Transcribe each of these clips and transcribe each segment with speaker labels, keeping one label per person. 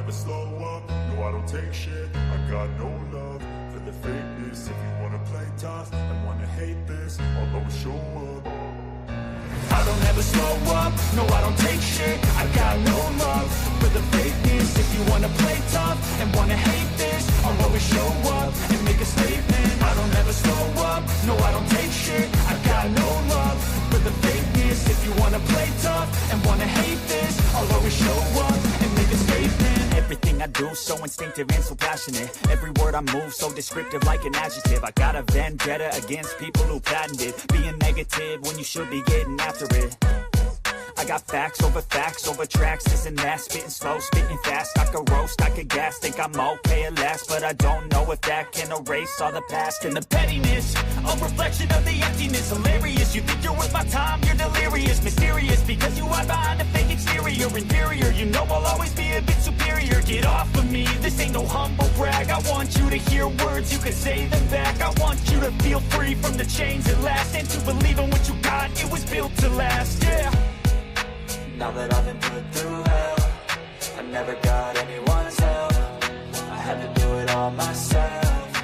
Speaker 1: never slow up, no I don't take shit. I got no love for the fakeness. If you wanna play tough and wanna hate this, I'll always show up. I don't ever slow up, no I don't take shit. I got no love for the fakeness. If you wanna play tough and wanna hate this, I'll always show up and make a statement. I don't ever slow up, no I don't take shit. I got no love for the fakeness. If you wanna play tough and wanna hate this, I'll always show up and make a statement. Everything I do so instinctive and so passionate. Every word I move so descriptive like an adjective. I got a vendetta against people who patented being negative when you should be getting after it. I got facts over tracks, this and that. Spitting slow, spitting fast, I could roast, I could gas. Think I'm okay at last, but I don't know if that can erase all the past. And the pettiness, a reflection of the emptiness. Hilarious, you think you're worth my time, you're delirious. Mysterious, because you hide behind a fake exterior. Inferior, you know I'll always be a bit superior. Get off of me, this ain't no humble brag. I want you to hear words, you can say them back. I want you to feel free from the chains at last, and to believe in what you got, it was built to last, yeah. Now that I've been put through hell, I never got anyone's help. I had to do it all myself.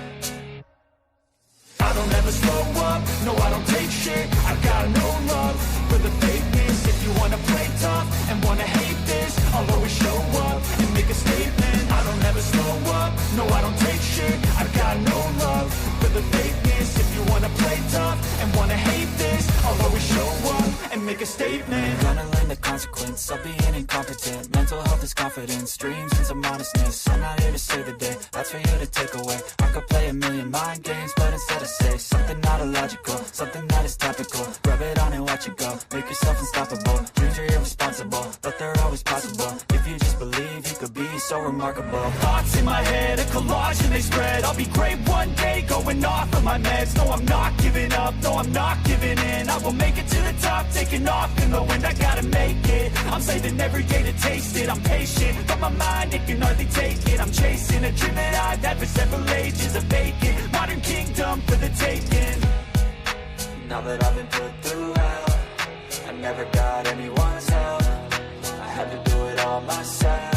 Speaker 1: I don't ever slow up, no I don't take shit. I got no love for the fakeness. If you wanna play tough and wanna hate this, I'll always show up and make a statement. I don't ever slow up, no I don't take shit. I got no love for the fakeness. If you wanna play tough and wanna hate this, I'll always show up and make a statement. Gonna learn the consequence of being incompetent. Mental health is confidence, dreams and some honestness. I'm not here to save the day, that's for you to take away. I could play a million mind games, but instead I say something not illogical, something that is topical. Rub it on and watch it go, make yourself unstoppable. Dreams are irresponsible, but they're always possible. If you just believe, you could be so remarkable. Thoughts in my head, a collage and they spread. I'll be great one day, going off of my meds. No, I'm not giving up, no, I'm not giving in. I will make it to the top, taking off in the wind. I gotta make it, I'm saving every day to taste it. I'm patient, but my mind, it can hardly take it. I'm chasing a dream that I've had for several ages. A vacant, modern kingdom for the taking. Now that I've been put through hell, I never got anyone's help. I had to do it all myself.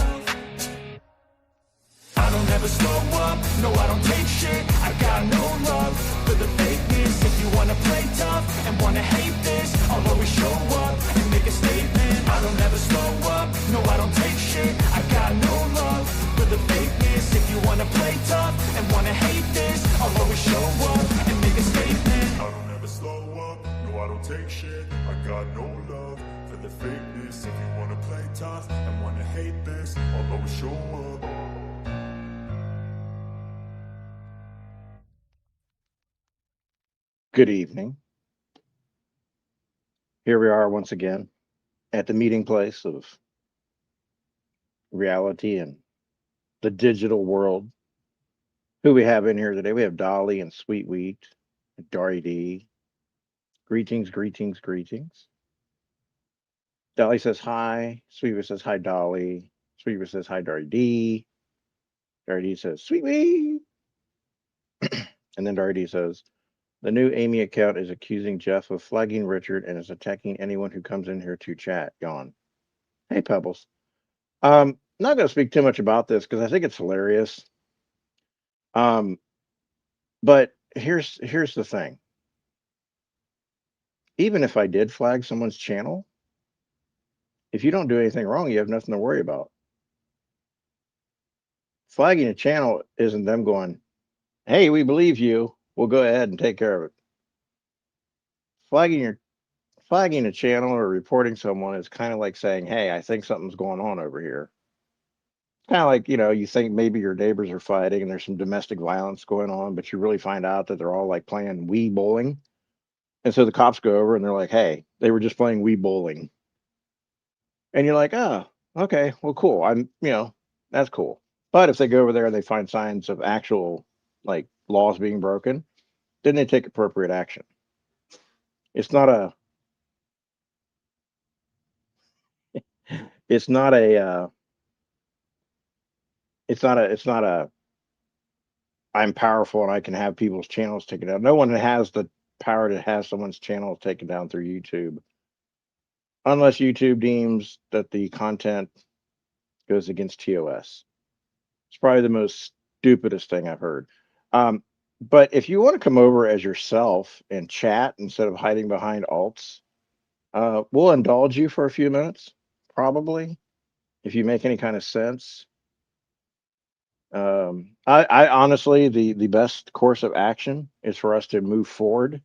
Speaker 1: I don't ever slow up, no I don't take shit. I got no love for the fakeness. If you wanna play tough and wanna hate this, I'll always show up and make a statement. I don't ever slow up, no I don't take shit. I got no love for the fakeness. If you wanna play tough and wanna hate this, I'll always show up and make a statement. I don't ever slow up, no I don't take shit. I got no love for the fakeness. If you wanna play tough and wanna hate this, I'll always show up.
Speaker 2: Good evening. Here we are once again at the meeting place of reality and the digital world. Who we have in here today? We have Dolly and Sweet Wheat, Dory D. Greetings, greetings, greetings. Dolly says hi. Sweet Wheat says hi, Dolly. Sweet Wheat says hi, Dory D. Dory D says Sweet Wheat. And then Dory D says, the new Amy account is accusing Jeff of flagging Richard and is attacking anyone who comes in here to chat. Yawn. Hey, Pebbles. Not going to speak too much about this because I think it's hilarious. But here's the thing. Even if I did flag someone's channel, if you don't do anything wrong, you have nothing to worry about. Flagging a channel isn't them going, hey, we believe you. We'll go ahead and take care of it. Flagging a channel or reporting someone is kind of like saying, hey, I think something's going on over here. Kind of like, you think maybe your neighbors are fighting and there's some domestic violence going on, but you really find out that they're all like playing Wii bowling. And so the cops go over and they're like, hey, they were just playing Wii bowling. And you're like, oh, okay, well, cool. That's cool. But if they go over there and they find signs of actual like laws being broken, then they take appropriate action. It's not a I'm powerful and I can have people's channels taken down. No one has the power to have someone's channel taken down through YouTube, unless YouTube deems that the content goes against TOS. It's probably the most stupidest thing I've heard. Um, but if you want to come over as yourself and chat instead of hiding behind alts, we'll indulge you for a few minutes, probably, if you make any kind of sense. I honestly, the best course of action is for us to move forward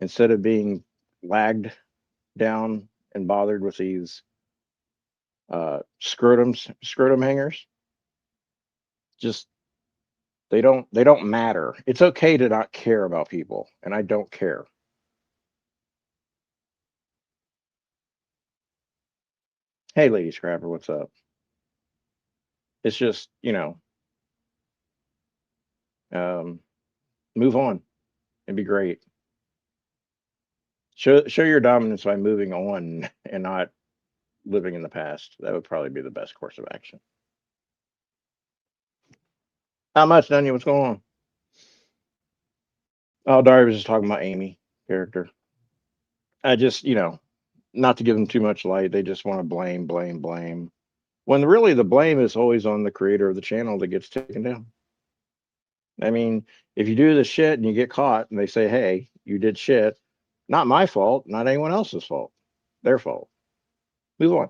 Speaker 2: instead of being lagged down and bothered with these scrotum hangers. Just they don't matter. It's okay to not care about people, and I don't care. Hey, Lady Scrapper, what's up? It's just um, move on. It'd be great. Show your dominance by moving on and not living in the past. That would probably be the best course of action. Not much, Dunya. What's going on? Oh, Dari was just talking about Amy character. I just, not to give them too much light, they just want to blame, blame, blame. When really the blame is always on the creator of the channel that gets taken down. I mean, if you do the shit and you get caught and they say, hey, you did shit, not my fault, not anyone else's fault, their fault. Move on.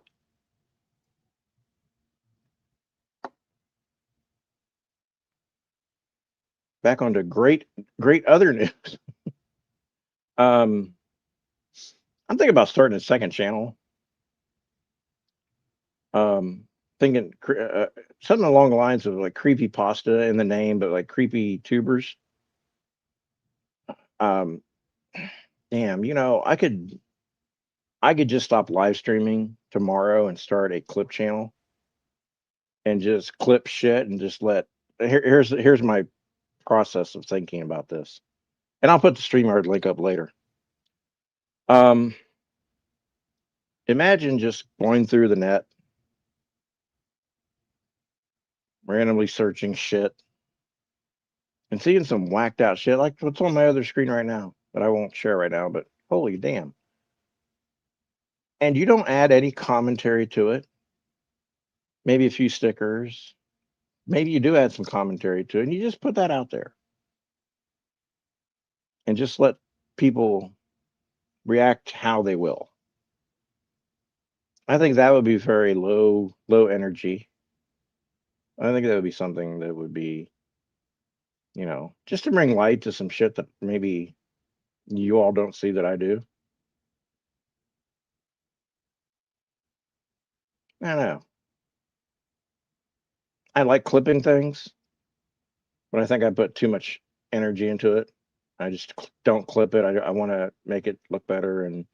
Speaker 2: Back onto great other news. Um, I'm thinking about starting a second channel. Thinking something along the lines of like creepy pasta in the name, but like creepy tubers. Um, damn, I could just stop live streaming tomorrow and start a clip channel and just clip shit and just let. Here's my process of thinking about this, and I'll put the StreamYard link up later. Um, Imagine just going through the net, randomly searching shit, and seeing some whacked out shit like what's on my other screen right now that I won't share right now. But holy damn! And you don't add any commentary to it. Maybe a few stickers. Maybe you do add some commentary to it, and you just put that out there and just let people react how they will. I think that would be very low energy. I think that would be something that would be, just to bring light to some shit that maybe you all don't see that I do. I don't know. I like clipping things, but I think I put too much energy into it. I just don't clip it. I want to make it look better, and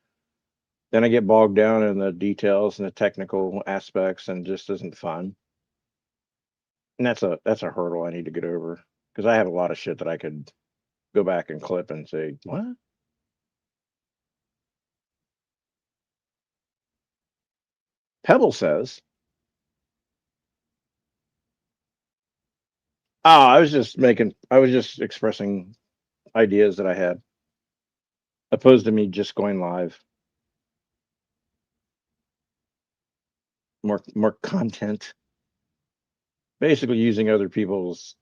Speaker 2: then I get bogged down in the details and the technical aspects, and just isn't fun. And that's a hurdle I need to get over because I have a lot of shit that I could go back and clip and say, what? Pebble says, oh, I was just expressing ideas that I had, opposed to me just going live. More content, basically using other people's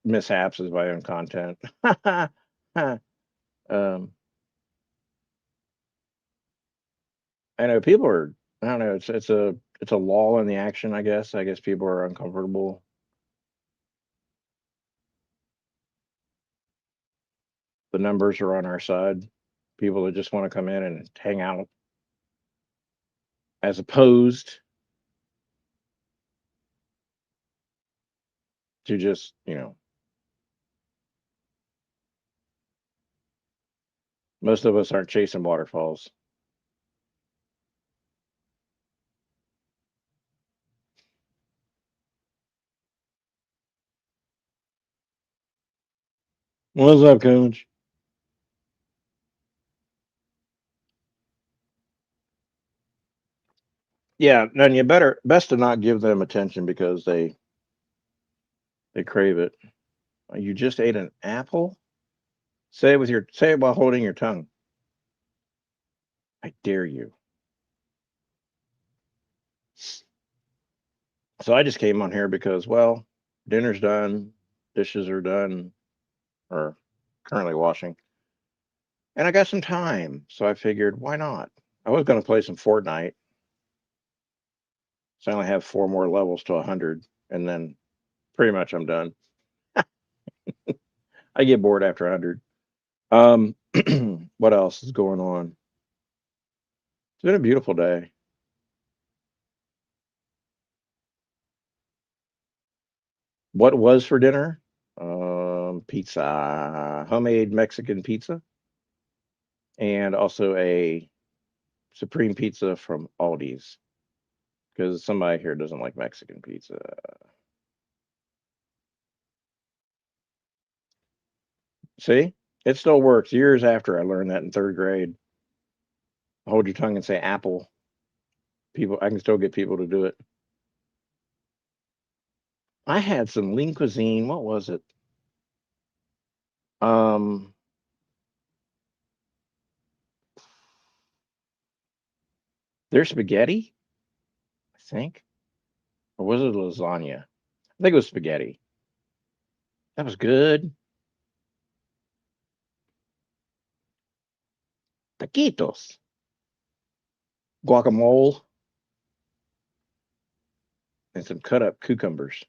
Speaker 2: mishaps as my own content. um, I know people are. I don't know. It's a lull in the action. I guess. I guess people are uncomfortable. The numbers are on our side. People that just want to come in and hang out, as opposed to just most of us aren't chasing waterfalls. What's up, Coach? Yeah, then you best to not give them attention because they crave it. You just ate an apple? Say it while holding your tongue. I dare you. So I just came on here because, well, Dinner's done. Dishes are done or currently washing. And I got some time, so I figured, why not? I was going to play some Fortnite, so I only have 4 more levels to 100, and then pretty much I'm done. I get bored after 100. Um, what else is going on? It's been a beautiful day. What was for dinner? Pizza, homemade Mexican pizza, and also a supreme pizza from Aldi's because somebody here doesn't like Mexican pizza. See, it still works years after I learned that in third grade. Hold your tongue and say apple. People, I can still get people to do it. I had some lean cuisine. What was it? Um, their spaghetti, I think, or was it lasagna? I think it was spaghetti. That was good. Taquitos, guacamole, and some cut up cucumbers.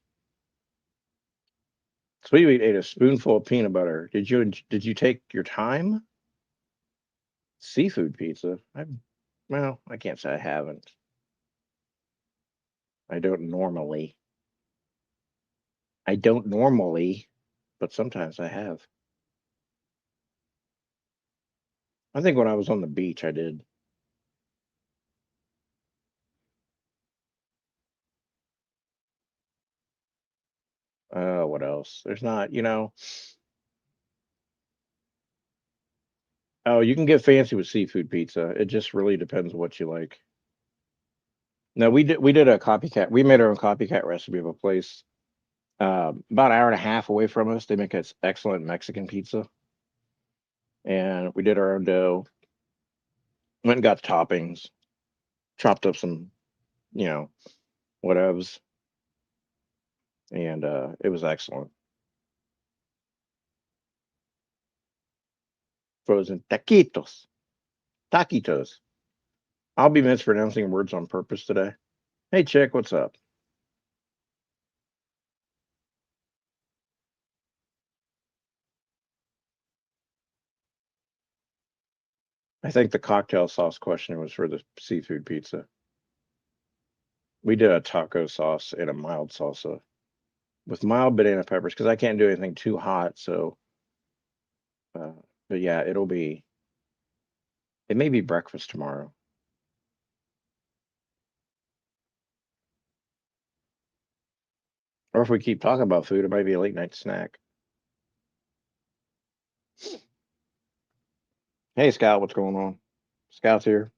Speaker 2: Sweet Wheat ate a spoonful of peanut butter. Did you take your time? Seafood pizza. Well, I can't say I haven't. I don't normally. I don't normally, but sometimes I have. I think when I was on the beach, I did. What else? There's not, oh, you can get fancy with seafood pizza. It just really depends what you like. No, we did a copycat. We made our own copycat recipe of a place about an hour and a half away from us. They make an excellent Mexican pizza, and we did our own dough. Went and got the toppings, chopped up some, you know, whatevs, and it was excellent. Frozen taquitos, taquitos. I'll be mispronouncing words on purpose today. Hey, chick, what's up? I think the cocktail sauce question was for the seafood pizza. We did a taco sauce and a mild salsa with mild banana peppers because I can't do anything too hot. So, uh, but yeah, it may be breakfast tomorrow. Or if we keep talking about food, it might be a late night snack. Hey, Scout, what's going on? Scout's here.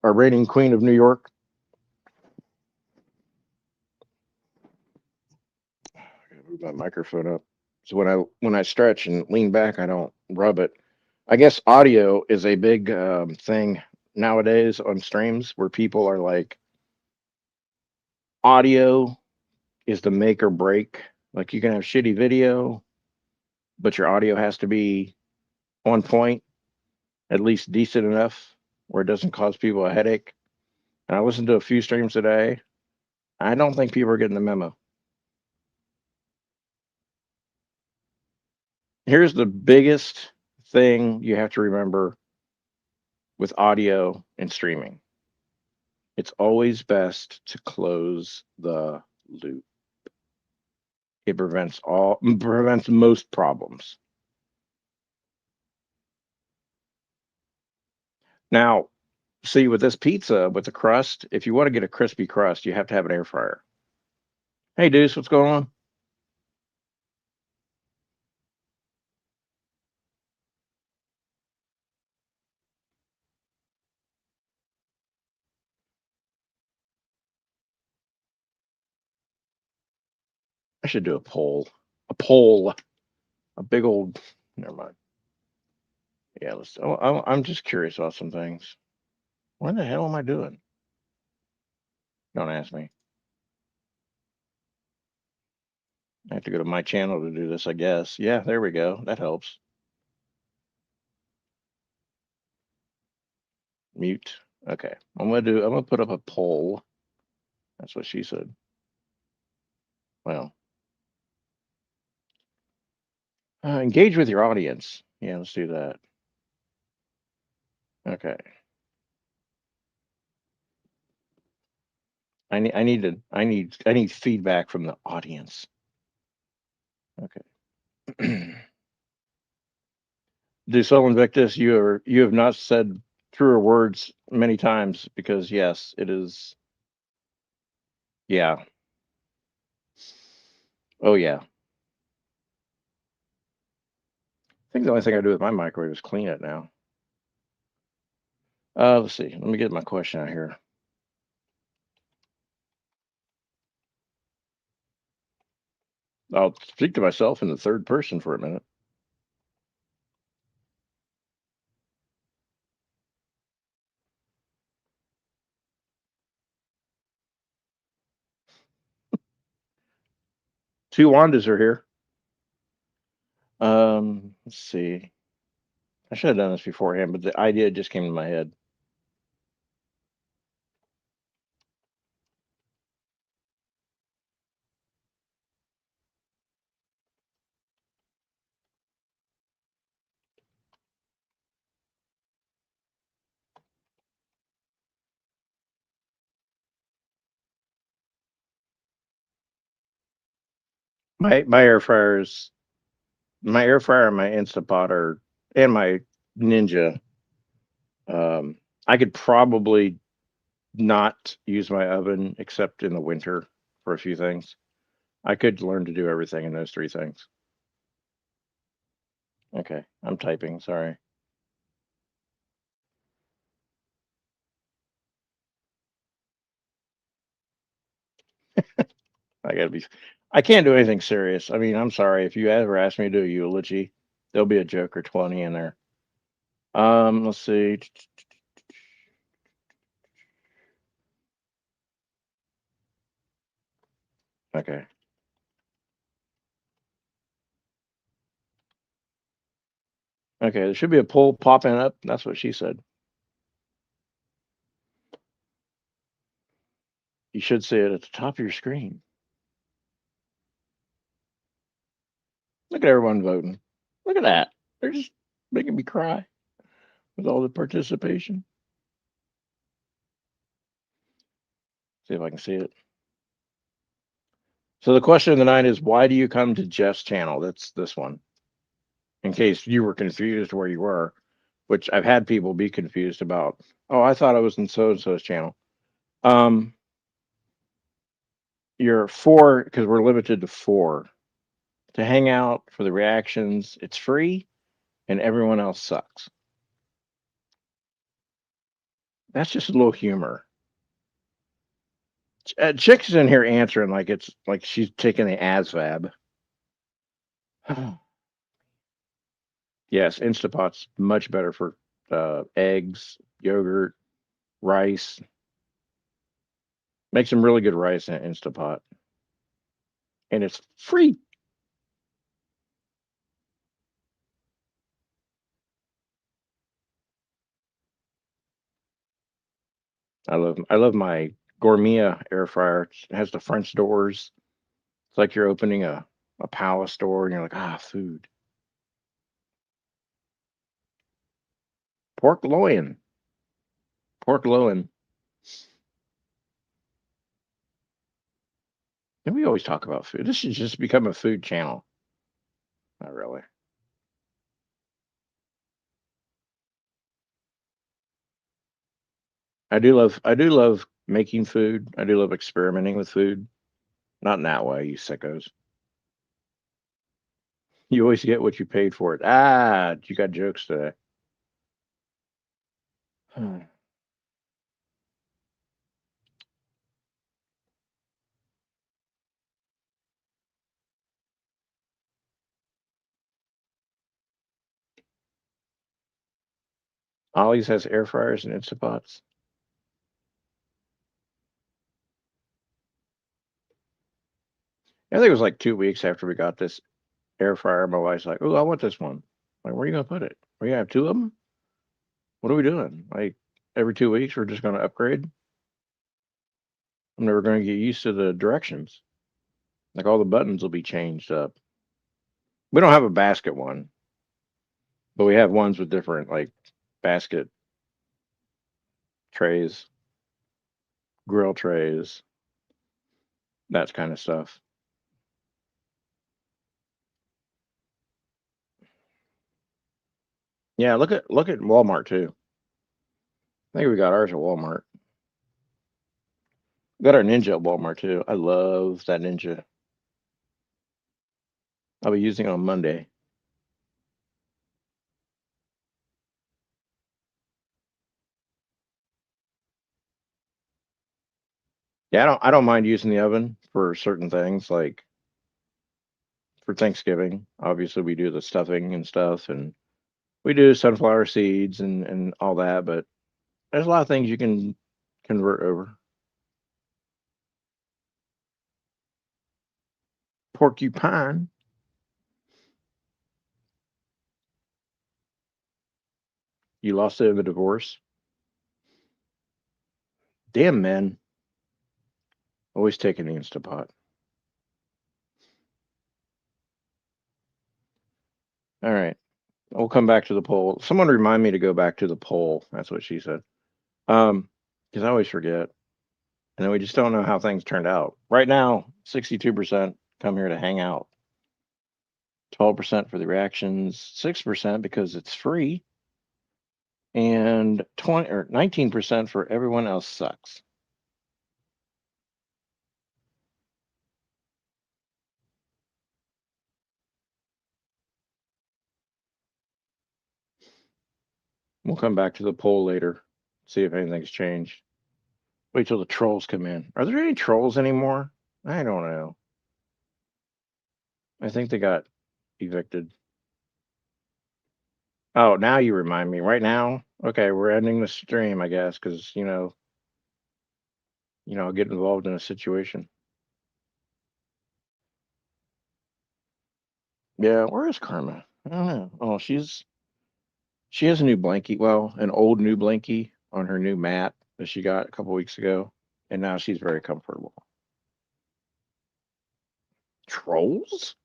Speaker 2: Our reigning queen of New York. I gotta move my microphone up. So when I stretch and lean back, I don't rub it. I guess audio is a big thing nowadays on streams where people are like, audio is the make or break. Like you can have shitty video, but your audio has to be on point, at least decent enough where it doesn't cause people a headache. And I listened to a few streams today. I don't think people are getting the memo. Here's the biggest thing you have to remember with audio and streaming. It's always best to close the loop. It prevents most problems. Now, see with this pizza with the crust, if you want to get a crispy crust, you have to have an air fryer. Hey Deuce, what's going on? I should do a poll. A poll. A big old never mind. Yeah, I'm just curious about some things. What the hell am I doing? Don't ask me. I have to go to my channel to do this, I guess. Yeah, there we go. That helps. Mute. Okay. I'm gonna put up a poll. That's what she said. Well, engage with your audience. Yeah, let's do that. Okay. I need feedback from the audience. Okay. Do Sol Invictus, you have not said truer words many times because yes, it is. Yeah. Oh yeah. I think the only thing I do with my microwave is clean it now. Let's see. Let me get my question out here. I'll speak to myself in the third person for a minute. Two Wandas are here. Let's see. I should have done this beforehand, but the idea just came to my head. My air fryers, my air fryer, and my Instapot are, and my Ninja. Um, I could probably not use my oven except in the winter for a few things. I could learn to do everything in those three things. Okay, I'm typing. Sorry. I gotta be. I can't do anything serious. I mean, I'm sorry if you ever ask me to do a eulogy, there'll be a joke or 20 in there. Let's see. Okay. Okay, there should be a poll popping up. That's what she said. You should see it at the top of your screen. Look at everyone voting. Look at that. They're just making me cry with all the participation. See if I can see it. So the question of the night is, why do you come to Jeff's channel? That's this one. In case you were confused where you were, which I've had people be confused about. Oh, I thought I was in so and so's channel. Um, you're four because we're limited to four to hang out for the reactions. It's free, and everyone else sucks. That's just a little humor. Chick's in here answering like it's like she's taking the ASVAB. Yes, Instapot's much better for eggs, yogurt, rice. Make some really good rice in Instapot, and it's free. I love my Gourmet air fryer. It has the French doors. It's like you're opening a palace door, and you're like, ah, food. Pork loin, pork loin. And we always talk about food. This should just become a food channel. Not really. I do love making food. I do love experimenting with food. Not in that way, you sickos. You always get what you paid for it. Ah, you got jokes today. Ollie's has air fryers and Instapots. I think it was like 2 weeks after we got this air fryer. My wife's like, "Oh, I want this one." Like, where are you gonna put it? We gonna have two of them? What are we doing? Like every 2 weeks, we're just gonna upgrade? I'm never gonna get used to the directions. Like all the buttons will be changed up. We don't have a basket one, but we have ones with different like basket trays, grill trays, that kind of stuff. Yeah, look at Walmart too. I think we got ours at Walmart. We got our Ninja at Walmart too. I love that Ninja. I'll be using it on Monday. Yeah, I don't mind using the oven for certain things, like for Thanksgiving. Obviously, we do the stuffing and stuff, and we do sunflower seeds and all that. But there's a lot of things you can convert over. Porcupine, you lost it in the divorce. Damn, man, always taking the Instapot. All right, we'll come back to the poll. Someone remind me to go back to the poll. That's what she said. Because I always forget, and then we just don't know how things turned out. Right now, 62% come here to hang out. 12% for the reactions, 6% because it's free, and 20 or 19% for everyone else sucks. We'll come back to the poll later, see if anything's changed. Wait till the trolls come in. Are there any trolls anymore? I don't know. I think they got evicted. Oh, now you remind me. Right now, okay, we're ending the stream, I guess, because I'll get involved in a situation. Yeah, where is Karma? I don't know. Oh, she has a new blankie. Well, an old new blankie on her new mat that she got a couple weeks ago, and now she's very comfortable. Trolls?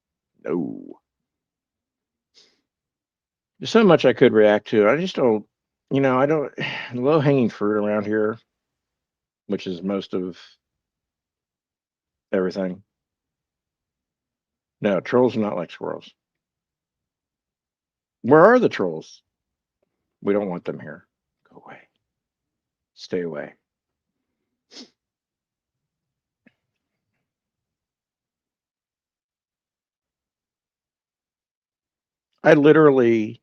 Speaker 2: No. There's so much I could react to. I just don't. I don't. Low hanging fruit around here, which is most of everything. No, trolls are not like squirrels. Where are the trolls? We don't want them here. Go away. Stay away. I literally,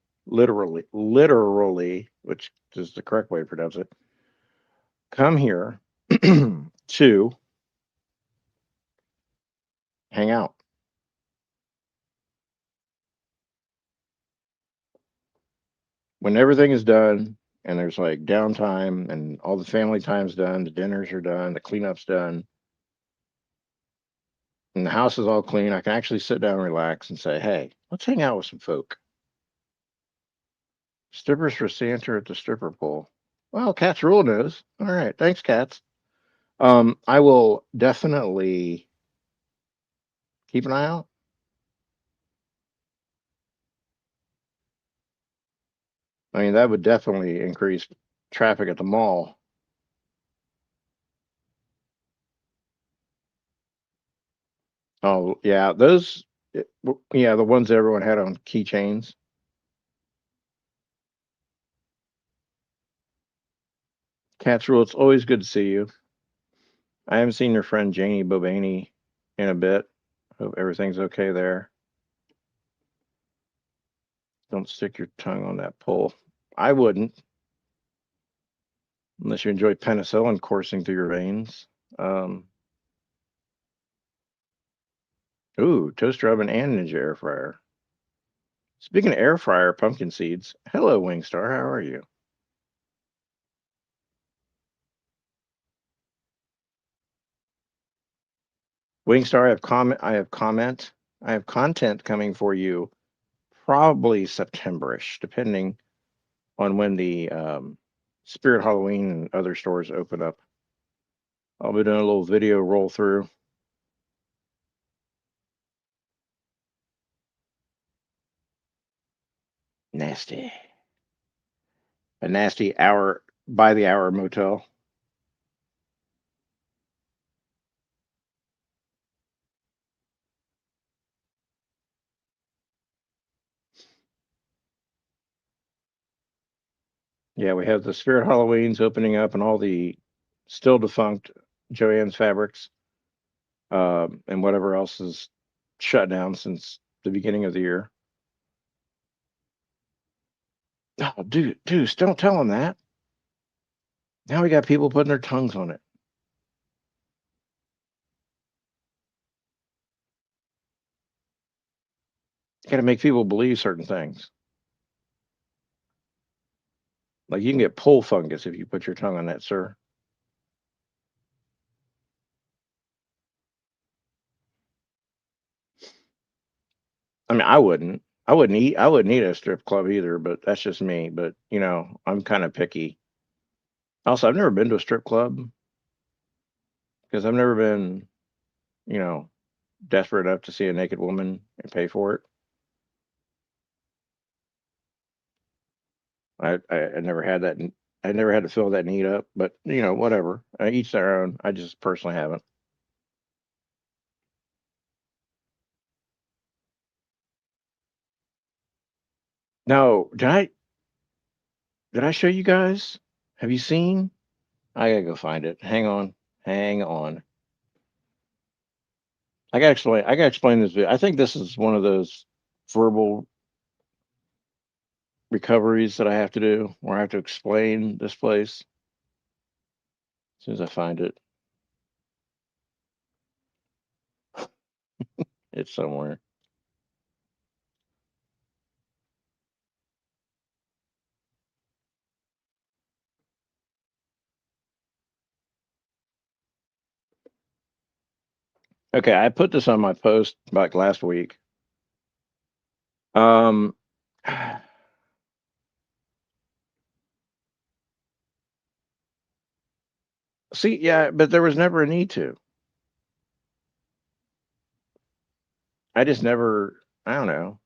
Speaker 2: which is the correct way to pronounce it, come here to hang out. When everything is done and there's like downtime and all the family time's done, the dinners are done, the cleanup's done, and the house is all clean, I can actually sit down and relax and say, hey, let's hang out with some folk. Strippers for Santa at the stripper pole. Well, Cat's Rule knows. All right. Thanks, Cats. I will definitely keep an eye out. I mean, that would definitely increase traffic at the mall. Oh, yeah. Yeah, the ones that everyone had on keychains. Cat's Rule, it's always good to see you. I haven't seen your friend Janie Bobany in a bit. Hope everything's okay there. Don't stick your tongue on that pole. I wouldn't, unless you enjoy penicillin coursing through your veins. Um, Toaster oven and Ninja air fryer. Speaking of air fryer, pumpkin seeds. Hello, Wingstar. How are you? Wingstar, I have content coming for you probably Septemberish, depending on when the Spirit Halloween and other stores open up. I'll be doing a little video roll through. Nasty. A nasty hour by the hour motel. Yeah, we have the Spirit Halloweens opening up and all the still defunct Joann's Fabrics, and whatever else is shut down since the beginning of the year. Oh, dude, Deuce, don't tell them that. Now we got people putting their tongues on it. You got to make people believe certain things. Like you can get pole fungus if you put your tongue on that, sir. I mean, I wouldn't eat at a strip club either, but that's just me. But I'm kind of picky. Also, I've never been to a strip club because I've never been, you know, desperate enough to see a naked woman and pay for it. I never had that. I never had to fill that need up. But whatever. Each their own. I just personally haven't. No, did I show you guys? Have you seen? I gotta go find it. Hang on. I gotta explain this video. I think this is one of those verbal recoveries that I have to do, where I have to explain this place as soon as I find it. It's somewhere. Okay, I put this on my post like last week. Um, see, yeah, but there was never a need to. I just never. I don't know.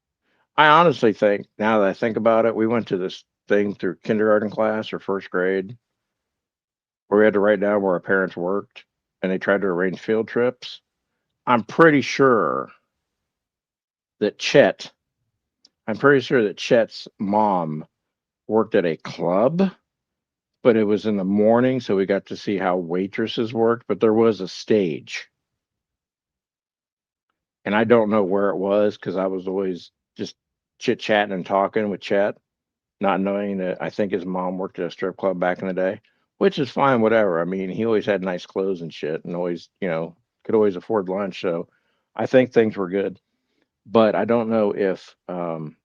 Speaker 2: I honestly think now that I think about it, we went to this thing through kindergarten class or first grade where we had to write down where our parents worked, and they tried to arrange field trips. I'm pretty sure that Chet, I'm pretty sure that Chet's mom worked at a club, but it was in the morning, so we got to see how waitresses worked. But there was a stage, and I don't know where it was because I was always just chit chatting and talking with Chet, not knowing that I think his mom worked at a strip club back in the day, which is fine, whatever. I mean, he always had nice clothes and shit, and always, could always afford lunch. So I think things were good. But I don't know if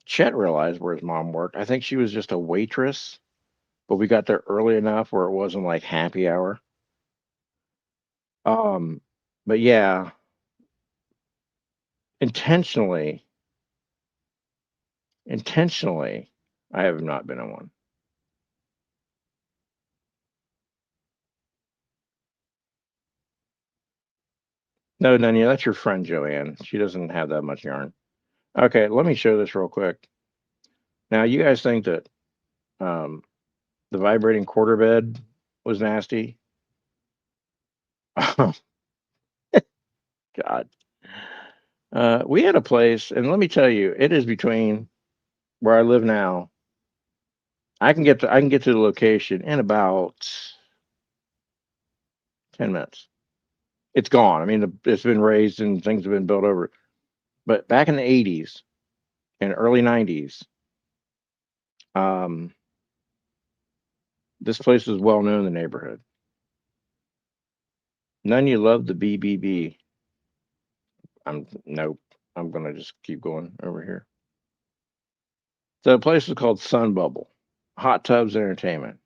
Speaker 2: Chet realized where his mom worked. I think she was just a waitress, but we got there early enough where it wasn't like happy hour. Um, but yeah, intentionally, intentionally, I have not been on one. No, Dunya, that's your friend Joanne. She doesn't have that much yarn. Okay, let me show this real quick. Now, you guys think that um, the vibrating quarter bed was nasty? Oh, God. We had a place, and let me tell you, it is between where I live now. I can get to the location in about 10 minutes. It's gone. I mean, it's been raised and things have been built over it. But back in the '80s and early '90s, um, this place was well known in the neighborhood. None you love the BBB. I'm nope. I'm gonna just keep going over here. So the place is called Sun Bubble, Hot Tubs Entertainment,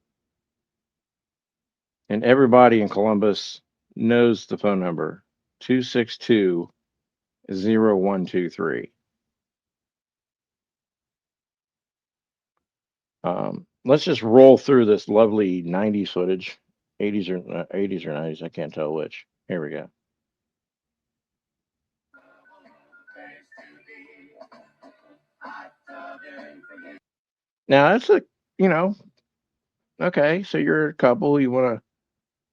Speaker 2: and everybody in Columbus knows the phone number. 262-0123. Let's just roll through this lovely 90s footage. 80s or 90s, I can't tell which. Here we go. Now that's you know, okay, so you're a couple, you want a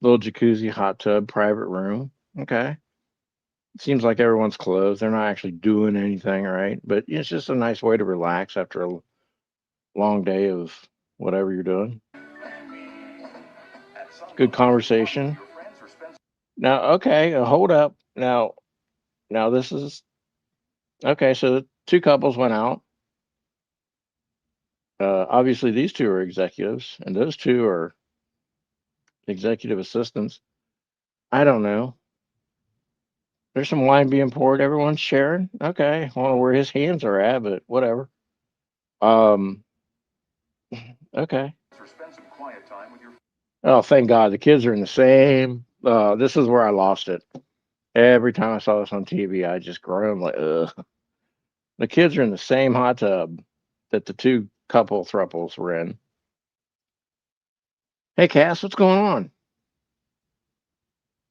Speaker 2: little jacuzzi, hot tub, private room. Okay. Seems like everyone's closed. They're not actually doing anything, right? But it's just a nice way to relax after a long day of whatever you're doing. Good conversation. Now, okay, hold up. Now this is okay. So the two couples went out. Obviously, these two are executives, and those two are executive assistants. I don't know. There's some wine being poured. Everyone's sharing. Okay, I don't know where his hands are at, but whatever. Um, okay. Oh, thank God, the kids are in the same. This is where I lost it. Every time I saw this on TV, I just groaned like, ugh. The kids are in the same hot tub that the two couple thruples were in. Hey, Cass, what's going on?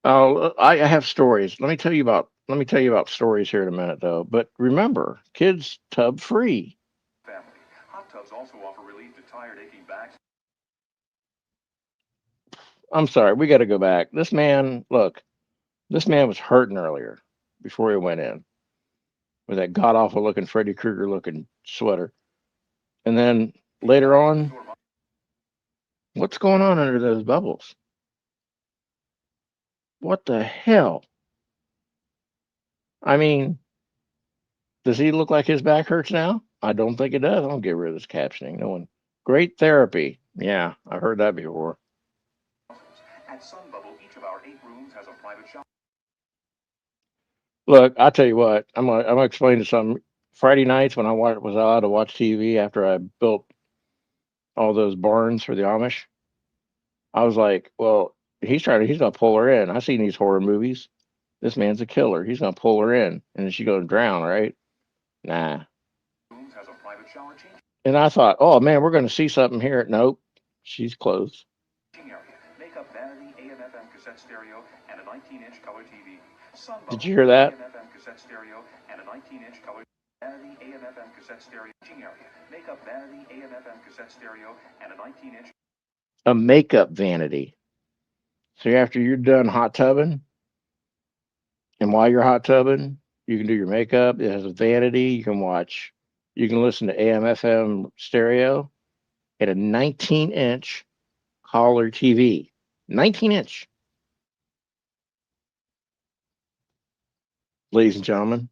Speaker 2: Oh, I have stories. Let me tell you about stories here in a minute, though. But remember, kids tub free. I'm sorry, we got to go back. This man, look, this man was hurting earlier before he went in with that god awful looking Freddy Krueger looking sweater. And then later on, what's going on under those bubbles? What the hell? I mean, does he look like his back hurts now? I don't think it does. I don't get rid of this captioning. No one. Great therapy. Yeah, I've heard that before. Look, I'll tell you what. I'm gonna explain to some Friday nights when was allowed to watch TV after I built all those barns for the Amish. I was like, well, he's gonna pull her in. I've seen these horror movies. This man's a killer. He's gonna pull her in, and then she's gonna drown, right? Nah. And I thought, oh man, we're gonna see something here. Nope, she's closed. Did you hear that? A makeup vanity. So after you're done hot tubbing, and while you're hot tubbing, you can do your makeup. It has a vanity. You can watch. You can listen to AM/FM stereo at a 19-inch color TV. 19-inch, ladies and gentlemen.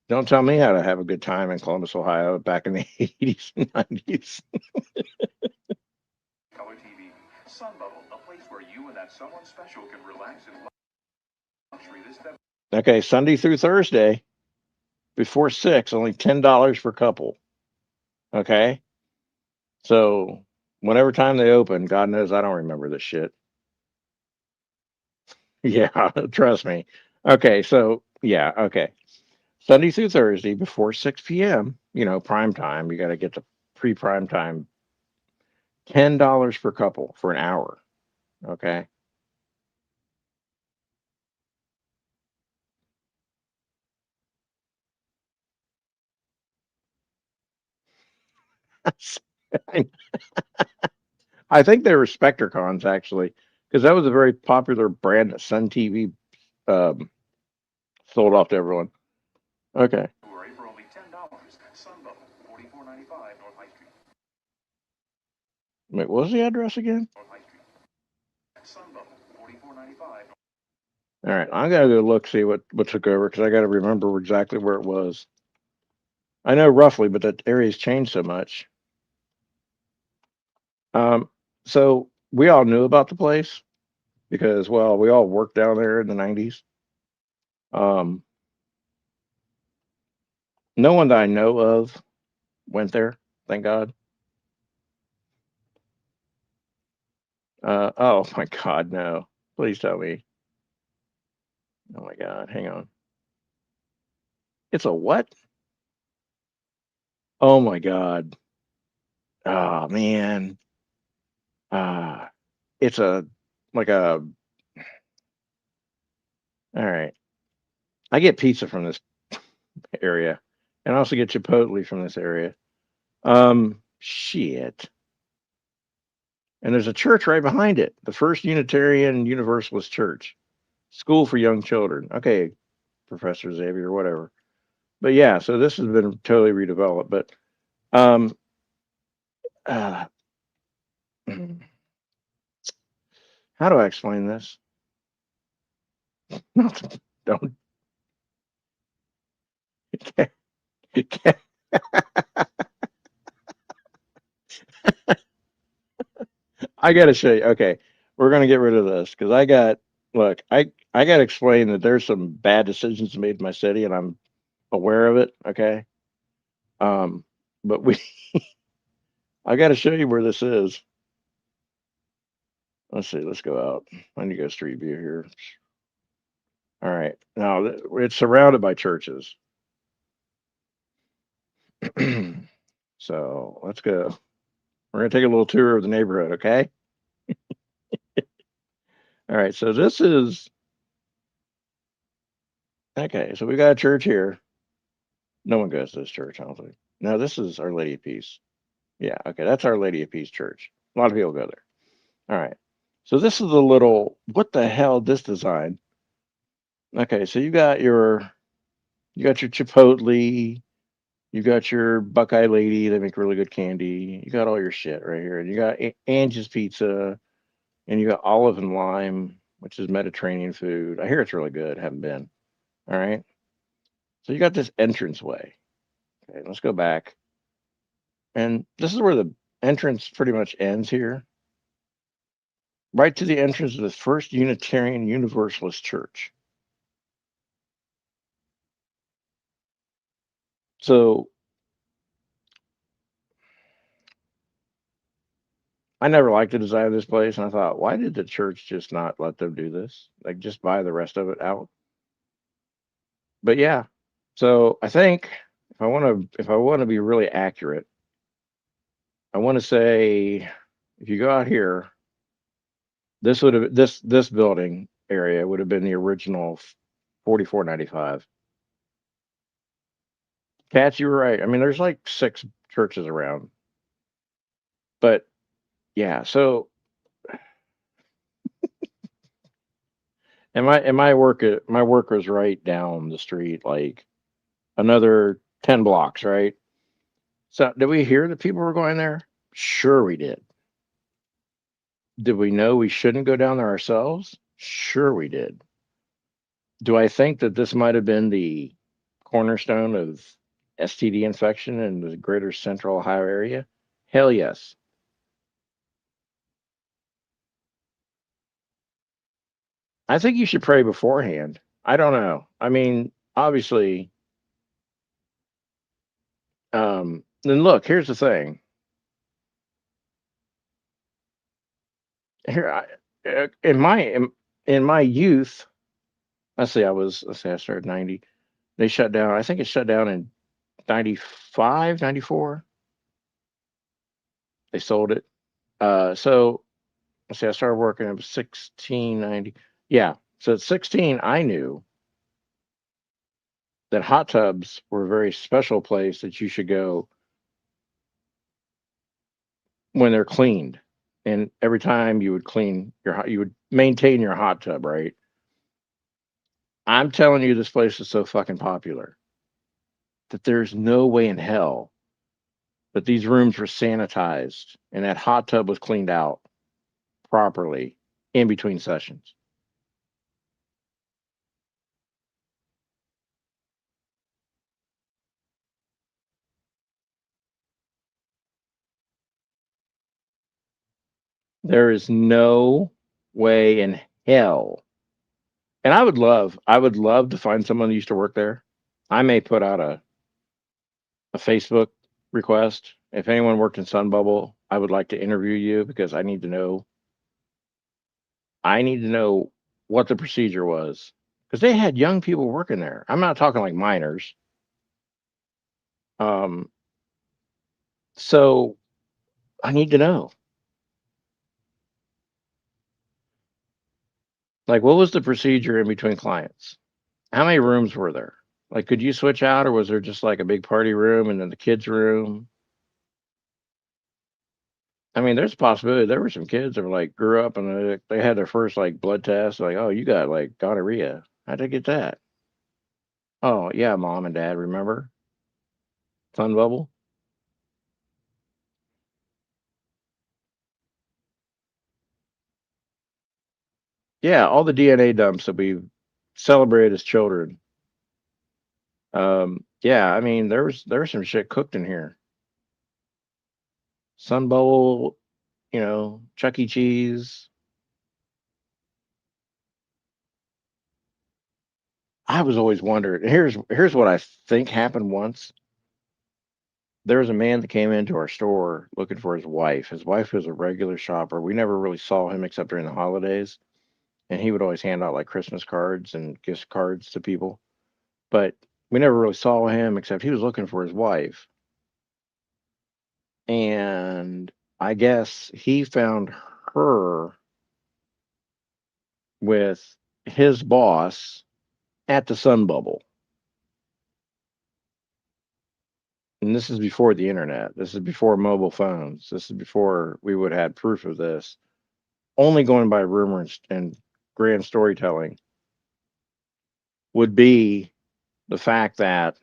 Speaker 2: Don't tell me how to have a good time in Columbus, Ohio, back in the 80s and 90s. Okay, Sunday through Thursday before 6, only $10 per couple. Okay, so whatever time they open, God knows I don't remember this shit. Yeah, trust me. Okay, so yeah, okay. Sunday through Thursday before 6 p.m., prime time. You got to get to pre-prime time. $10 per couple for an hour. Okay. I think they were Spectracons actually, because that was a very popular brand that Sun TV um, sold off to everyone. Okay. Wait, what was the address again? All right, I gotta go look see what took over because I gotta remember exactly where it was. I know roughly, but that area's changed so much. Um, so we all knew about the place because, well, we all worked down there in the '90s. Um, no one that I know of went there, thank God. Oh my God, no! Please tell me. Oh my God, hang on. It's a what? Oh my God. Oh man. Ah, it's a like a. All right. I get pizza from this area, and I also get Chipotle from this area. Shit. And there's a church right behind it, the First Unitarian Universalist Church, School for Young Children. Okay, Professor Xavier, or whatever. But yeah, so this has been totally redeveloped. But um, uh, how do I explain this? Don't. I got to show you. Okay, we're gonna get rid of this because I got. Look, I got to explain that there's some bad decisions made in my city, and I'm aware of it. Okay. Um, but we, I got to show you where this is. Let's see. Let's go out. I need to go street view here. All right. Now it's surrounded by churches. So let's go. We're gonna take a little tour of the neighborhood. Okay. All right. So this is okay. So we got a church here. No one goes to this church, I don't think. No, this is Our Lady of Peace. Yeah. Okay. That's Our Lady of Peace Church. A lot of people go there. All right. So this is the little. What the hell? This design. Okay. So you got your Chipotle. You got your Buckeye Lady. They make really good candy. You got all your shit right here. And you got Angie's Pizza, and you got Olive and Lime, which is Mediterranean food. I hear it's really good. Haven't been. All right. So you got this entranceway. Okay, let's go back. And this is where the entrance pretty much ends here. Right to the entrance of the First Unitarian Universalist Church. So I never liked the design of this place, and I thought, why did the church just not let them do this? Like just buy the rest of it out. But yeah, so I think if I want to be really accurate, I want to say if you go out here, this building area would have been the original 4495. Cats, you were right. I mean, there's like six churches around, but yeah. So, my work was right down the street, like another 10 blocks, right? So, did we hear that people were going there? Sure, we did. Did we know we shouldn't go down there ourselves? Sure, we did. Do I think that this might have been the cornerstone of STD infection in the greater central Ohio area? Hell yes. I think you should pray beforehand. I don't know. I mean, obviously, then look, here's the thing. Here, in my youth, let's say I started 90. They shut down. I think it shut down in 95, 94. They sold it. So let's see, I started working at 1690. Yeah. So at 16, I knew that hot tubs were a very special place that you should go when they're cleaned. And every time you would you would maintain your hot tub, right? I'm telling you, this place is so fucking popular that there's no way in hell that these rooms were sanitized and that hot tub was cleaned out properly in between sessions. There is no way in hell. And I would love to find someone who used to work there. I may put out a Facebook request. If anyone worked in Sun Bubble, I would like to interview you because I need to know what the procedure was. because they had young people working there. I'm not talking like minors. Um, so I need to know, like, what was the procedure in between clients? How many rooms were there? Like, could you switch out, or was there just like a big party room and then the kids' room? I mean, there's a possibility there were some kids that were like grew up and they had their first like blood test. Like, oh, you got like gonorrhea. How'd they get that? Oh, yeah, mom and dad, remember Sun Bubble? Yeah, all the DNA dumps that we celebrate as children. Yeah, I mean, there was some shit cooked in here. Sun Bowl, Chuck E. Cheese. I was always wondering. Here's what I think happened once. There was a man that came into our store looking for his wife. His wife was a regular shopper. We never really saw him except during the holidays, and he would always hand out like Christmas cards and gift cards to people. But we never really saw him except he was looking for his wife. And I guess he found her with his boss at the Sun Bubble. And this is before the internet. This is before mobile phones. This is before we would have had proof of this. Only going by rumor and grand storytelling would be the fact that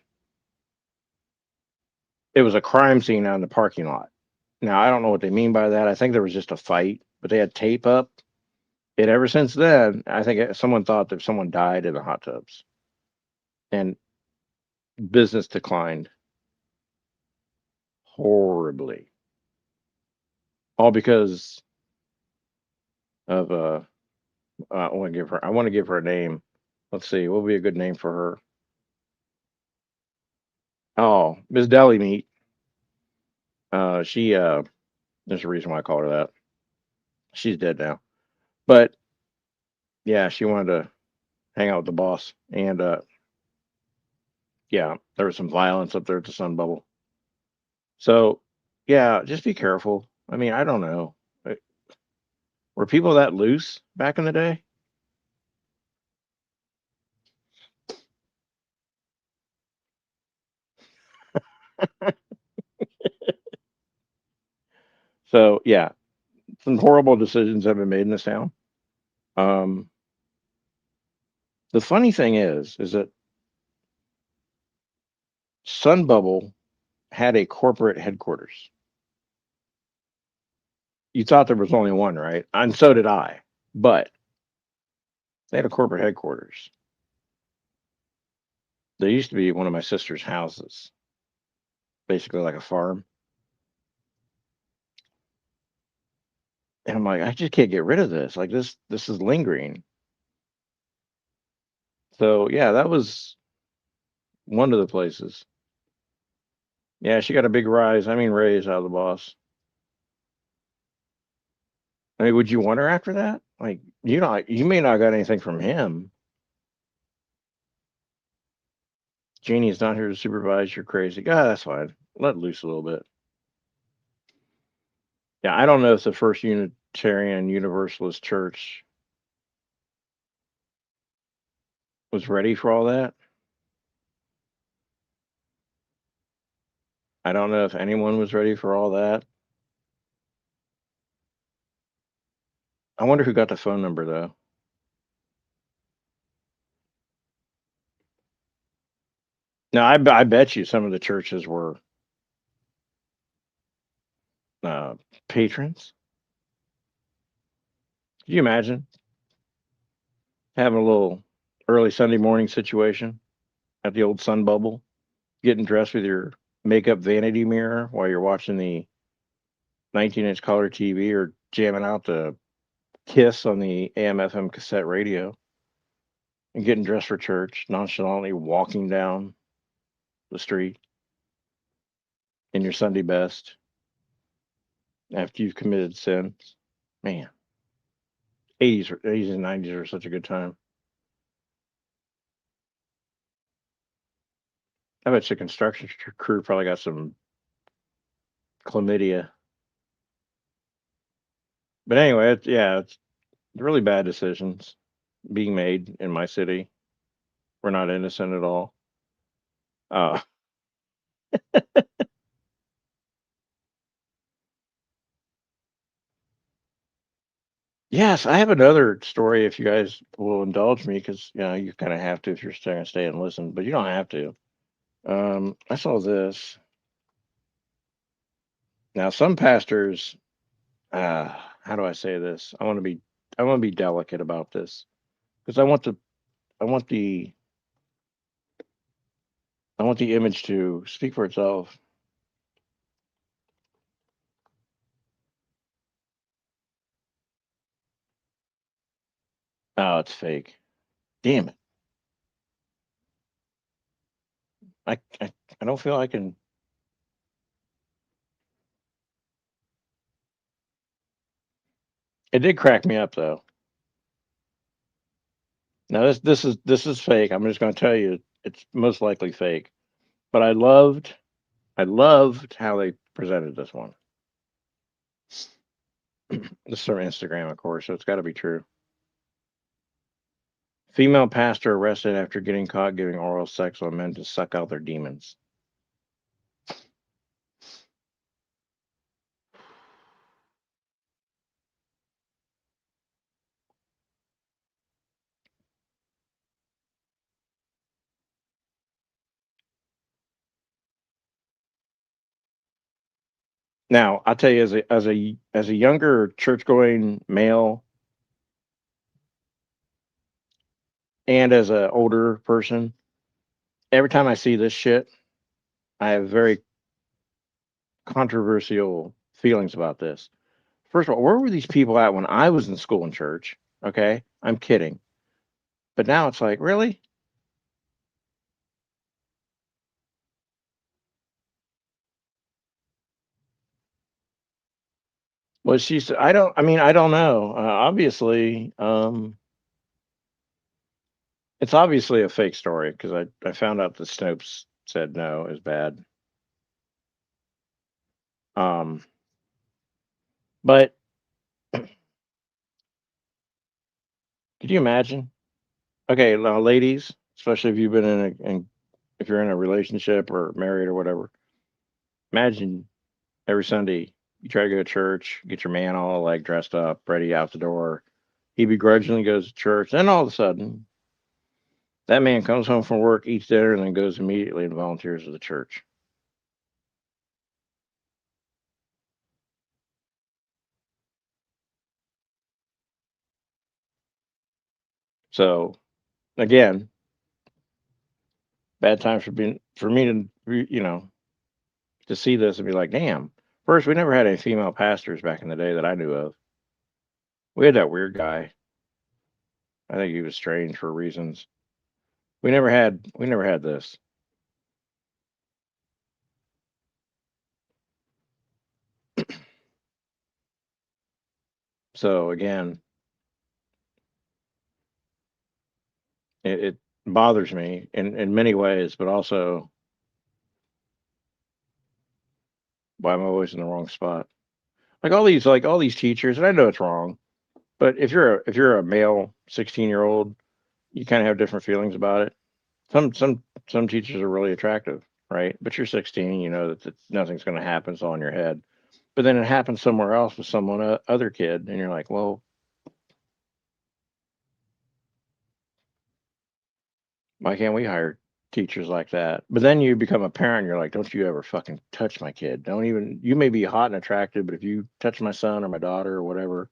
Speaker 2: it was a crime scene out in the parking lot. Now, I don't know what they mean by that. I think there was just a fight, but they had tape up. And ever since then, I think someone thought that someone died in the hot tubs and business declined horribly. All because of I want to give her a name. Let's see, what would be a good name for her? Oh, Miss Deli Meat. She there's a reason why I called her that. She's dead now. But yeah, she wanted to hang out with the boss. And yeah, there was some violence up there at the Sun Bubble. So yeah, just be careful. I mean, I don't know. Uh, Were people that loose back in the day? So yeah, some horrible decisions have been made in this town. Um, the funny thing is that Sun Bubble had a corporate headquarters. You thought there was only one, right? And so did I. But they had a corporate headquarters. There used to be one of my sister's houses, basically like a farm. And I'm like, I just can't get rid of this. Like this is lingering. So yeah, that was one of the places. Yeah, she got a big raise out of the boss. I mean, would you want her after that? Like, you may not got anything from him. Jeannie's not here to supervise. You're crazy. Ah, that's fine. Let loose a little bit. Yeah, I don't know if the First Unitarian Universalist Church was ready for all that. I don't know if anyone was ready for all that. I wonder who got the phone number though. Now, I bet you some of the churches were uh, patrons. Can you imagine having a little early Sunday morning situation at the old Sun Bubble, getting dressed with your makeup vanity mirror while you're watching the 19-inch color TV or jamming out the Kiss on the AM/FM cassette radio and getting dressed for church, nonchalantly walking down the street in your Sunday best after you've committed sins? Man, 80s and 90s are such a good time. I bet the construction crew probably got some chlamydia. But anyway, it's really bad decisions being made in my city. We're not innocent at all. Uh, yes, I have another story if you guys will indulge me, because you kind of have to if you're going to stay and listen, but you don't have to. I saw this. Now, some pastors, how do I say this? I want to be delicate about this because I want the, I want the image to speak for itself. Oh, it's fake. Damn it. I, I, I don't feel I can. It did crack me up though. Now this is fake. I'm just going to tell you it's most likely fake. But I loved how they presented this one. This is from Instagram, of course, so it's got to be true. Female pastor arrested after getting caught giving oral sex on men to suck out their demons. Now, I'll tell you, as a younger church going male and as an older person, every time I see this shit, I have very controversial feelings about this. First of all, where were these people at when I was in school and church? Okay, I'm kidding, but now it's like, really? Well, she said, I don't. I mean, I don't know. Obviously, it's obviously a fake story because I found out the Snopes said no is bad. Um, but could you imagine? Okay, now ladies, especially if you've been if you're in a relationship or married or whatever, imagine every Sunday you try to go to church, get your man all like dressed up, ready out the door. He begrudgingly goes to church, then all of a sudden that man comes home from work, eats dinner, and then goes immediately and volunteers at the church. So again, bad times for me to to see this and be like, damn. First, we never had any female pastors back in the day that I knew of. We had that weird guy. I think he was strange for reasons. We never had this. So again, it bothers me in many ways, but also why I'm always in the wrong spot. Like all these teachers, and I know it's wrong, but if you're a male 16-year-old, you kind of have different feelings about it. Some teachers are really attractive, right? But you're 16, you know that nothing's going to happen. It's all in your head. But then it happens somewhere else with someone other kid, and you're like, well, why can't we hire teachers like that? But then you become a parent, you're like, don't you ever fucking touch my kid. Don't even, you may be hot and attractive, but if you touch my son or my daughter or whatever,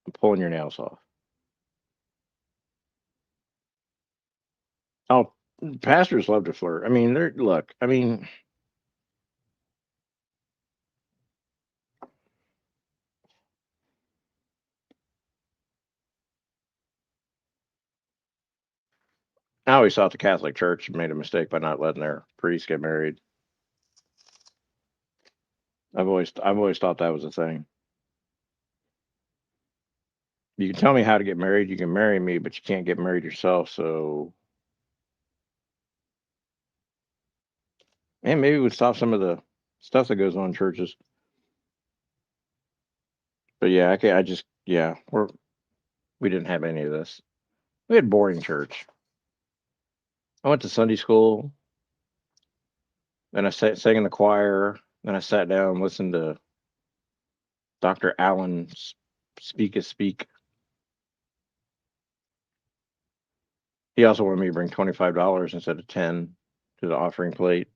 Speaker 2: I'm pulling your nails off. Oh, pastors love to flirt. I mean, look, I mean, I always thought the Catholic Church made a mistake by not letting their priests get married. I've always thought that was a thing. You can tell me how to get married, you can marry me, but you can't get married yourself. So And maybe it would stop some of the stuff that goes on in churches. But yeah, I just yeah, we didn't have any of this. We had boring church. I went to Sunday school, then sang in the choir, then I sat down and listened to Dr. Allen speak. He also wanted me to bring $25 instead of 10 to the offering plate.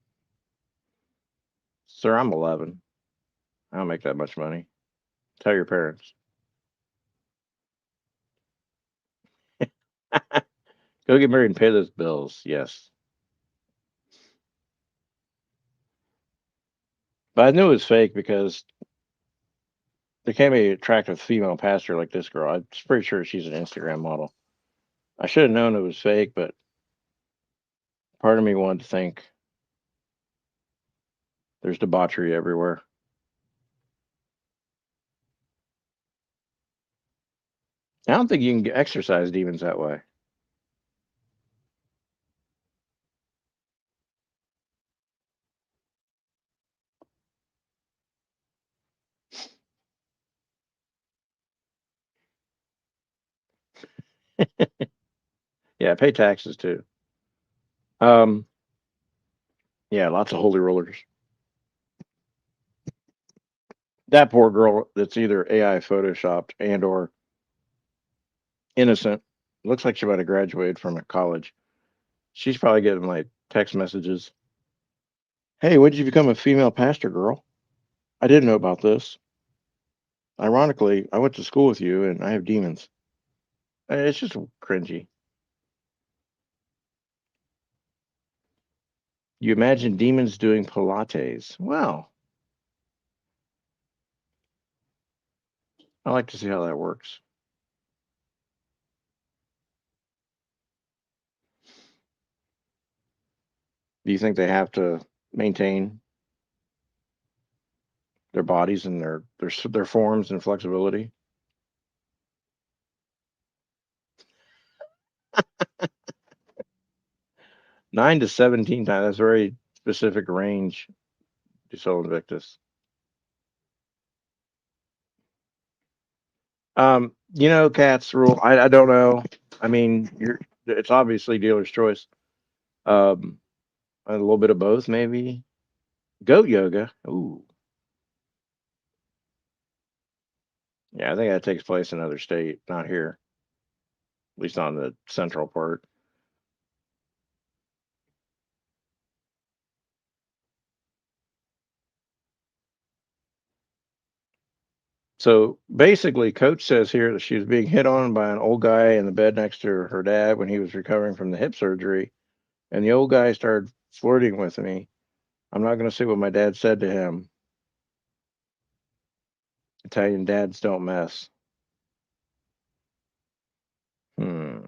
Speaker 2: Sir, I'm 11. I don't make that much money. Tell your parents. Go get married and pay those bills. Yes. But I knew it was fake because there can't be an attractive female pastor like this girl. I'm pretty sure she's an Instagram model. I should have known it was fake, but part of me wanted to think there's debauchery everywhere. I don't think you can exercise demons that way. Yeah, pay taxes too. Um, yeah, lots of holy rollers. That poor girl that's either AI photoshopped and or innocent. Looks like she might have graduated from a college. She's probably getting like text messages. Hey, when did you become a female pastor, girl? I didn't know about this. Ironically, I went to school with you and I have demons. It's just cringy. You imagine demons doing Pilates. Well, I like to see how that works. Do you think they have to maintain their bodies and their forms and flexibility? 9 to 17 times. That's a very specific range. So Invictus. Cat's rule. I don't know. I mean, it's obviously dealer's choice. Um, a little bit of both, maybe. Goat yoga. Ooh, yeah. I think that takes place in another state, not here. At least on the central part. So basically, Coach says here that she was being hit on by an old guy in the bed next to her dad when he was recovering from the hip surgery, and the old guy started flirting with me. I'm not going to say what my dad said to him. Italian dads don't mess. Hmm.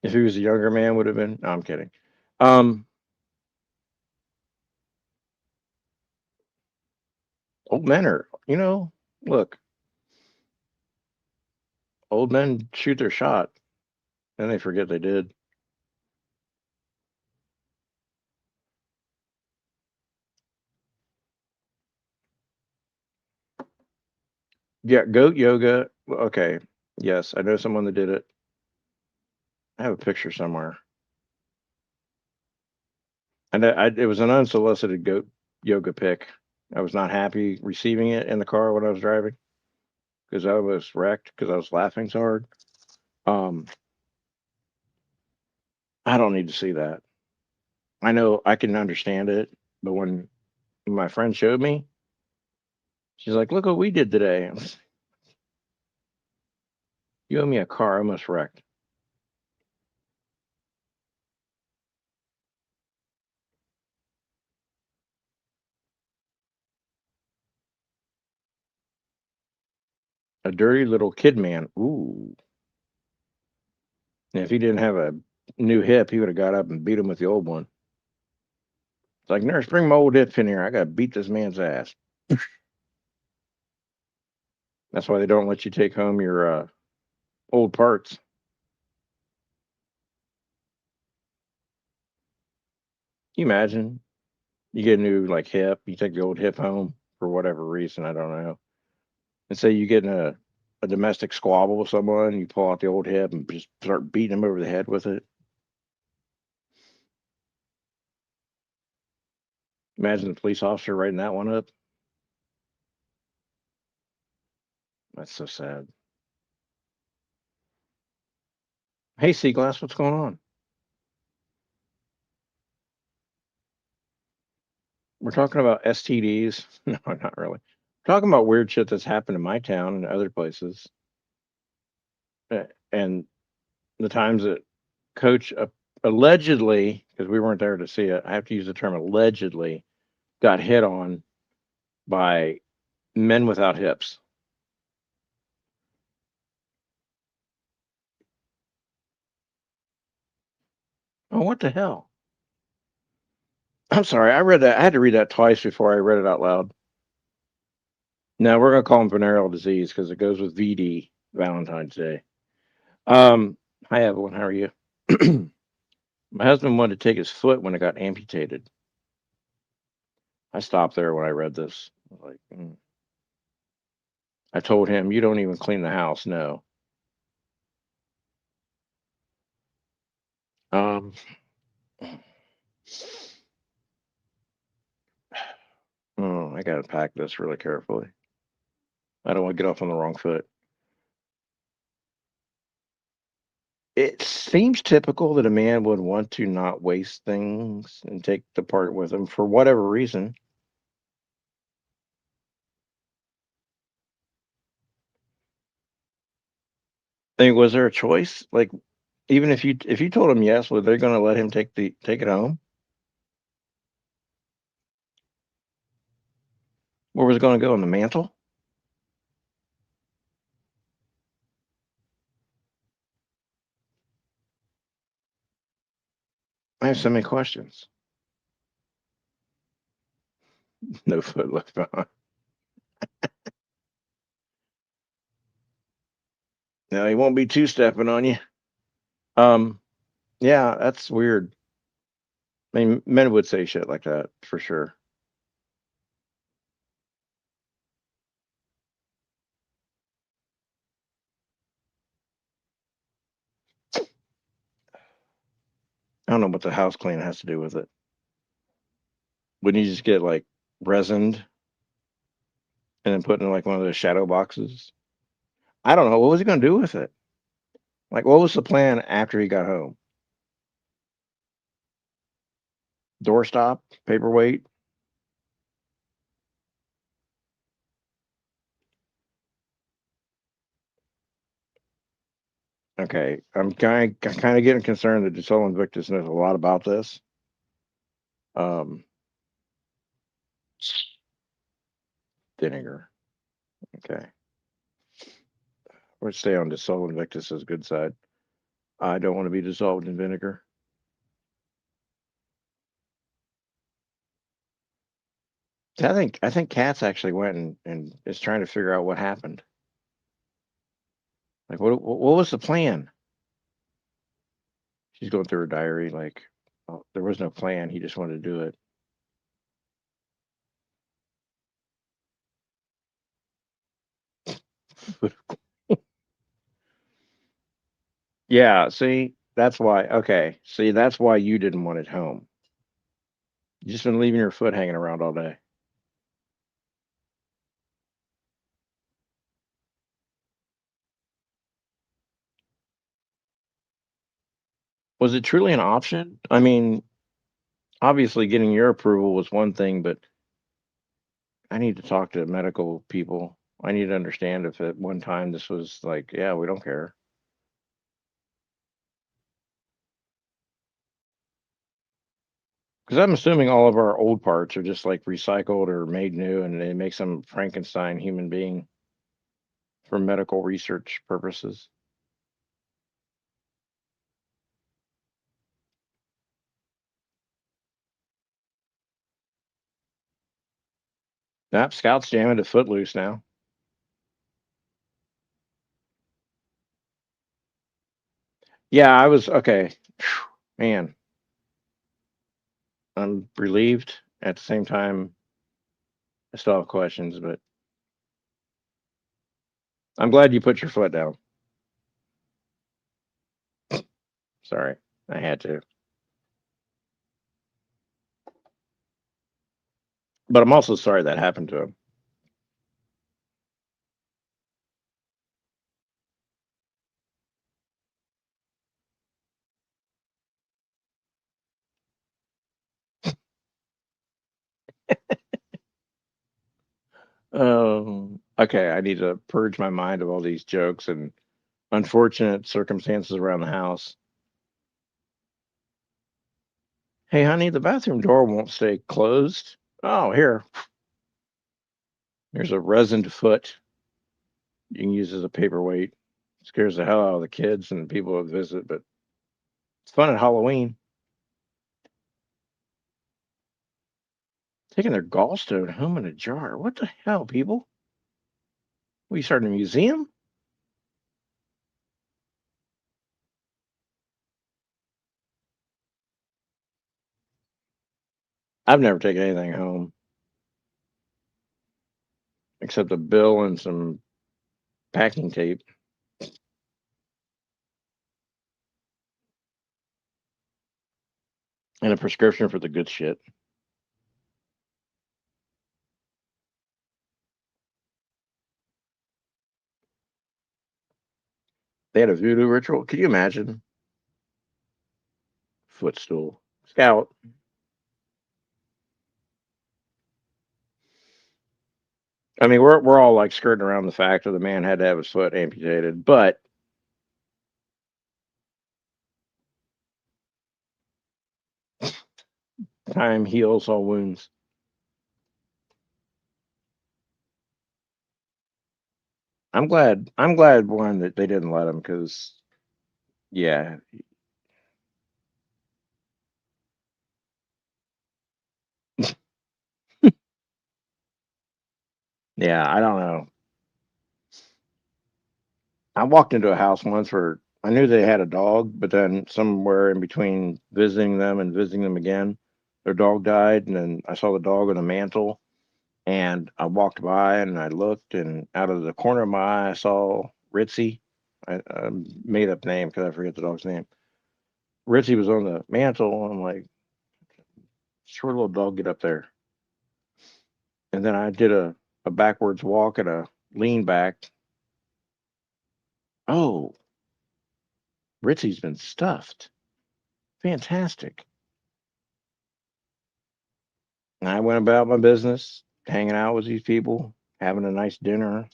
Speaker 2: If he was a younger man, would have been. No, I'm kidding. Um, Old men are, look, old men shoot their shot, and they forget they did. Yeah, goat yoga. Okay, yes, I know someone that did it. I have a picture somewhere, and it was an unsolicited goat yoga pic. I was not happy receiving it in the car when I was driving because I was wrecked because I was laughing so hard. Um, I don't need to see that. I know I can understand it, but when my friend showed me, she's like, "Look what we did today." You owe me a car. I almost wrecked. A dirty little kid man. Ooh. And if he didn't have a new hip, he would have got up and beat him with the old one. It's like, nurse, bring my old hip in here. I got to beat this man's ass. That's why they don't let you take home your old parts. Can you imagine? You get a new like hip, you take the old hip home for whatever reason, I don't know. And say you get in a domestic squabble with someone, you pull out the old hip and just start beating them over the head with it. Imagine the police officer writing that one up. That's so sad. Hey, Seaglass, what's going on? We're talking about STDs. No, not really. We're talking about weird shit that's happened in my town and other places. And the times that coach allegedly, because we weren't there to see it, I have to use the term allegedly, got hit on by men without hips. Oh, what the hell? I'm sorry. I read that. I had to read that twice before I read it out loud. Now we're gonna call him venereal disease because it goes with VD, Valentine's Day. Um, Hi Evelyn, how are you? My husband wanted to take his foot when it got amputated. I stopped there when I read this. I was like, I told him, "You don't even clean the house." No. Um, I gotta pack this really carefully. I don't want to get off on the wrong foot. It seems typical that a man would want to not waste things and take the part with him for whatever reason. I mean, was there a choice? Like, even if you told him yes, were they going to let him take it home? Where was it going to go on the mantle? I have so many questions. No foot left behind. No, he won't be two stepping on you. Um, yeah, that's weird. I mean, men would say shit like that for sure. I don't know what the house clean has to do with it. Wouldn't you just get like resined and then put in like one of those shadow boxes? I don't know. What was he going to do with it? Like, what was the plan after he got home? Doorstop, paperweight. Okay, I'm kind of getting concerned that Giselle Invictus knows a lot about this. Um, Vinegar. Okay, let's stay on Giselle Invictus's good side. I don't want to be dissolved in vinegar. I think Katz actually went and is trying to figure out what happened. Like, what was the plan? She's going through her diary. Like, oh, there was no plan. He just wanted to do it. Yeah, see, that's why. Okay, see, that's why you didn't want it home. You just been leaving your foot hanging around all day. Was it truly an option? I mean, obviously, getting your approval was one thing, but I need to talk to medical people. I need to understand if at one time this was like, yeah, we don't care. Because I'm assuming all of our old parts are just like recycled or made new, and they make some Frankenstein human being for medical research purposes. Yep, Scout's jamming to Footloose now. Yeah, I was okay. Man, I'm relieved. At the same time, I still have questions, but I'm glad you put your foot down. Sorry, I had to. But I'm also sorry that happened to him. Okay, I need to purge my mind of all these jokes and unfortunate circumstances around the house. Hey, honey, the bathroom door won't stay closed. Oh, here, here's a resined foot you can use as a paperweight. Scares the hell out of the kids and people who visit, but it's fun at Halloween. Taking their gallstone home in a jar. What the hell, people? We starting a museum? I've never taken anything home except a bill and some packing tape and a prescription for the good shit. They had a voodoo ritual. Can you imagine? Footstool. Scout. I mean, we're all like skirting around the fact that the man had to have his foot amputated, but time heals all wounds. I'm glad one that they didn't let him because yeah, yeah, I don't know. I walked into a house once where I knew they had a dog, but then somewhere in between visiting them and visiting them again, their dog died, and then I saw the dog on the mantle, and I walked by and I looked, and out of the corner of my eye, I saw Ritzy. I made up name because I forget the dog's name. Ritzy was on the mantle, and I'm like, short little dog, get up there. And then I did a backwards walk and a lean back. Oh, Ritzy's been stuffed. Fantastic. And I went about my business, hanging out with these people, having a nice dinner.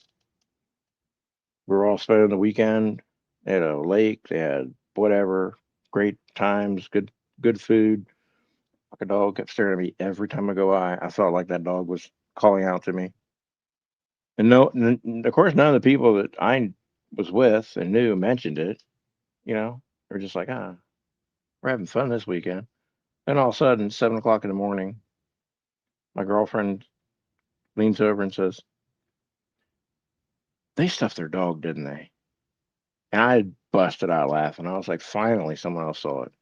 Speaker 2: We were all spending the weekend at a lake. They had whatever, great times, good food. Like a dog kept staring at me every time I go by. I felt like that dog was calling out to me. And no, of course, none of the people that I was with and knew mentioned it. You know, they're just like, ah, we're having fun this weekend. And all of a sudden, 7 o'clock in the morning, my girlfriend leans over and says, "They stuffed their dog, didn't they?" And I busted out laughing. I was like, finally, someone else saw it.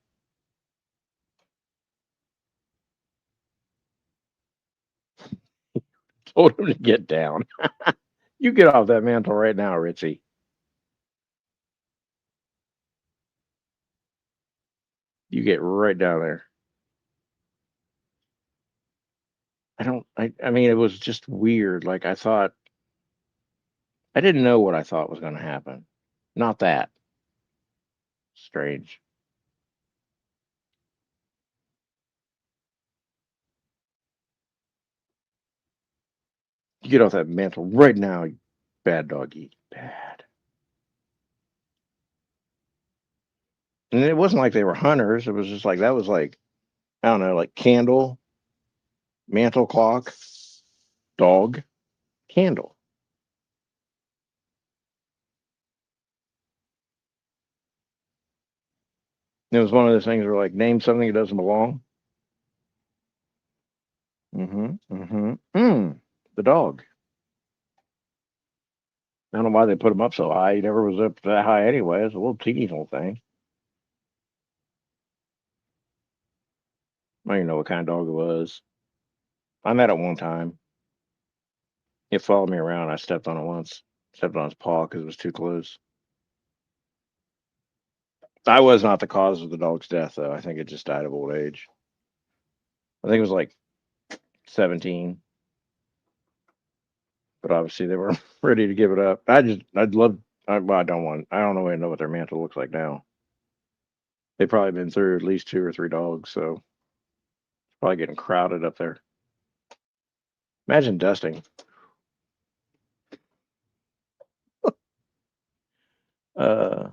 Speaker 2: Told him to get down. You get off that mantle right now, Ritzy. You get right down there. I mean, it was just weird. Like, I didn't know what I thought was going to happen. Not that strange. You get off that mantle right now, you bad doggy. Bad. And it wasn't like they were hunters. It was just like, that was like, I don't know, like candle, mantle clock, dog, candle. And it was one of those things where like, name something that doesn't belong. Mm-hmm. Mm-hmm. The dog. I don't know why they put him up so high. He never was up that high anyway. It's a little teeny little thing. I don't even know what kind of dog it was. I met it one time. It followed me around. I stepped on it once. Stepped on its paw because it was too close. I was not the cause of the dog's death, though. I think it just died of old age. I think it was like 17, but obviously they were ready to give it up. I'd love, well, I don't really know what their mantle looks like now. They've probably been through at least two or three dogs, so it's probably getting crowded up there. Imagine dusting. Uh,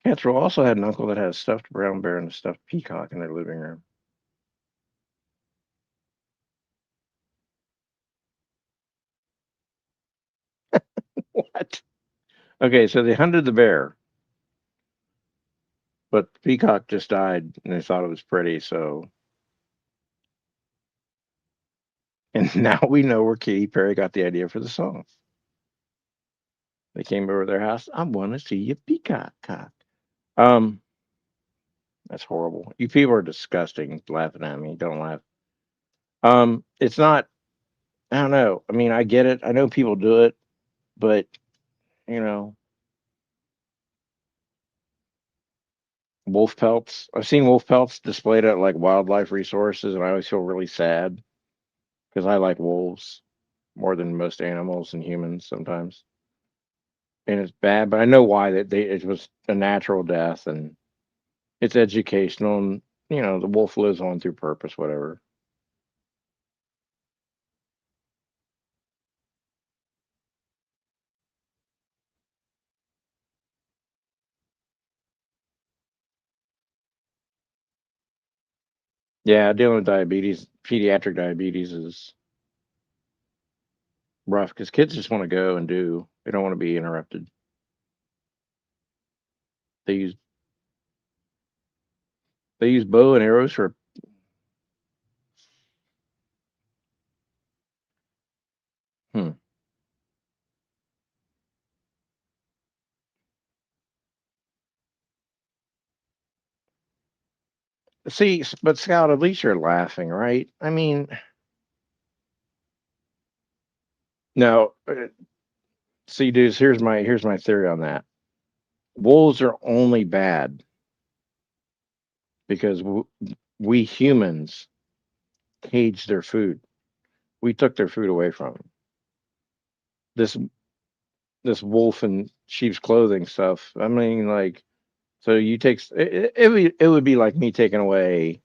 Speaker 2: Cantrell also had an uncle that had a stuffed brown bear and a stuffed peacock in their living room. What? Okay, so they hunted the bear, but the peacock just died and they thought it was pretty, so. And now we know where Katy Perry got the idea for the song. They came over their house. I want to see your peacock cock. Um, that's horrible. You people are disgusting laughing at me. Don't laugh. It's not, I don't know. I mean, I get it. I know people do it, but you know, wolf pelts. I've seen wolf pelts displayed at like wildlife resources, and I always feel really sad because I like wolves more than most animals and humans sometimes. And it's bad, but I know why that it was a natural death and it's educational and the wolf lives on through purpose, whatever. Yeah, dealing with diabetes, pediatric diabetes is rough because kids just want to go and do. They don't want to be interrupted. They use they use bow and arrows for. Hmm. See, but Scout, at least you're laughing, right? I mean, no. See, dudes, here's my theory on that. Wolves are only bad because we humans caged their food. We took their food away from them. This this wolf in sheep's clothing stuff. I mean, like, so you take it would be like me taking away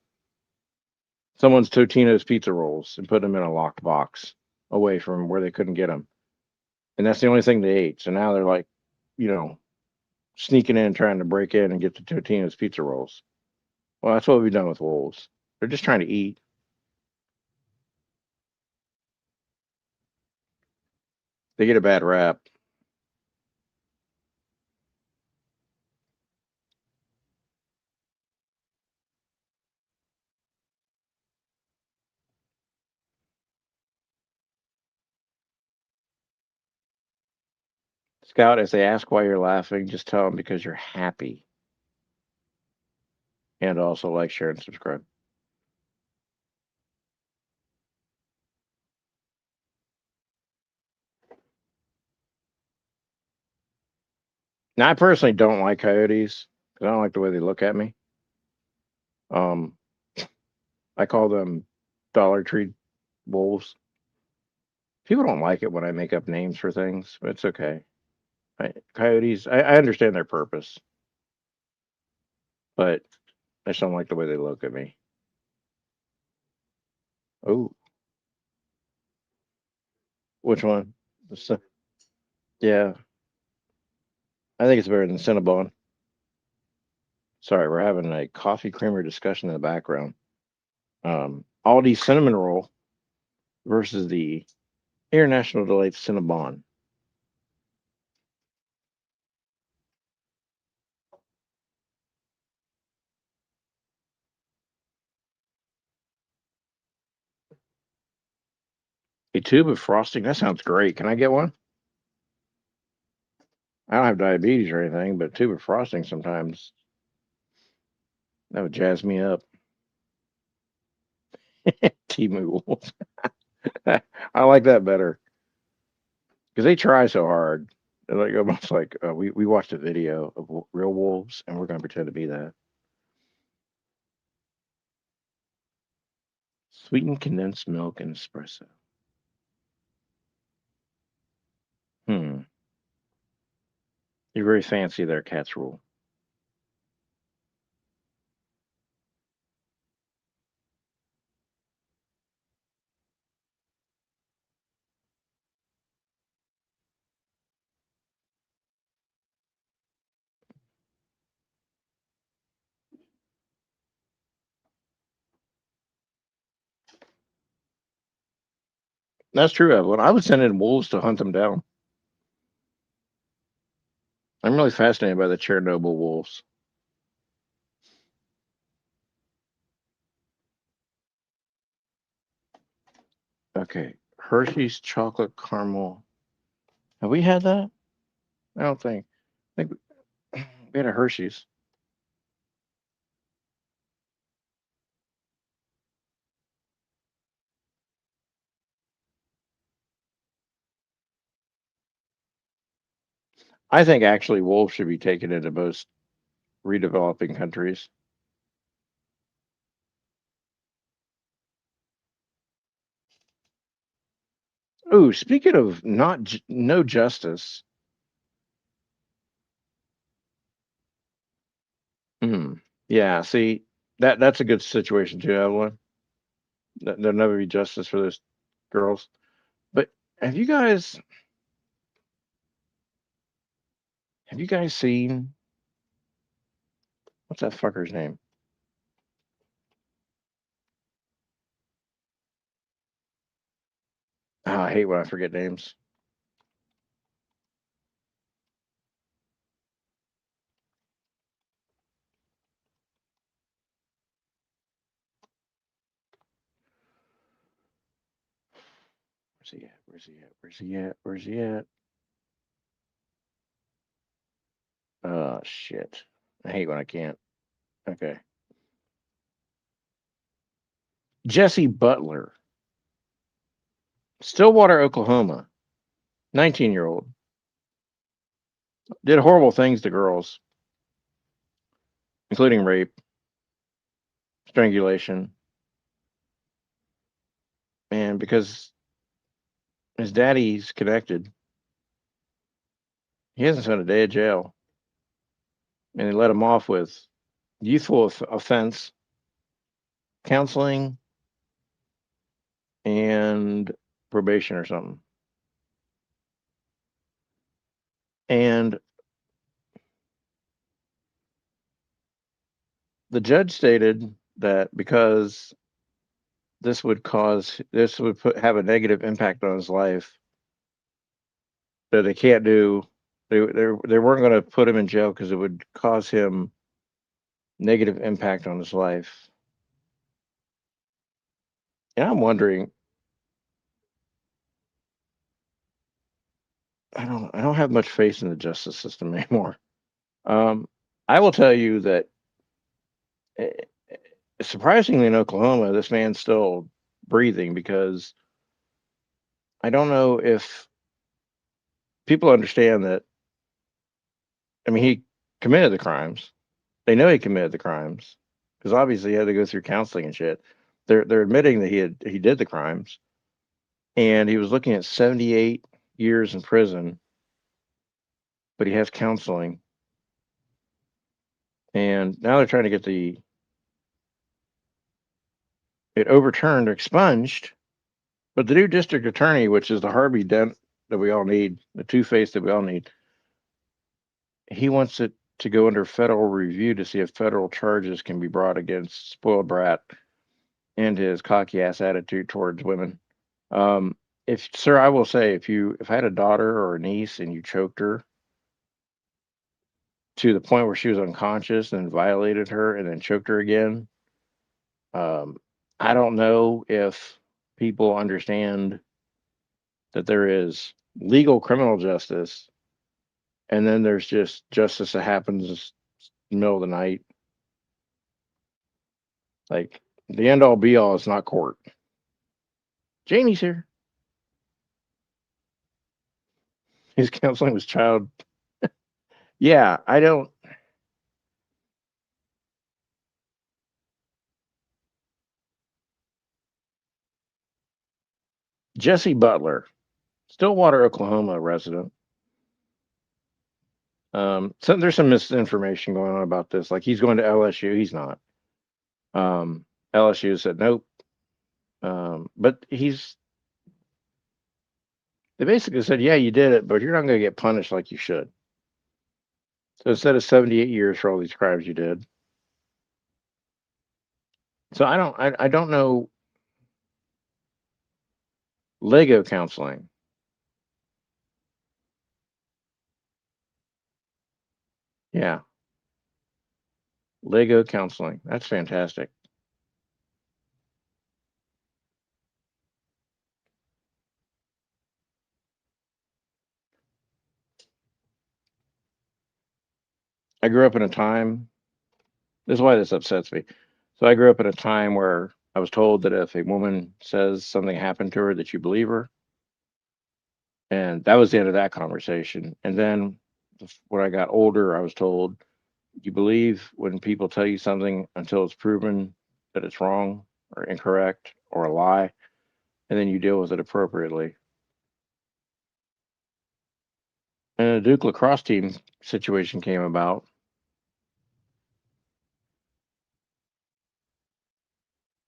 Speaker 2: someone's Totino's pizza rolls and putting them in a locked box away from where they couldn't get them, and that's the only thing they ate. So now they're like, you know, sneaking in, trying to break in and get the Totino's pizza rolls. Well, that's what we've done with wolves. They're just trying to eat. They get a bad rap. Scout, if they ask why you're laughing, just tell them because you're happy. And also like, share, and subscribe. Now, I personally don't like coyotes because I don't like the way they look at me. Um, I call them Dollar Tree wolves. People don't like it when I make up names for things, but it's okay. Coyotes, I understand their purpose, but I just don't like the way they look at me. Oh, which one? Yeah, I think it's better than Cinnabon. Sorry, we're having a coffee creamer discussion in the background. Aldi cinnamon roll versus the International Delight Cinnabon. A tube of frosting. That sounds great. Can I get one? I don't have diabetes or anything, but a tube of frosting sometimes that would jazz me up. Timu wolves. I like that better because they try so hard. They're like almost like we watched a video of real wolves, and we're going to pretend to be that. Sweetened condensed milk and espresso. Hmm. You're very fancy there, Cat's Rule. That's true, Evelyn. I would send in wolves to hunt them down. I'm really fascinated by the Chernobyl wolves. Okay, Hershey's chocolate caramel. Have we had that? I don't think. I think we had a Hershey's. I think actually wolves should be taken into most redeveloping countries. Ooh, speaking of not no justice. Hmm. Yeah, see that's a good situation too, Evelyn. There'll never be justice for those girls. But have you guys have you guys seen what's that fucker's name? Oh, I hate when I forget names. Where's he at? Where's he at? Where's he at? Where's he at? Oh shit. I hate when I can't. Okay. Jesse Butler, Stillwater, Oklahoma, 19-year-old, did horrible things to girls, including rape, strangulation, and because his daddy's connected, he hasn't spent a day in jail, and they let him off with youthful offense, counseling, and probation or something. And the judge stated that because this would have a negative impact on his life, that they can't do. They weren't going to put him in jail because it would cause him negative impact on his life. And I'm wondering, I don't have much faith in the justice system anymore. Um, I will tell you that eh, surprisingly in Oklahoma, this man's still breathing because I don't know if people understand that. I mean, he committed the crimes. They know he committed the crimes because obviously he had to go through counseling and shit. They're admitting that he did the crimes, and he was looking at 78 years in prison, but he has counseling, and now they're trying to get the it overturned or expunged. But the new district attorney, which is the Harvey Dent that we all need, the Two Face that we all need, he wants it to go under federal review to see if federal charges can be brought against spoiled brat and his cocky ass attitude towards women. Um, if sir, I will say, if I had a daughter or a niece and you choked her to the point where she was unconscious and violated her and then choked her again, um, I don't know if people understand that there is legal criminal justice and then there's just justice that happens in the middle of the night. Like The end all be all is not court. Janie's here. His counseling was child. Yeah, I don't. Jesse Butler, Stillwater, Oklahoma resident. So there's some misinformation going on about this. Like he's going to LSU. He's not. Um, LSU said nope. But they basically said, yeah, you did it, but you're not going to get punished like you should. So instead of 78 years for all these crimes you did. So I don't know Lego counseling. Yeah, Lego counseling. That's fantastic. I grew up in a time. This is why this upsets me. So I grew up in a time where I was told that if a woman says something happened to her, that you believe her, and that was the end of that conversation. And then when I got older, I was told you believe when people tell you something until it's proven that it's wrong or incorrect or a lie, and then you deal with it appropriately. And a Duke lacrosse team situation came about,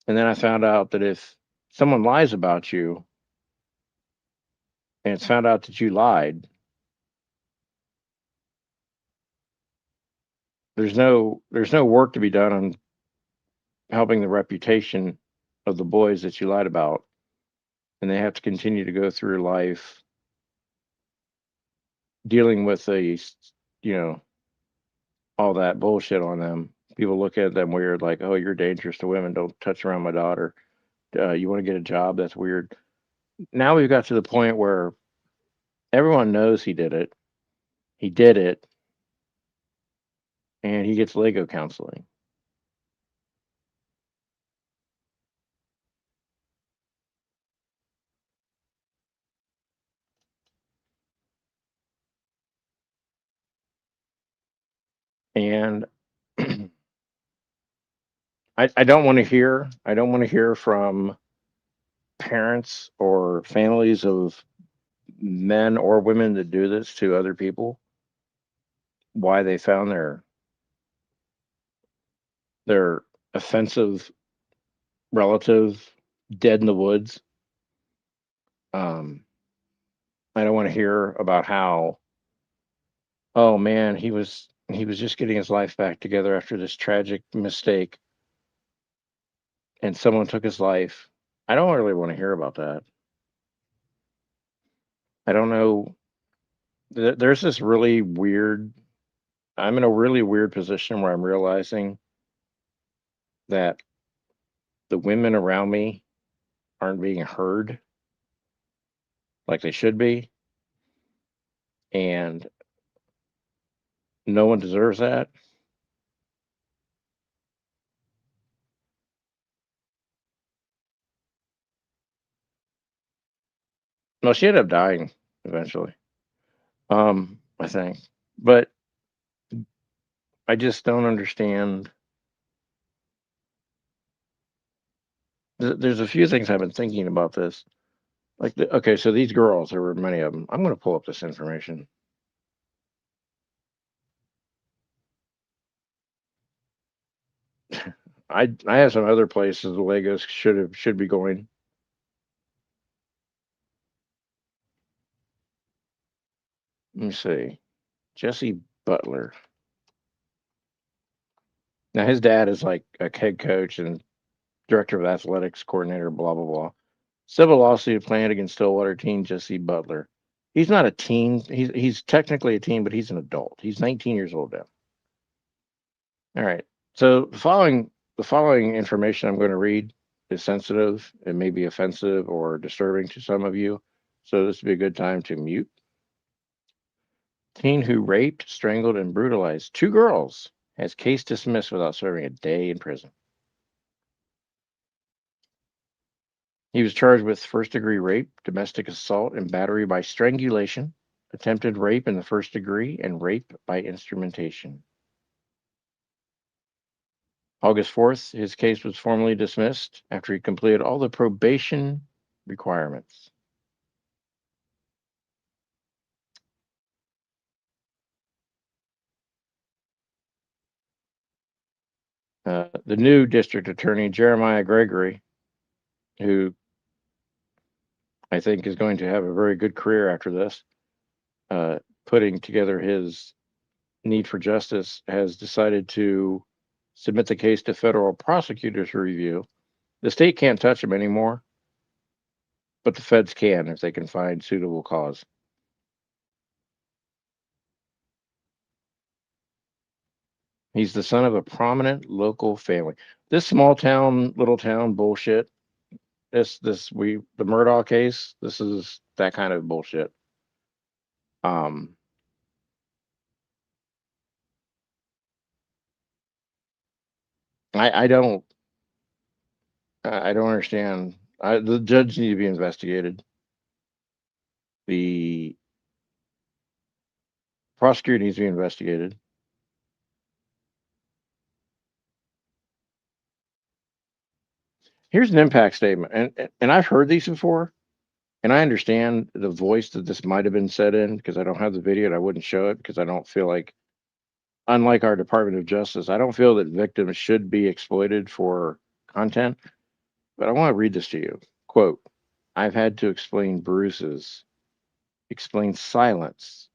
Speaker 2: and then I found out that if someone lies about you and it's found out that you lied, there's no work to be done on helping the reputation of the boys that you lied about, and they have to continue to go through life dealing with you know all that bullshit on them. People look at them weird, like, oh, you're dangerous to women, don't touch around my daughter. You want to get a job, that's weird. Now we've got to the point where everyone knows he did it, and he gets Lego counseling. And I don't want to hear from parents or families of men or women that do this to other people, why they found their offensive relative dead in the woods. Um, I don't want to hear about how, oh man, he was just getting his life back together after this tragic mistake and someone took his life. I don't really want to hear about that. I don't know. There's this really weird, I'm in a really weird position where I'm realizing that the women around me aren't being heard like they should be, and no one deserves that. No, she ended up dying eventually. I think, but I just don't understand. There's a few things I've been thinking about this. Like, okay, so these girls, there were many of them. I'm going to pull up this information. I have some other places the Legos should be going. Let me see. Jesse Butler. Now his dad is like a head coach and director of athletics coordinator. Blah blah blah. Civil lawsuit planned against Stillwater teen Jesse Butler. He's not a teen. He's technically a teen, but he's an adult. He's 19 years old now. All right. So the following information I'm going to read is sensitive. It may be offensive or disturbing to some of you. So this would be a good time to mute. Teen who raped, strangled, and brutalized two girls has case dismissed without serving a day in prison. He was charged with first-degree rape, domestic assault, and battery by strangulation, attempted rape in the first degree, and rape by instrumentation. August 4th, his case was formally dismissed after he completed all the probation requirements. The new district attorney, Jeremiah Gregory, who I think is going to have a very good career after this, putting together his need for justice, has decided to submit the case to federal prosecutors for review. The state can't touch him anymore, but the feds can if they can find suitable cause. He's the son of a prominent local family. This small town, little town bullshit. The Murdaugh case. This is that kind of bullshit. Um, I don't I don't understand. The judge needs to be investigated. The prosecutor needs to be investigated. Here's an impact statement, and I've heard these before, and I understand the voice that this might have been said in because I don't have the video and I wouldn't show it because I don't feel like, unlike our Department of Justice, I don't feel that victims should be exploited for content. But I want to read this to you. Quote, I've had to explain bruises, explain silence,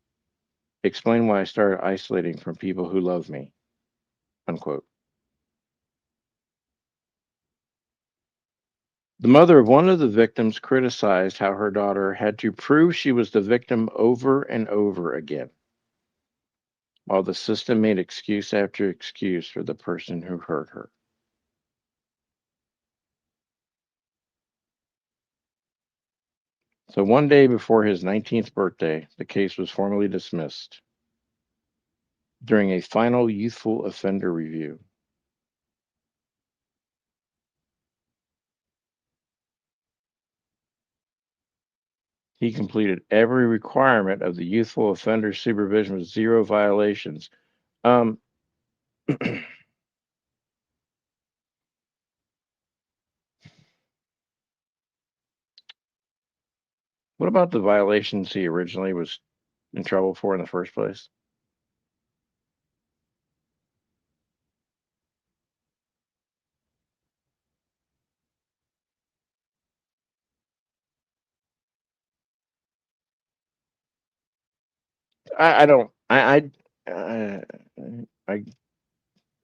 Speaker 2: explain why I started isolating from people who love me. Unquote. The mother of one of the victims criticized how her daughter had to prove she was the victim over and over again, while the system made excuse after excuse for the person who hurt her. So one day before his 19th birthday, the case was formally dismissed during a final youthful offender review. He completed every requirement of the youthful offender supervision with zero violations. Um, what about the violations he originally was in trouble for in the first place? I don't. I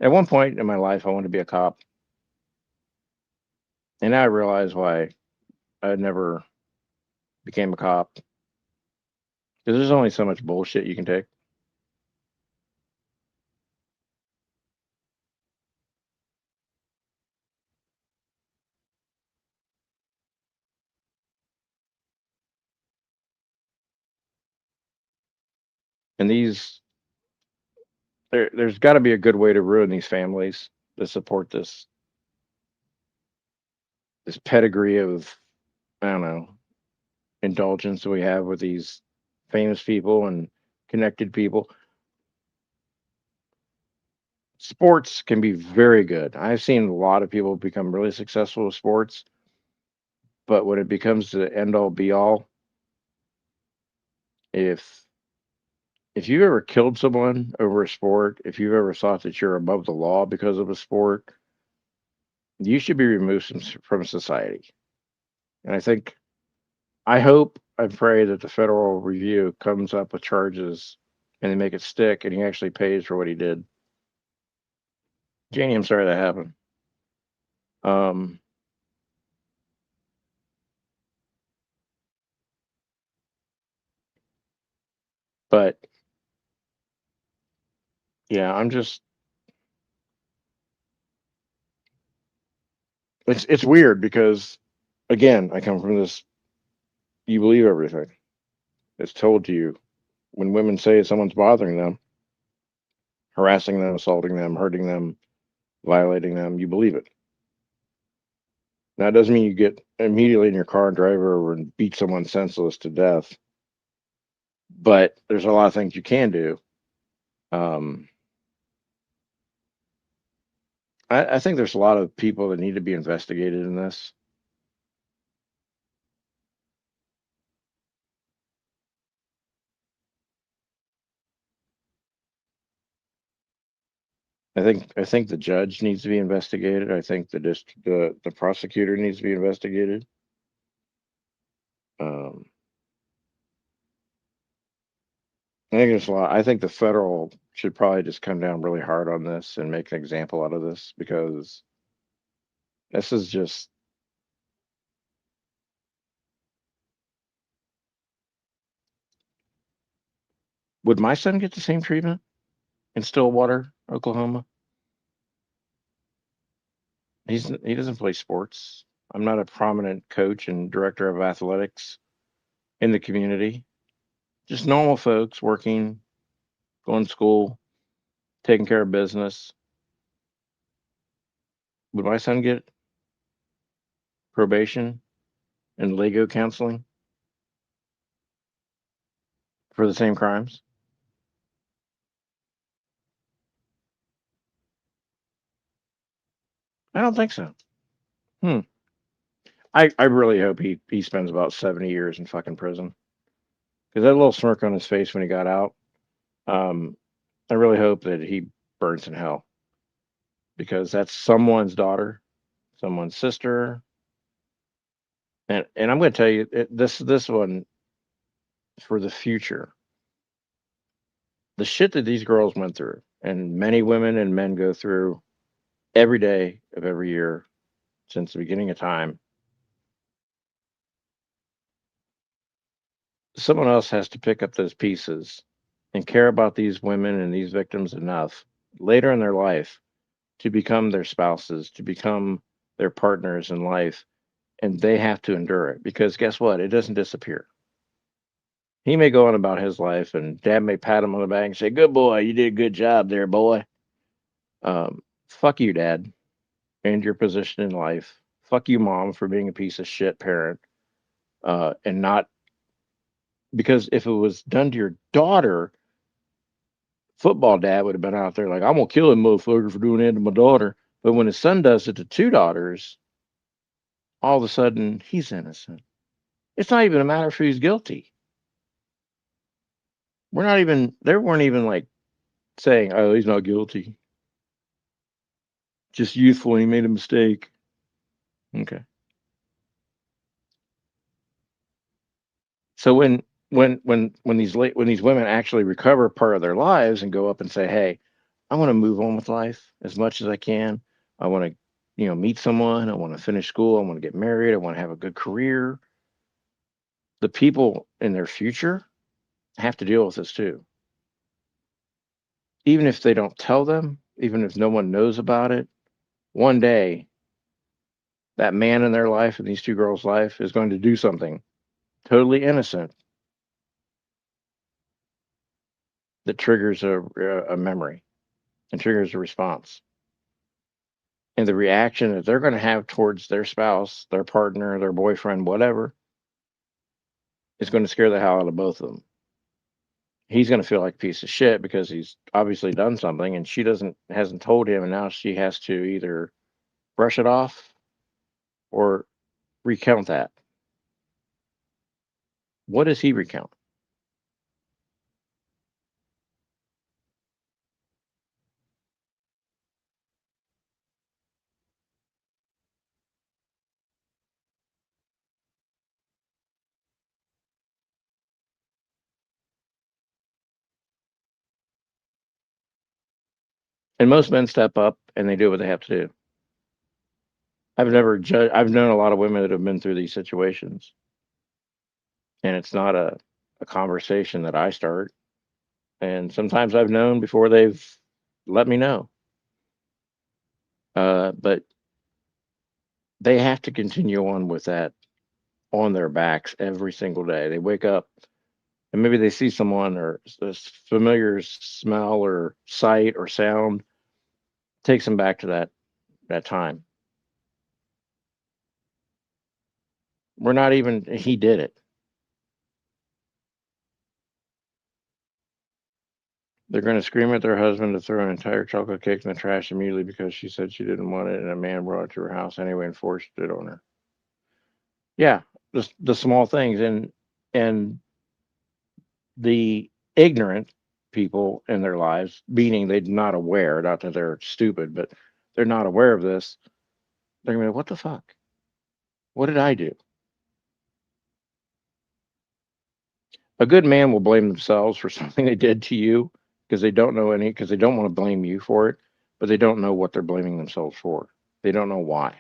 Speaker 2: at one point in my life I wanted to be a cop, and now I realize why I never became a cop because there's only so much bullshit you can take. And there's got to be a good way to ruin these families to support this pedigree of, I don't know, indulgence that we have with these famous people and connected people. Sports can be very good. I've seen a lot of people become really successful with sports, but when it becomes the end all be all, if if you've ever killed someone over a sport, if you've ever thought that you're above the law because of a sport, you should be removed from society. And I hope, I pray that the federal review comes up with charges and they make it stick and he actually pays for what he did. Janie, I'm sorry that happened. Um, but yeah, it's weird because again, I come from this, you believe everything. It's told to you. When women say someone's bothering them, harassing them, assaulting them, hurting them, violating them, you believe it. Now, it doesn't mean you get immediately in your car and drive over and beat someone senseless to death, but there's a lot of things you can do. Um, I think there's a lot of people that need to be investigated in this. I think the judge needs to be investigated. I think the prosecutor needs to be investigated. Um, I think there's a lot. I think the federal should probably just come down really hard on this and make an example out of this because this is just. Would my son get the same treatment in Stillwater, Oklahoma? He doesn't play sports. I'm not a prominent coach and director of athletics in the community. Just normal folks working, going to school, taking care of business. Would my son get probation and Lego counseling for the same crimes? I don't think so. Hmm. I really hope he spends about 70 years in fucking prison because that little smirk on his face when he got out. Um, I really hope that he burns in hell because that's someone's daughter, someone's sister, and I'm going to tell you this one for the future. The shit that these girls went through, and many women and men go through every day of every year since the beginning of time. Someone else has to pick up those pieces and care about these women and these victims enough later in their life to become their spouses, to become their partners in life, and they have to endure it because guess what? It doesn't disappear. He may go on about his life, and dad may pat him on the back and say, "Good boy, you did a good job there, boy." Fuck you, dad, and your position in life. Fuck you, mom, for being a piece of shit parent. And not because if it was done to your daughter, football dad would have been out there like, "I'm gonna kill him, motherfucker, for doing that to my daughter." But when his son does it to two daughters, all of a sudden he's innocent. It's not even a matter of who's guilty. We're not even. They weren't even like saying, "Oh, he's not guilty. Just youthful. And he made a mistake." Okay. So when these women actually recover part of their lives and go up and say, "Hey, I want to move on with life as much as I can. I want to, meet someone. I want to finish school. I want to get married. I want to have a good career." The people in their future have to deal with this too. Even if they don't tell them, even if no one knows about it, one day that man in their life and these two girls' life is going to do something totally innocent that triggers a memory and triggers a response. And the reaction that they're going to have towards their spouse, their partner, their boyfriend, whatever, is going to scare the hell out of both of them. He's going to feel like a piece of shit because he's obviously done something and she doesn't hasn't told him, and now she has to either brush it off or recount that. What does he recount? And most men step up and they do what they have to do. I've known a lot of women that have been through these situations, and it's not a conversation that I start. And sometimes I've known before they've let me know. But they have to continue on with that on their backs every single day. They wake up and maybe they see someone or a familiar smell or sight or sound takes them back to that time. We're not even, he did it. They're going to scream at their husband to throw an entire chocolate cake in the trash immediately because she said she didn't want it and a man brought it to her house anyway and forced it on her. Yeah, the small things, and the ignorant people in their lives, meaning they're not aware, not that they're stupid, but they're not aware of this. They're going to be like, what the fuck? What did I do? A good man will blame themselves for something they did to you because they don't know any, because they don't want to blame you for it, but they don't know what they're blaming themselves for. They don't know why.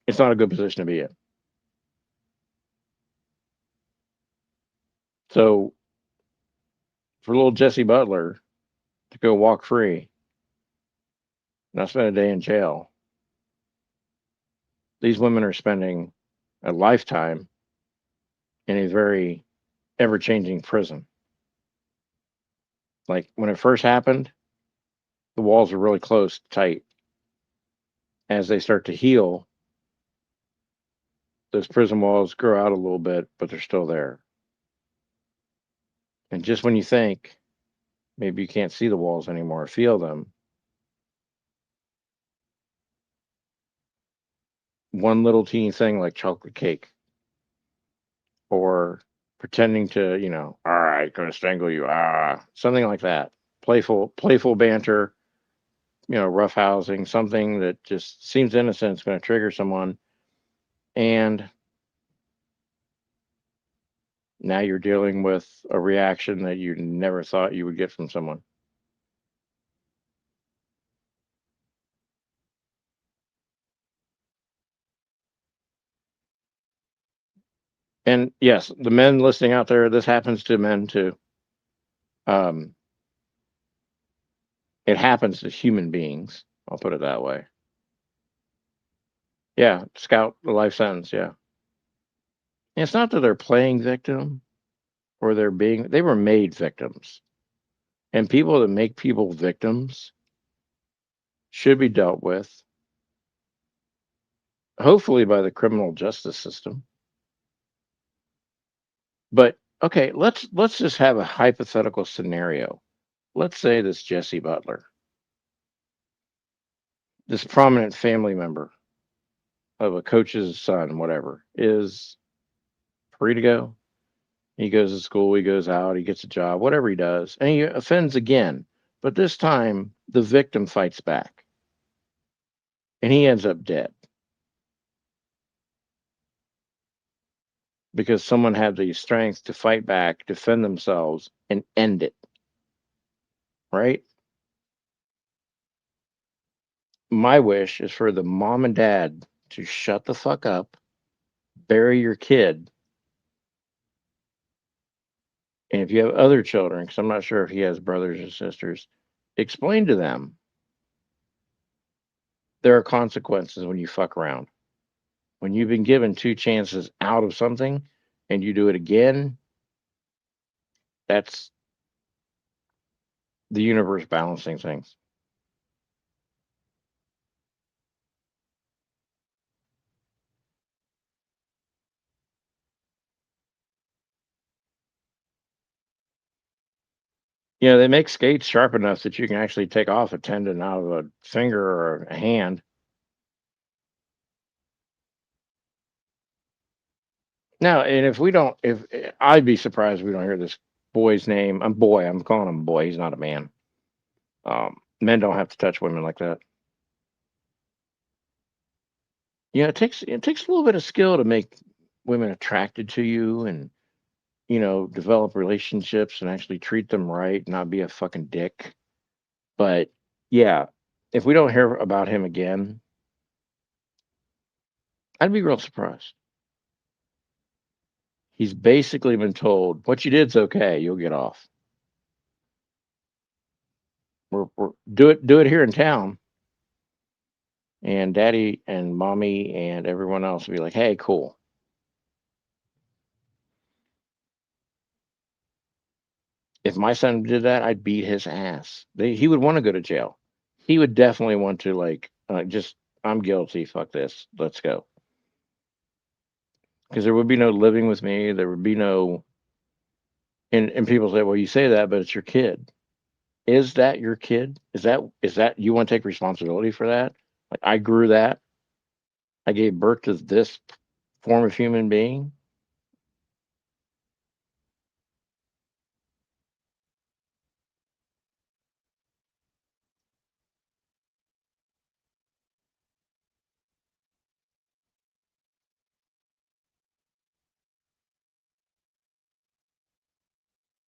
Speaker 2: It's not a good position to be in. So for little Jesse Butler to go walk free, not spend a day in jail, these women are spending a lifetime in a very ever changing prison. Like when it first happened, the walls are really close, tight. As they start to heal, those prison walls grow out a little bit, but they're still there. And just when you think maybe you can't see the walls anymore, feel them, one little teeny thing like chocolate cake or pretending to, all right, gonna strangle you, something like that. Playful banter, roughhousing, something that just seems innocent is going to trigger someone, and now you're dealing with a reaction that you never thought you would get from someone. And yes, the men listening out there, this happens to men too. Um, it happens to human beings. I'll put it that way. Yeah, scout the life sentence. Yeah, and it's not that they're playing victim or they were made victims, and people that make people victims should be dealt with, hopefully by the criminal justice system. But okay, let's just have a hypothetical scenario. Let's say this Jesse Butler, this prominent family member of a coach's son, whatever, is free to go. He goes to school, he goes out, he gets a job, whatever he does, and he offends again. But this time, the victim fights back, and he ends up dead because someone had the strength to fight back, defend themselves, and end it. Right? My wish is for the mom and dad to shut the fuck up, bury your kid, and if you have other children, because I'm not sure if he has brothers or sisters, explain to them there are consequences when you fuck around. When you've been given two chances out of something and you do it again, that's the universe balancing things. They make skates sharp enough that you can actually take off a tendon out of a finger or a hand. Now, and if we don't, if I'd be surprised if we don't hear this boy's name. I'm calling him a boy. He's not a man. Men don't have to touch women like that. Yeah, it takes a little bit of skill to make women attracted to you and develop relationships and actually treat them right, not be a fucking dick. But yeah, if we don't hear about him again, I'd be real surprised. He's basically been told, "What you did's okay. You'll get off. Do it here in town." And daddy and mommy and everyone else will be like, "Hey, cool." If my son did that, I'd beat his ass. He would want to go to jail. he would definitely want to like just I'm guilty. Fuck this. Let's go. Because there would be no living with me. There would be no. And people say, well, you say that, but it's your kid. Is that your kid? Is that you want to take responsibility for that? Like I grew that. I gave birth to this form of human being.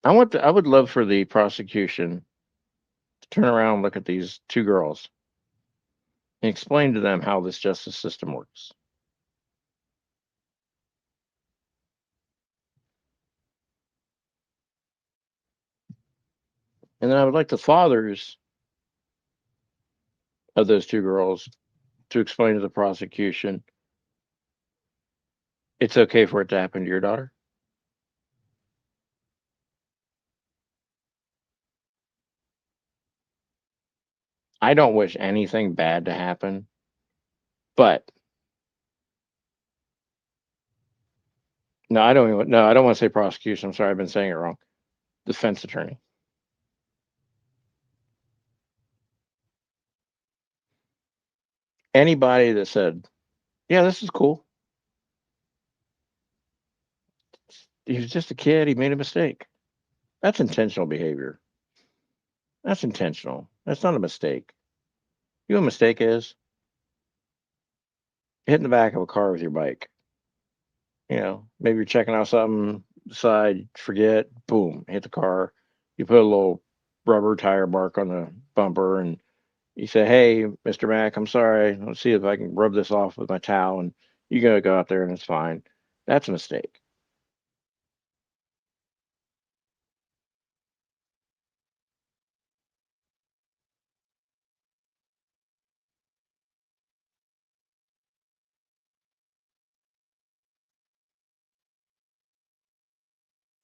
Speaker 2: I would love for the prosecution to turn around and look at these two girls and explain to them how this justice system works. And then I would like the fathers of those two girls to explain to the prosecution it's okay for it to happen to your daughter. I don't wish anything bad to happen, but no, I don't even, no, I don't want to say prosecution. I'm sorry, I've been saying it wrong. Defense attorney. Anybody that said, yeah, this is cool. He was just a kid. He made a mistake. That's intentional behavior. That's intentional. That's not a mistake. You know what a mistake is? Hitting the back of a car with your bike. Maybe you're checking out something, decide, forget, boom, hit the car. You put a little rubber tire mark on the bumper and you say, hey, Mr. Mac, I'm sorry. Let's see if I can rub this off with my towel. And you gotta go out there and it's fine. That's a mistake.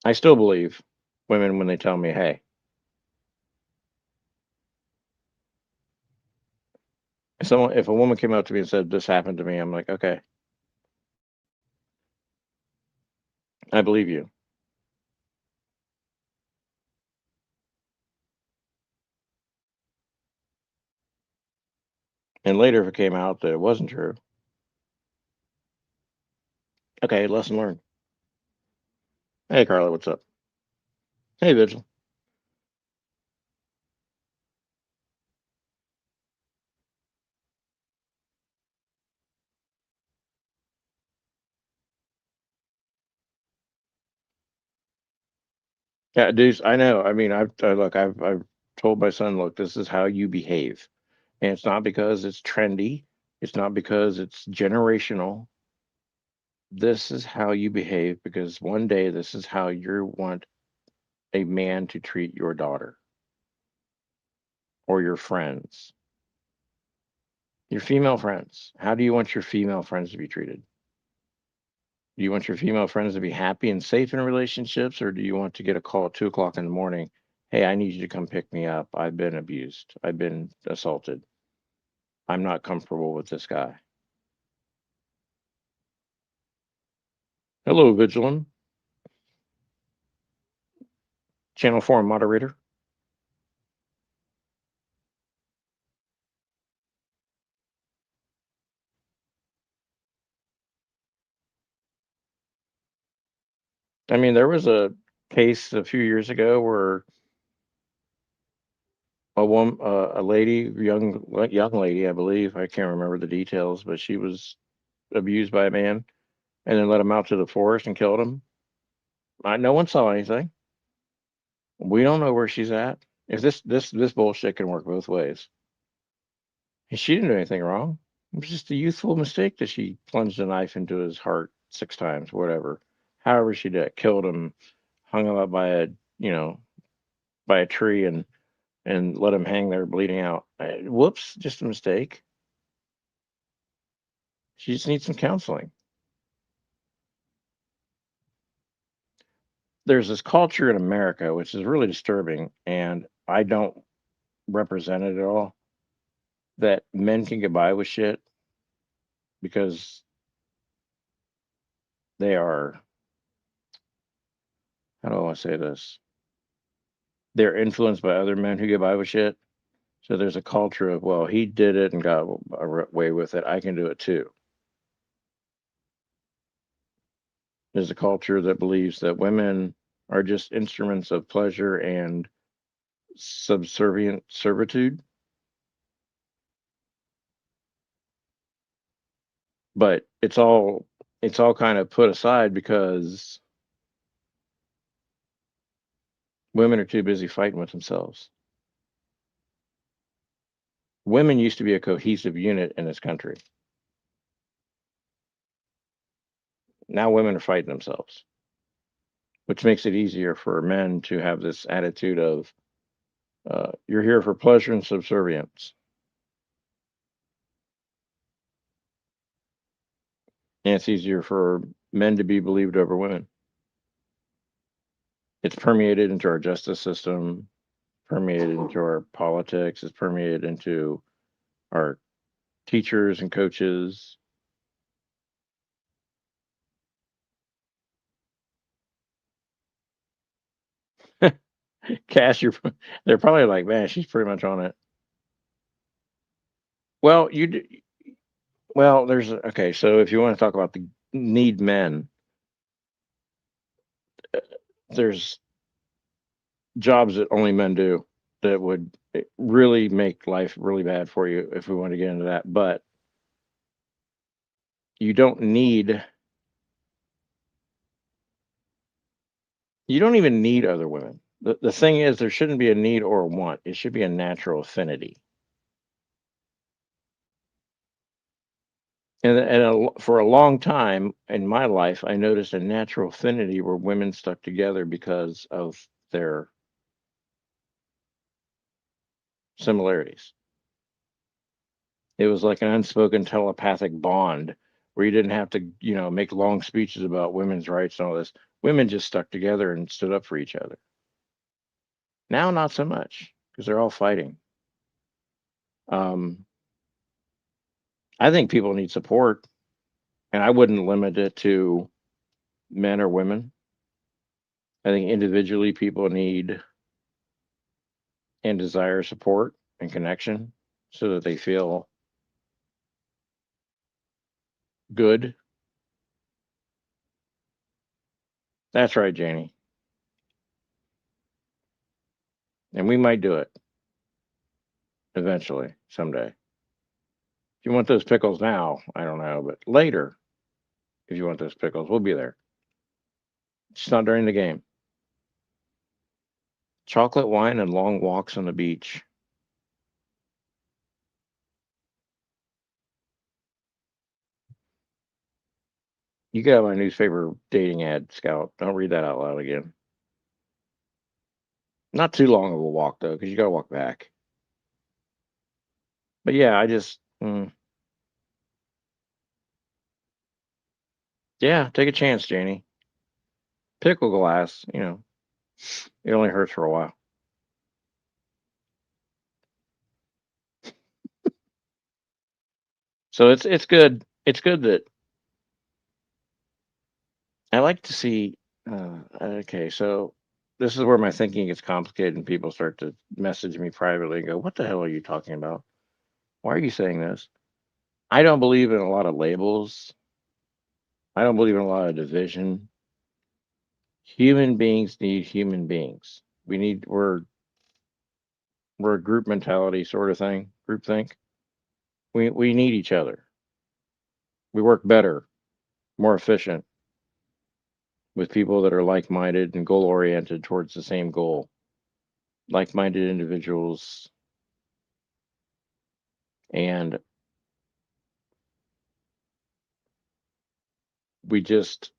Speaker 2: I still believe women when they tell me, hey, if a woman came up to me and said this happened to me, I'm like, okay, I believe you. And later, if it came out that it wasn't true, okay, lesson learned. Hey, Carla, what's up? Hey, Vigil. Yeah, dudes, I know. I mean, I've told my son, look, this is how you behave, and it's not because it's trendy. It's not because it's generational. This is how you behave because one day this is how you want a man to treat your daughter or your friends, your female friends. How do you want your female friends to be treated? Do you want your female friends to be happy and safe in relationships, or do you want to get a call at 2 o'clock in the morning? Hey, I need you to come pick me up. I've been abused. I've been assaulted. I'm not comfortable with this guy. Hello, Vigilant, Channel 4 moderator. I mean, there was a case a few years ago where a lady, young lady, I believe, I can't remember the details, but she was abused by a man and then let him out to the forest and killed him. No one saw anything. We don't know where she's at. If this bullshit can work both ways. And she didn't do anything wrong. It was just a youthful mistake that she plunged a knife into his heart 6 times, whatever. However she did it, killed him, hung him up you know, by a tree and let him hang there bleeding out. Whoops, just a mistake. She just needs some counseling. There's this culture in America which is really disturbing, and I don't represent it at all. that men can get by with shit because they are, how do I want to say this? They're influenced by other men who get by with shit. So there's a culture of, well, he did it and got away with it. I can do it too. There's a culture that believes that women are just instruments of pleasure and subservient servitude. But it's all kind of put aside because women are too busy fighting with themselves. Women used to be a cohesive unit in this country. Now women are fighting themselves, which makes it easier for men to have this attitude of you're here for pleasure and subservience. And it's easier for men to be believed over women. It's permeated into our justice system, permeated into our politics, it's permeated into our teachers and coaches. Cash, they're probably like, man, she's pretty much on it. Well, well, there's okay. So if you want to talk about the need men, there's jobs that only men do that would really make life really bad for you if we want to get into that. But you don't need, you don't even need other women. The thing is, there shouldn't be a need or a want. It should be a natural affinity. For a long time in my life, I noticed a natural affinity where women stuck together because of their similarities. It was like an unspoken telepathic bond where you didn't have to, make long speeches about women's rights and all this. Women just stuck together and stood up for each other. Now, not so much because they're all fighting. Um, I think people need support, and I wouldn't limit it to men or women. I think individually people need and desire support and connection so that they feel good. That's right, Janie. And we might do it eventually, someday. If you want those pickles now, I don't know, but later, if you want those pickles, we'll be there. Just not during the game. Chocolate wine and long walks on the beach. You could have my newspaper dating ad, Scout. Don't read that out loud again. Not too long of a walk, though, because you got to walk back. But yeah, yeah, take a chance, Janie. Pickle glass, it only hurts for a while. So it's good. It's good that I like to see. Okay, so this is where my thinking gets complicated, and people start to message me privately and go, "What the hell are you talking about? Why are you saying this?" I don't believe in a lot of labels. I don't believe in a lot of division. Human beings need human beings. We're a group mentality sort of thing, group think. We need each other. We work better, more efficient with people that are like-minded and goal-oriented towards the same goal. Like-minded individuals, and we just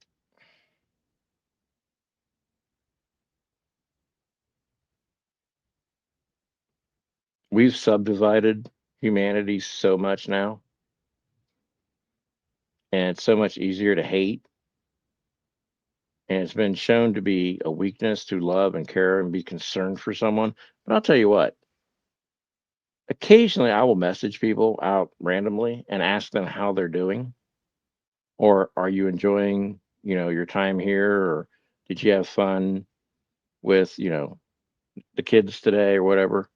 Speaker 2: we've subdivided humanity so much now, and it's so much easier to hate. And it's been shown to be a weakness to love and care and be concerned for someone. But I'll tell you what, Occasionally, I will message people out randomly and ask them how they're doing, or are you enjoying, your time here, or did you have fun with, the kids today or whatever.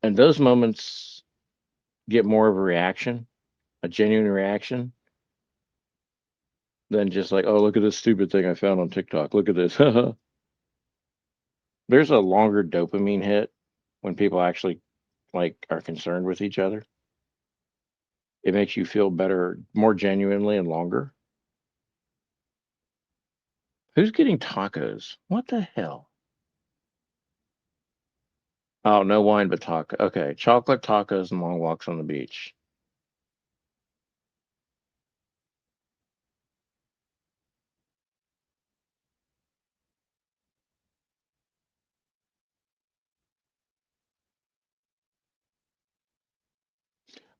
Speaker 2: And those moments get more of a reaction, a genuine reaction, than just like, oh, look at this stupid thing I found on TikTok. Look at this. There's a longer dopamine hit when people actually like are concerned with each other. It makes you feel better more genuinely and longer. Who's getting tacos? What the hell? Oh, no wine but taco. Okay, chocolate tacos and long walks on the beach.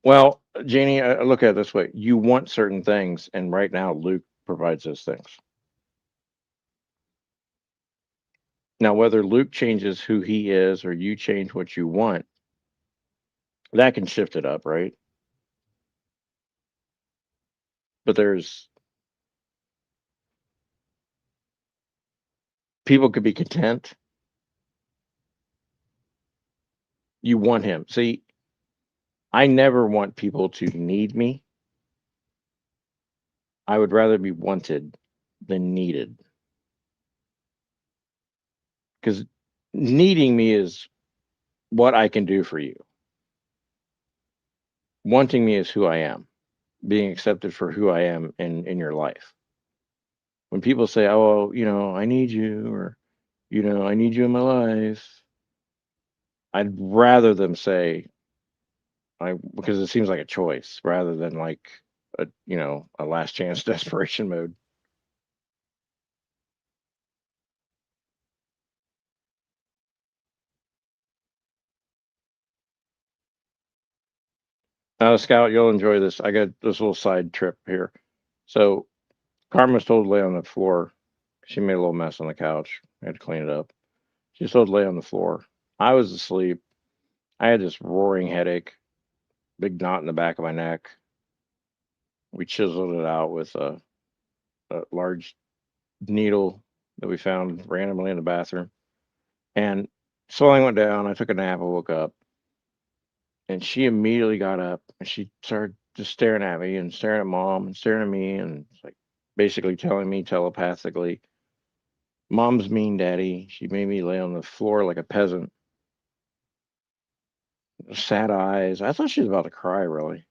Speaker 2: Well, Janie, look at it this way. You want certain things, and right now Luke provides those things. Now, whether Luke changes who he is or you change what you want, that can shift it up, right? But there's people could be content. You want him. See, I never want people to need me. I would rather be wanted than needed. Because needing me is what I can do for you. Wanting me is who I am, being accepted for who I am in your life. When people say, oh, I need you, or, I need you in my life, I'd rather them say, because it seems like a choice rather than like a last chance desperation mode. Scout, you'll enjoy this. I got this little side trip here. So Carmen was told to lay on the floor. She made a little mess on the couch. I had to clean it up. She was told to lay on the floor. I was asleep. I had this roaring headache, big knot in the back of my neck. We chiseled it out with a large needle that we found randomly in the bathroom. And swelling went down. I took a nap. I woke up, and she immediately got up and she started just staring at me and staring at mom and staring at me and like basically telling me telepathically, "Mom's mean, Daddy." She made me lay on the floor like a peasant, sad eyes. I thought she was about to cry. Really,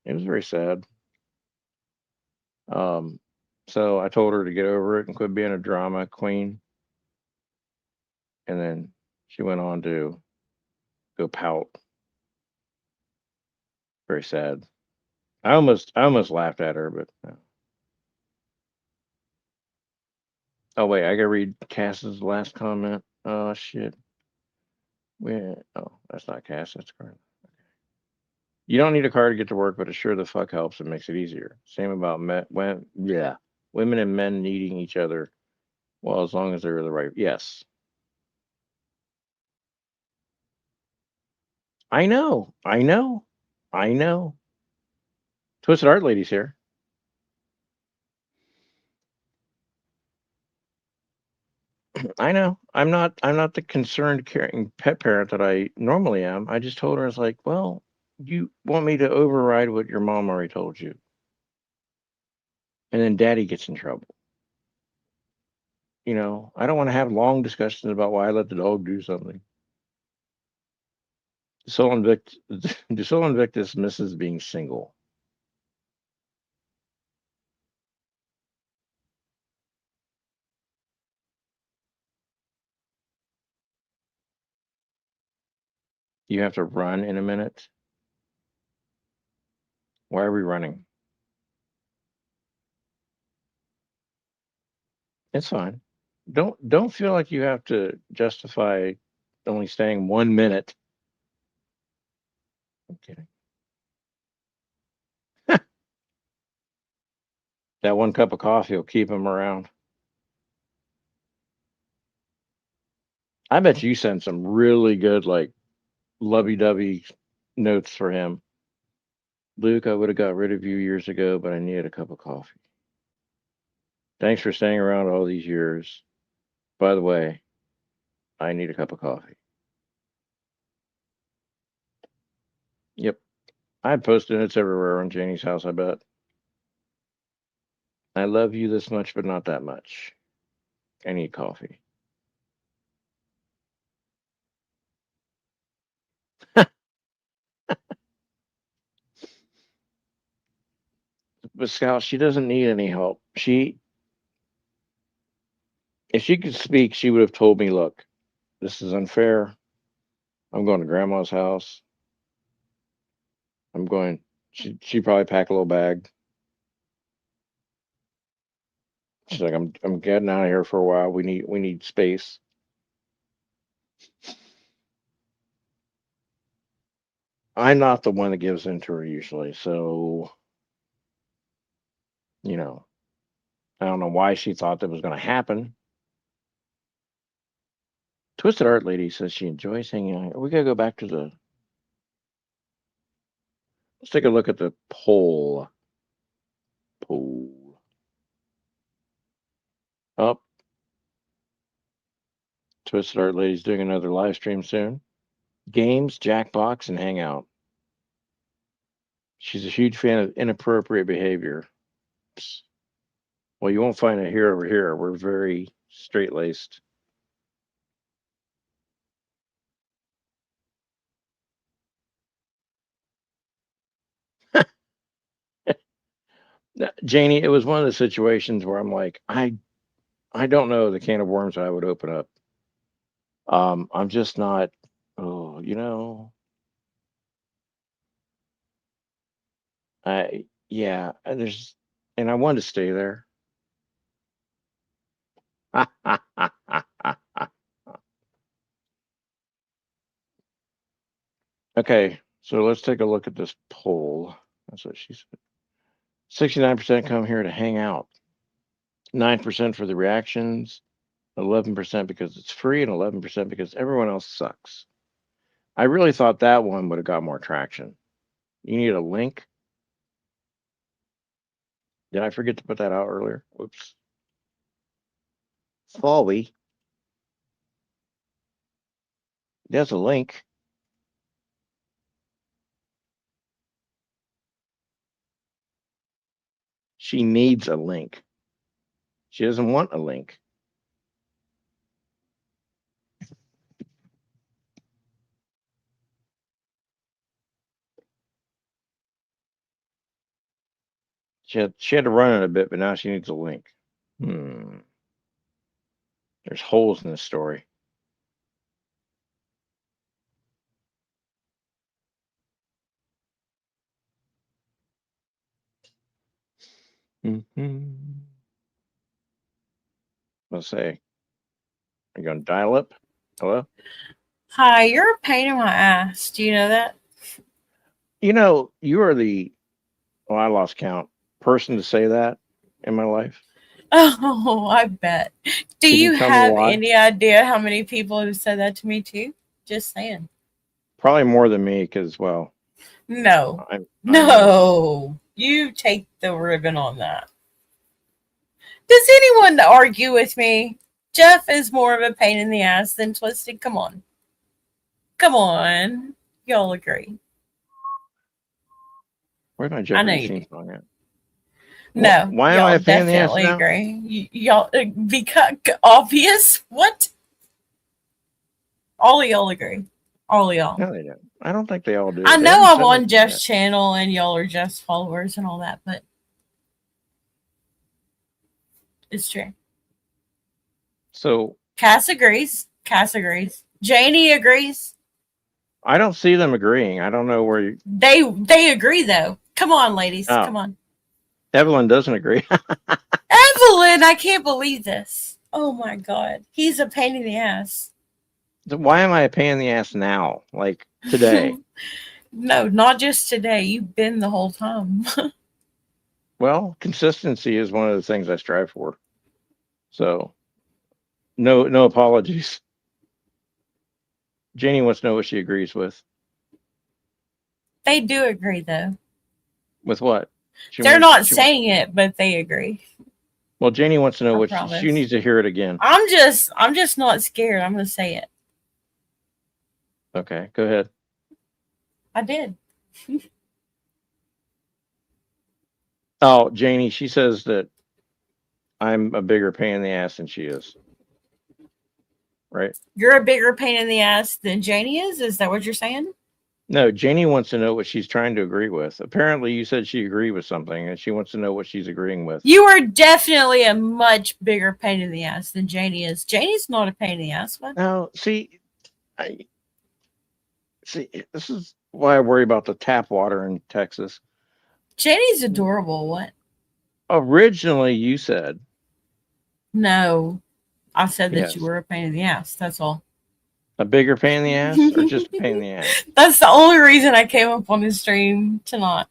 Speaker 2: it was very sad. Um, so I told her to get over it and quit being a drama queen. And then she went on to go pout. Very sad. I almost laughed at her, but oh wait, I gotta read Cass's last comment. Oh shit. Oh, that's not Cass. That's Carla. You don't need a car to get to work, but it sure the fuck helps and makes it easier. Same about yeah, women and men needing each other. Well, as long as they're the right. Yes, I know, I know, I know. Twisted Art Lady's here. I know. I'm not the concerned, caring pet parent that I normally am. I just told her, it's like, well, you want me to override what your mom already told you, and then Daddy gets in trouble. I don't want to have long discussions about why I let the dog do something. Soul Invictus, the Soul Invictus misses being single. You have to run in a minute. Why are we running? It's fine. Don't feel like you have to justify only staying 1 minute. I'm kidding. That one cup of coffee will keep him around. I bet you send some really good like lovey-dovey notes for him. Luke, I would have got rid of you years ago, but I needed a cup of coffee. Thanks for staying around all these years. By the way, I need a cup of coffee. Yep. I had post-it notes everywhere on Janie's house, I bet. I love you this much, but not that much. I need coffee. But Scout, she doesn't need any help. If she could speak, she would have told me, look, this is unfair. I'm going to grandma's house. I'm going, she'd probably pack a little bag. She's like, I'm getting out of here for a while. We need space. I'm not the one that gives in to her usually, so you know, I don't know why she thought that was going to happen. Twisted Art Lady says she enjoys hanging out. We gotta go back to the. Let's take a look at the poll. Poll. Up. Twisted Art Lady's doing another live stream soon. Games, Jackbox, and Hangout. She's a huge fan of inappropriate behavior. Psst. Well, you won't find it here over here. We're very straight laced. Janie, it was one of the situations where I'm like, I don't know the can of worms I would open up. I'm just not. Oh, yeah. And I wanted to stay there. Okay, so let's take a look at this poll. That's what she said. 69% come here to hang out. 9% for the reactions. 11% because it's free, and 11% because everyone else sucks. I really thought that one would have got more traction. You need a link. Did I forget to put that out earlier? Whoops. Folly. There's a link. She needs a link. She doesn't want a link. She had to run it a bit, but now she needs a link. There's holes in this story. Let's say, are you going to dial up? Hello?
Speaker 3: Hi, you're a pain in my ass. Do you know that?
Speaker 2: You are I lost count, person to say that in my life.
Speaker 3: Oh, I bet. Do
Speaker 2: Can you
Speaker 3: you
Speaker 2: tell me
Speaker 3: have
Speaker 2: why?
Speaker 3: any idea how many people have said that to me too? Just saying.
Speaker 2: Probably more than me, because, well,
Speaker 3: No.
Speaker 2: I'm innocent.
Speaker 3: No. You take the ribbon on that. Does anyone argue with me? Jeff is more of a pain in the ass than Twisted. Come on. Come on. Y'all agree.
Speaker 2: Where's my
Speaker 3: I know
Speaker 2: Jeopardy
Speaker 3: you do.
Speaker 2: theme song at?
Speaker 3: No,
Speaker 2: Why am I
Speaker 3: y'all
Speaker 2: a pain in the ass
Speaker 3: definitely
Speaker 2: now?
Speaker 3: agree. Y'all, because obvious. What? All of y'all agree. All of y'all.
Speaker 2: No, they don't. I don't think they all do.
Speaker 3: I
Speaker 2: They
Speaker 3: know
Speaker 2: haven't
Speaker 3: I'm
Speaker 2: said
Speaker 3: on
Speaker 2: anything
Speaker 3: Jeff's
Speaker 2: yet.
Speaker 3: channel and y'all are Jeff's followers and all that, but it's true.
Speaker 2: So
Speaker 3: Cass agrees. Cass agrees. Janie agrees.
Speaker 2: I don't see them agreeing. I don't know where you.
Speaker 3: They agree though. Come on, ladies.
Speaker 2: Oh,
Speaker 3: Come on.
Speaker 2: Evelyn doesn't agree.
Speaker 3: Evelyn, I can't believe this. Oh my god. He's a pain in the ass.
Speaker 2: Why am I a pain in the ass now? Like today?
Speaker 3: No, not just today. You've been the whole time.
Speaker 2: Well, consistency is one of the things I strive for. So no apologies. Janie wants to know what she agrees with.
Speaker 3: They do agree, though.
Speaker 2: With what?
Speaker 3: They're not saying it, but they agree.
Speaker 2: Well, Janie wants to know
Speaker 3: I
Speaker 2: what
Speaker 3: promise.
Speaker 2: she needs to hear it again.
Speaker 3: I'm just not scared. I'm gonna say it.
Speaker 2: Okay, go ahead.
Speaker 3: I did.
Speaker 2: Oh, Janie, she says that I'm a bigger pain in the ass than she is. Right?
Speaker 3: You're a bigger pain in the ass than Janie is? Is that what you're saying?
Speaker 2: No, Janie wants to know what she's trying to agree with. Apparently, you said she agreed with something, and she wants to know what she's agreeing with.
Speaker 3: You are definitely a much bigger pain in the ass than Janie is. Janie's not a pain in the ass, but
Speaker 2: Now, see, this is why I worry about the tap water in Texas.
Speaker 3: Janie's adorable. What?
Speaker 2: Originally, you said
Speaker 3: No. I said that
Speaker 2: yes.
Speaker 3: you were a pain in the ass. That's all.
Speaker 2: A bigger pain in the ass, or just a pain in the ass?
Speaker 3: That's the only reason I came up on this stream tonight.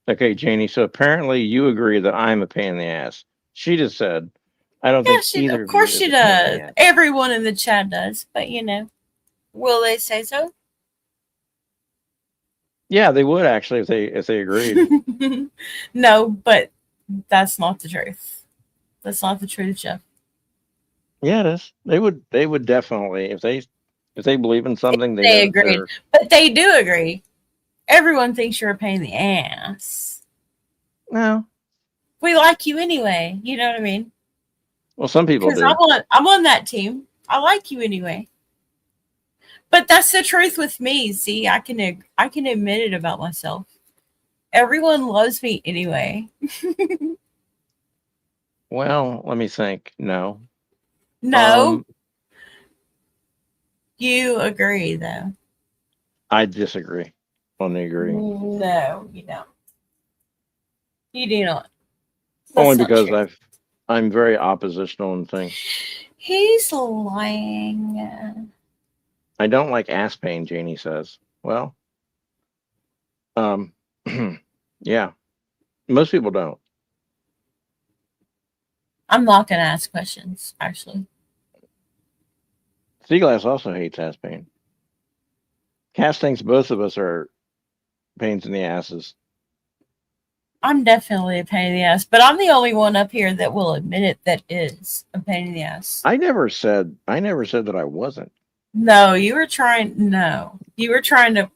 Speaker 2: Okay, Janie. So apparently, you agree that I'm a pain in the ass. She just said, "I don't think either
Speaker 3: Of course
Speaker 2: of
Speaker 3: she
Speaker 2: you is a pain in the
Speaker 3: does.
Speaker 2: ass."
Speaker 3: Everyone in the chat does, but will they say so?
Speaker 2: Yeah, they would actually if they agreed.
Speaker 3: No, but that's not the truth. That's not the truth, Jeff.
Speaker 2: Yeah, it is. They would definitely if they believe in something.
Speaker 3: They agreed, but they do agree. Everyone thinks you're a pain in the ass.
Speaker 2: No.
Speaker 3: We like you anyway. You know what I mean?
Speaker 2: Well, some people do.
Speaker 3: I'm on that team. I like you anyway. But that's the truth with me. See, I can admit it about myself. Everyone loves me anyway.
Speaker 2: Well, let me think. No.
Speaker 3: No. You agree, though.
Speaker 2: I disagree on the agreeing.
Speaker 3: No, you don't. You do not.
Speaker 2: Only because I'm very oppositional in things.
Speaker 3: He's lying.
Speaker 2: I don't like ass pain, Janie says. Well, yeah. Most people don't.
Speaker 3: I'm not going to ask questions, actually.
Speaker 2: Seaglass also hates ass pain. Cass thinks both of us are pains in the asses.
Speaker 3: I'm definitely a pain in the ass, but I'm the only one up here that will admit it that is a pain in the ass.
Speaker 2: I never said that I wasn't.
Speaker 3: No, you were trying to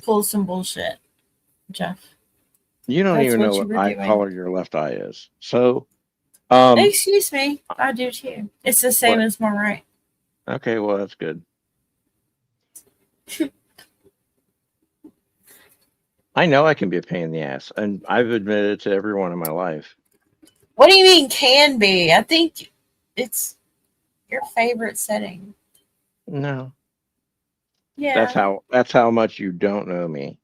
Speaker 3: pull some bullshit, Jeff.
Speaker 2: You don't even know what eye color your left eye is. So
Speaker 3: excuse me, I do too. It's the same as my right.
Speaker 2: Okay, well that's good. I know I can be a pain in the ass, and I've admitted it to everyone in my life.
Speaker 3: What do you mean can be? I think it's your favorite setting.
Speaker 2: No.
Speaker 3: Yeah.
Speaker 2: That's how much you don't know me.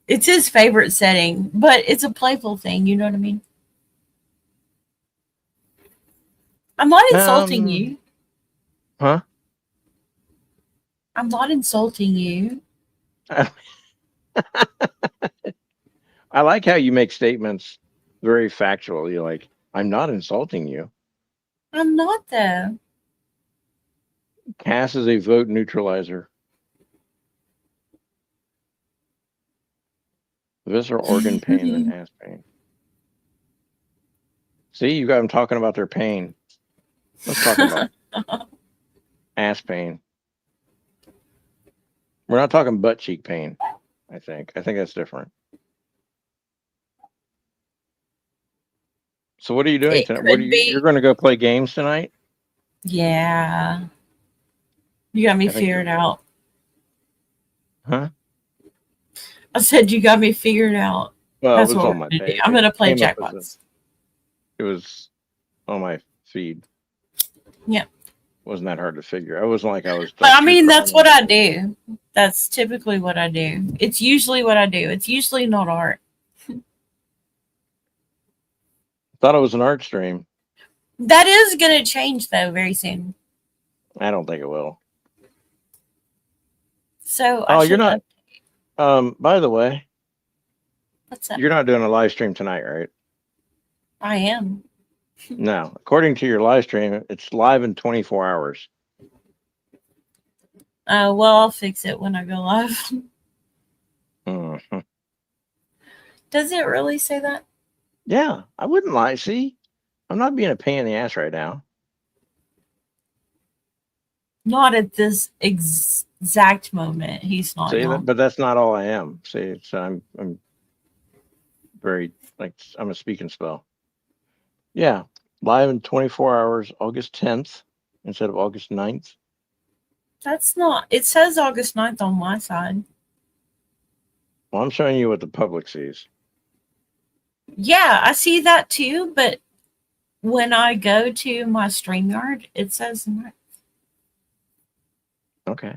Speaker 3: It's his favorite setting, but it's a playful thing, you know what I mean? I'm not insulting you.
Speaker 2: Huh?
Speaker 3: I'm not insulting you.
Speaker 2: I like how you make statements very factual. You're like, I'm not insulting you.
Speaker 3: I'm not, though.
Speaker 2: Cass is a vote neutralizer. Visceral organ pain and ass pain. See, you got them talking about their pain. Let's talk about ass pain. We're not talking butt cheek pain, I think. I think that's different. So what are you doing tonight? You're going to go play games tonight?
Speaker 3: Yeah. You got me figured out.
Speaker 2: Huh?
Speaker 3: I said you got me figured out.
Speaker 2: Well, that's it was on my page.
Speaker 3: I'm going to play jackpots.
Speaker 2: It was on my feed.
Speaker 3: Yep.
Speaker 2: Wasn't that hard to figure. It wasn't like I was.
Speaker 3: But I mean, that's what I do. That's typically what I do. It's usually what I do. It's usually not art.
Speaker 2: Thought it was an art stream.
Speaker 3: That is going to change, though, very soon.
Speaker 2: I don't think it will.
Speaker 3: So,
Speaker 2: you're not. By the way,
Speaker 3: what's that?
Speaker 2: You're not doing a live stream tonight, right?
Speaker 3: I am.
Speaker 2: No, according to your live stream, it's live in 24 hours.
Speaker 3: Well, I'll fix it when I go live.
Speaker 2: Mhm.
Speaker 3: Does it really say that?
Speaker 2: Yeah, I wouldn't lie. See, I'm not being a pain in the ass right now.
Speaker 3: Not at this exact moment. He's not,
Speaker 2: See
Speaker 3: y'all.
Speaker 2: that, but that's not all I am. See, it's, I'm very like I'm a speaking spell. Yeah, live in 24 hours, August 10th instead of August 9th.
Speaker 3: That's not. It says August 9th on my side.
Speaker 2: Well, I'm showing you what the public sees.
Speaker 3: Yeah, I see that too, but when I go to my StreamYard, it says
Speaker 2: Okay.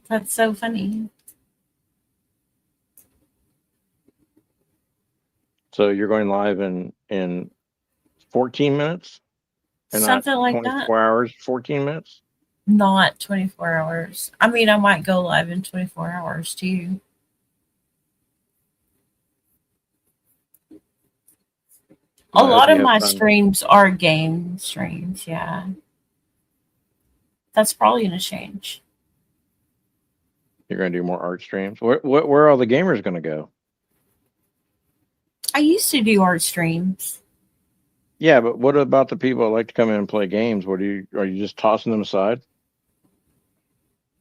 Speaker 3: that's so funny.
Speaker 2: So you're going live in 14 minutes and not
Speaker 3: Something like that.
Speaker 2: 24 hours, 14 minutes?
Speaker 3: Not 24 hours. I mean, I might go live in 24 hours too. A
Speaker 2: Well, I hope
Speaker 3: lot
Speaker 2: you
Speaker 3: of
Speaker 2: have
Speaker 3: my
Speaker 2: fun.
Speaker 3: streams are game streams, yeah. That's probably going to change.
Speaker 2: You're going to do more art streams. Where are all the gamers going to go?
Speaker 3: I used to do art streams.
Speaker 2: Yeah, but what about the people that like to come in and play games? What are you just tossing them aside?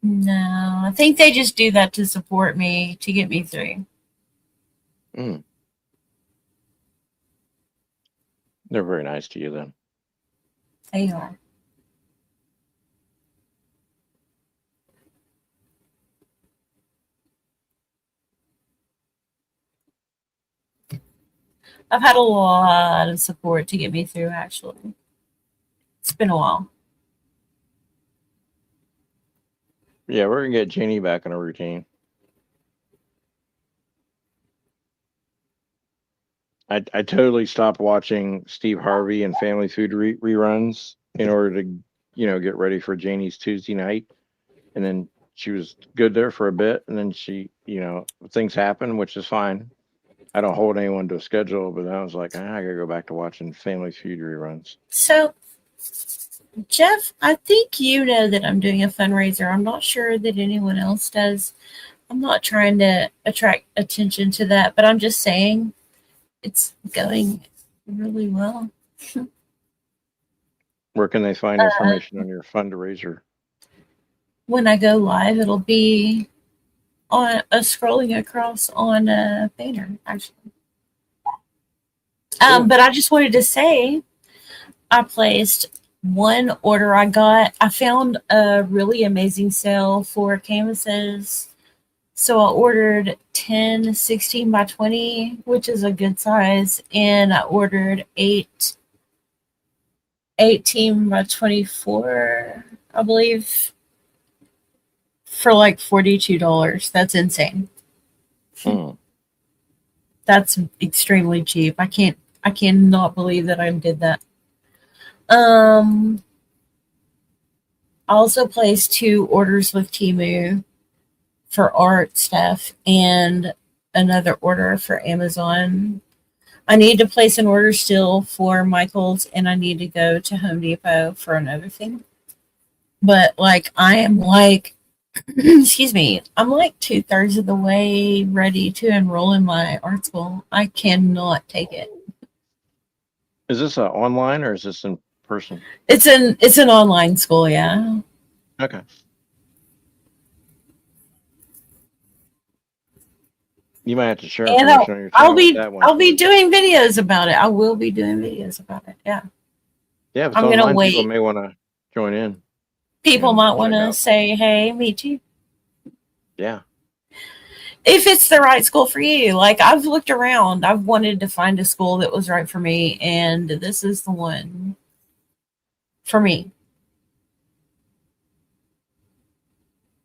Speaker 3: No, I think they just do that to support me, to get me through.
Speaker 2: Mm, they're very nice to you then.
Speaker 3: They are. I've had a lot of support to get me through, actually. It's been a while.
Speaker 2: Yeah, we're gonna get Jeannie back in a routine. I totally stopped watching Steve Harvey and Family Food reruns in order to, get ready for Janie's Tuesday night. And then she was good there for a bit, and then she, things happen, which is fine. I don't hold anyone to a schedule, but I was like, I gotta go back to watching Family Feud reruns.
Speaker 3: So, Jeff, I think you know that I'm doing a fundraiser. I'm not sure that anyone else does. I'm not trying to attract attention to that, but I'm just saying it's going really well.
Speaker 2: Where can they find information on your fundraiser?
Speaker 3: When I go live, it'll be on a scrolling across on a banner, actually.
Speaker 2: Cool.
Speaker 3: But I just wanted to say I placed one order I found a really amazing sale for canvases. So I ordered 10 16 by 20, which is a good size, and I ordered 8 18 by 24, I believe, for like $42. That's insane.
Speaker 2: Mm.
Speaker 3: That's extremely cheap. I cannot believe that I did that. I also placed 2 orders with Temu for art stuff and another order for Amazon. I need to place an order still for Michael's, and I need to go to Home Depot for another thing. But like I am like excuse me, I'm like 2/3 of the way ready to enroll in my art school. I cannot take it.
Speaker 2: Is this online or is this in person?
Speaker 3: It's an online school, yeah.
Speaker 2: Okay. You might have to share
Speaker 3: And
Speaker 2: information on your channel with that one.
Speaker 3: I'll be doing videos about it. I will be doing videos about it. Yeah.
Speaker 2: Yeah, if it's
Speaker 3: I'm gonna
Speaker 2: online, people
Speaker 3: wait.
Speaker 2: may want to join in.
Speaker 3: People might want
Speaker 2: check
Speaker 3: to
Speaker 2: out.
Speaker 3: say, "Hey, me too."
Speaker 2: Yeah.
Speaker 3: If it's the right school for you. Like I've looked around, I've wanted to find a school that was right for me, and this is the one for me.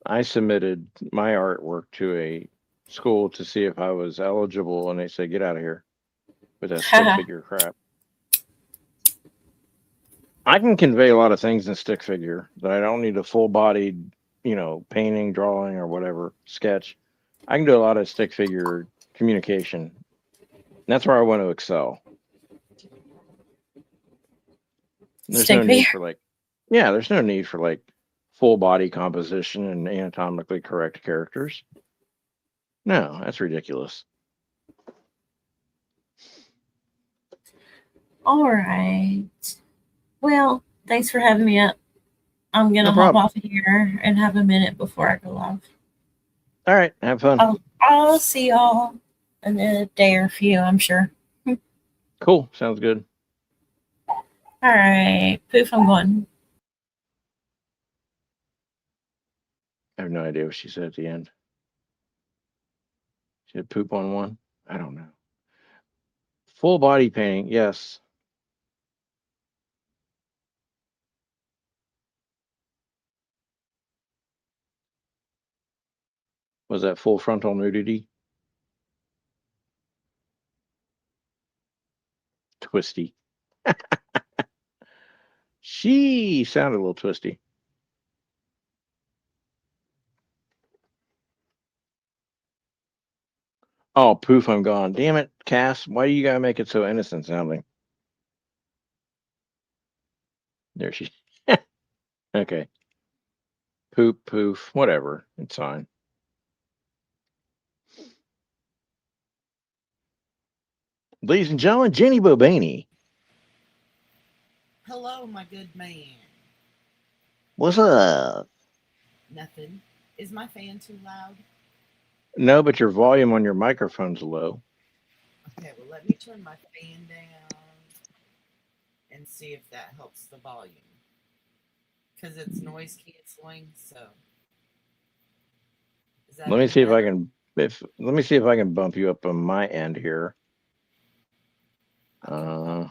Speaker 2: I submitted my artwork to a school to see if I was eligible, and they said, "Get out of here with that stick figure crap." I can convey a lot of things in stick figure that I don't need a full bodied, painting, drawing, or whatever sketch. I can do a lot of stick figure communication. And that's where I want to excel. There's
Speaker 3: Stick
Speaker 2: no need
Speaker 3: figure.
Speaker 2: for there's no need for full body composition and anatomically correct characters. No, that's ridiculous.
Speaker 3: All right. Well, thanks for having me up. I'm
Speaker 2: No
Speaker 3: gonna hop
Speaker 2: problem.
Speaker 3: off of here and have a minute before I go live.
Speaker 2: All right, have fun.
Speaker 3: I'll see y'all in a day or few, I'm sure.
Speaker 2: Cool, sounds good.
Speaker 3: All right. Poof, I'm going.
Speaker 2: I have no idea what she said at the end. She had poop on one. I don't know. Full body painting, yes. Was that full frontal nudity? Twisty. She sounded a little twisty. Oh, poof, I'm gone. Damn it, Cass. Why do you gotta make it so innocent sounding? There she. Okay. Poop, poof, whatever. It's fine. Ladies and gentlemen, Jenny Bobaney.
Speaker 4: Hello, my good man.
Speaker 2: What's up?
Speaker 4: Nothing. Is my fan too loud?
Speaker 2: No, but your volume on your microphone's low.
Speaker 4: Okay, well, let me turn my fan down and see if that helps the volume. Because it's noise canceling, so. Is that
Speaker 2: Let me
Speaker 4: any
Speaker 2: see if I
Speaker 4: better?
Speaker 2: can. Let me see if I can bump you up on my end here. I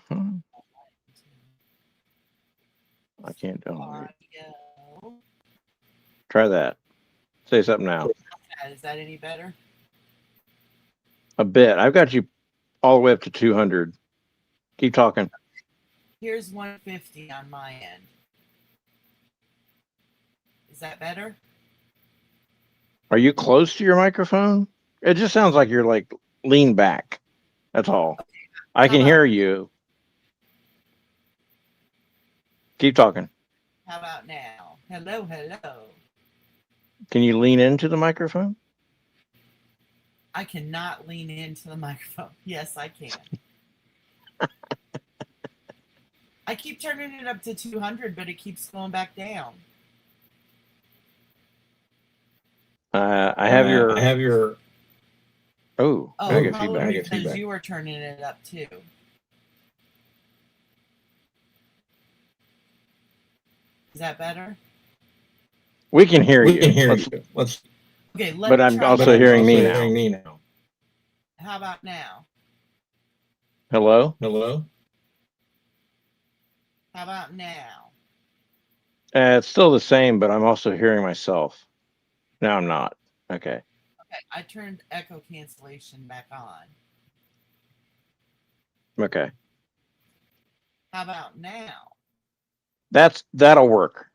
Speaker 2: can't. Oh,
Speaker 4: Audio.
Speaker 2: try that. Say something now.
Speaker 4: Is that any better?
Speaker 2: A bit. I've got you all the way up to 200. Keep talking.
Speaker 4: Here's 150 on my end. Is that better?
Speaker 2: Are you close to your microphone? It just sounds like you're like lean back. That's all. I can hear you. Keep talking.
Speaker 4: How about now? Hello, hello.
Speaker 2: Can you lean into the microphone?
Speaker 4: I cannot lean into the microphone. Yes, I can. I keep turning it up to 200, but it keeps going back down.
Speaker 2: I have your. Oh, I get
Speaker 4: probably
Speaker 2: feedback.
Speaker 4: because you were turning it up too. Is that better?
Speaker 2: We can hear
Speaker 5: We
Speaker 2: you.
Speaker 5: can hear you. Let's.
Speaker 4: Okay, let
Speaker 2: But
Speaker 4: me
Speaker 2: I'm
Speaker 4: try
Speaker 2: also
Speaker 4: that.
Speaker 2: hearing me now.
Speaker 4: How about now?
Speaker 2: Hello?
Speaker 5: Hello?
Speaker 4: How about now?
Speaker 2: It's still the same, but I'm also hearing myself. No, I'm not. Okay.
Speaker 4: Okay, I turned echo cancellation back on.
Speaker 2: Okay.
Speaker 4: How about now?
Speaker 2: That'll work.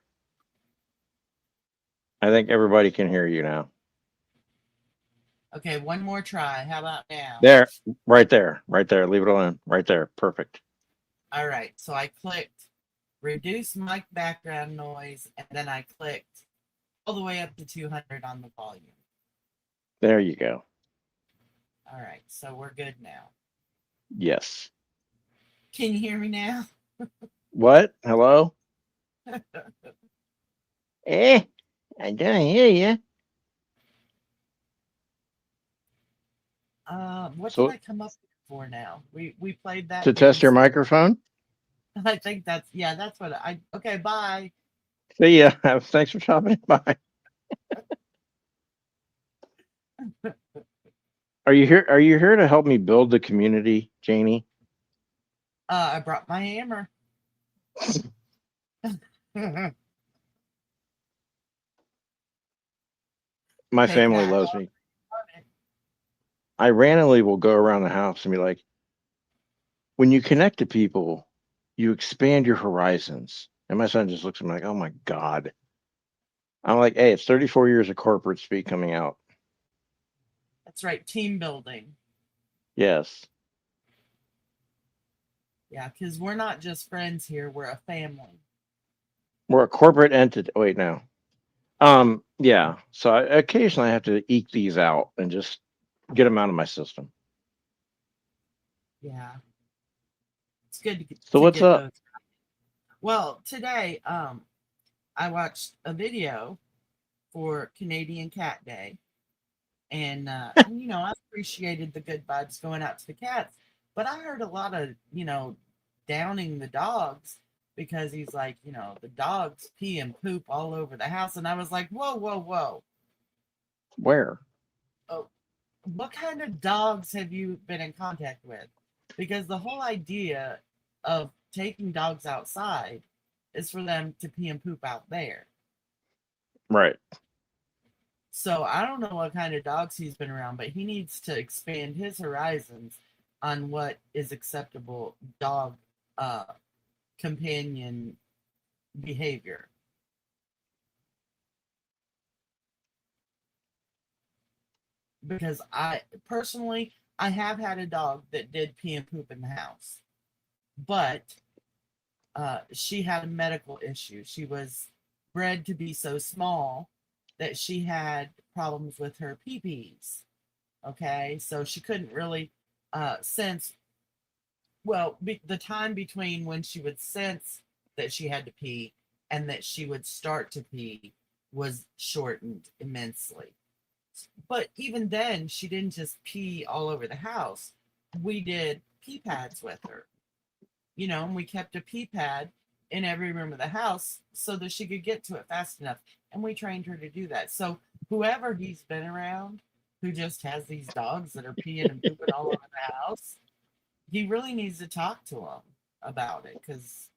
Speaker 2: I think everybody can hear you now.
Speaker 4: Okay, one more try. How about now?
Speaker 2: There, right there. Leave it alone. Right there. Perfect.
Speaker 4: All right, so I clicked reduce mic background noise, and then I clicked all the way up to 200 on the volume.
Speaker 2: There you go.
Speaker 4: All right, so we're good now.
Speaker 2: Yes.
Speaker 4: Can you hear me now?
Speaker 2: What? Hello? I don't hear you.
Speaker 4: What
Speaker 2: So-
Speaker 4: did I come up for now? We played that
Speaker 2: To
Speaker 4: game,
Speaker 2: test your
Speaker 4: so
Speaker 2: microphone?
Speaker 4: I think that's what I. Okay, bye.
Speaker 2: See ya. Thanks for stopping by. Are you here? Are you here to help me build the community, Janie?
Speaker 4: I brought my hammer.
Speaker 2: My
Speaker 4: Take
Speaker 2: family
Speaker 4: that.
Speaker 2: loves me. I randomly will go around the house and be like, when you connect to people, you expand your horizons. And my son just looks at me like, oh my God. I'm like, hey, it's 34 years of corporate speak coming out.
Speaker 4: That's right, team building.
Speaker 2: Yes.
Speaker 4: Yeah, because we're not just friends here; we're a family.
Speaker 2: We're a corporate entity. Wait, no. Yeah. So I occasionally have to eke these out and just get them out of my system.
Speaker 4: Yeah, it's good
Speaker 2: So
Speaker 4: to
Speaker 2: what's
Speaker 4: get
Speaker 2: up?
Speaker 4: those. Well, today, I watched a video for Canadian Cat Day, and I appreciated the good vibes going out to the cats, but I heard a lot of downing the dogs because he's like, the dogs pee and poop all over the house, and I was like, whoa, whoa, whoa.
Speaker 2: Where?
Speaker 4: Oh, what kind of dogs have you been in contact with? Because the whole idea of taking dogs outside is for them to pee and poop out there.
Speaker 2: Right.
Speaker 4: So I don't know what kind of dogs he's been around, but he needs to expand his horizons on what is acceptable dog uh, companion behavior. Because I personally, I have had a dog that did pee and poop in the house, but she had a medical issue. She was bred to be so small that she had problems with her pee-pees. Okay, so she couldn't really sense the time between when she would sense that she had to pee and that she would start to pee was shortened immensely. But even then, she didn't just pee all over the house. We did pee pads with her, and we kept a pee pad in every room of the house so that she could get to it fast enough. And we trained her to do that. So whoever he's been around who just has these dogs that are peeing and pooping all over the house, he really needs to talk to them about it because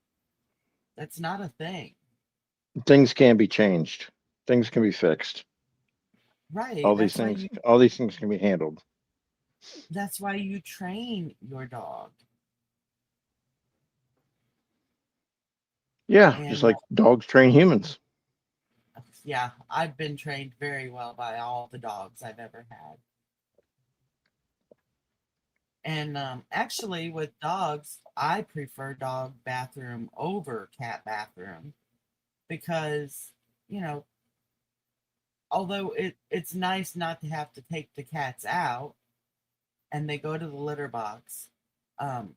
Speaker 4: that's not a thing.
Speaker 2: Things can be changed. Things can be fixed.
Speaker 4: Right.
Speaker 2: All these things can be handled.
Speaker 4: That's why you train your dog.
Speaker 2: Yeah, just
Speaker 4: And
Speaker 2: like dogs train humans.
Speaker 4: yeah, I've been trained very well by all the dogs I've ever had. And actually, with dogs, I prefer dog bathroom over cat bathroom because, you know, although it's nice not to have to take the cats out and they go to the litter box, um,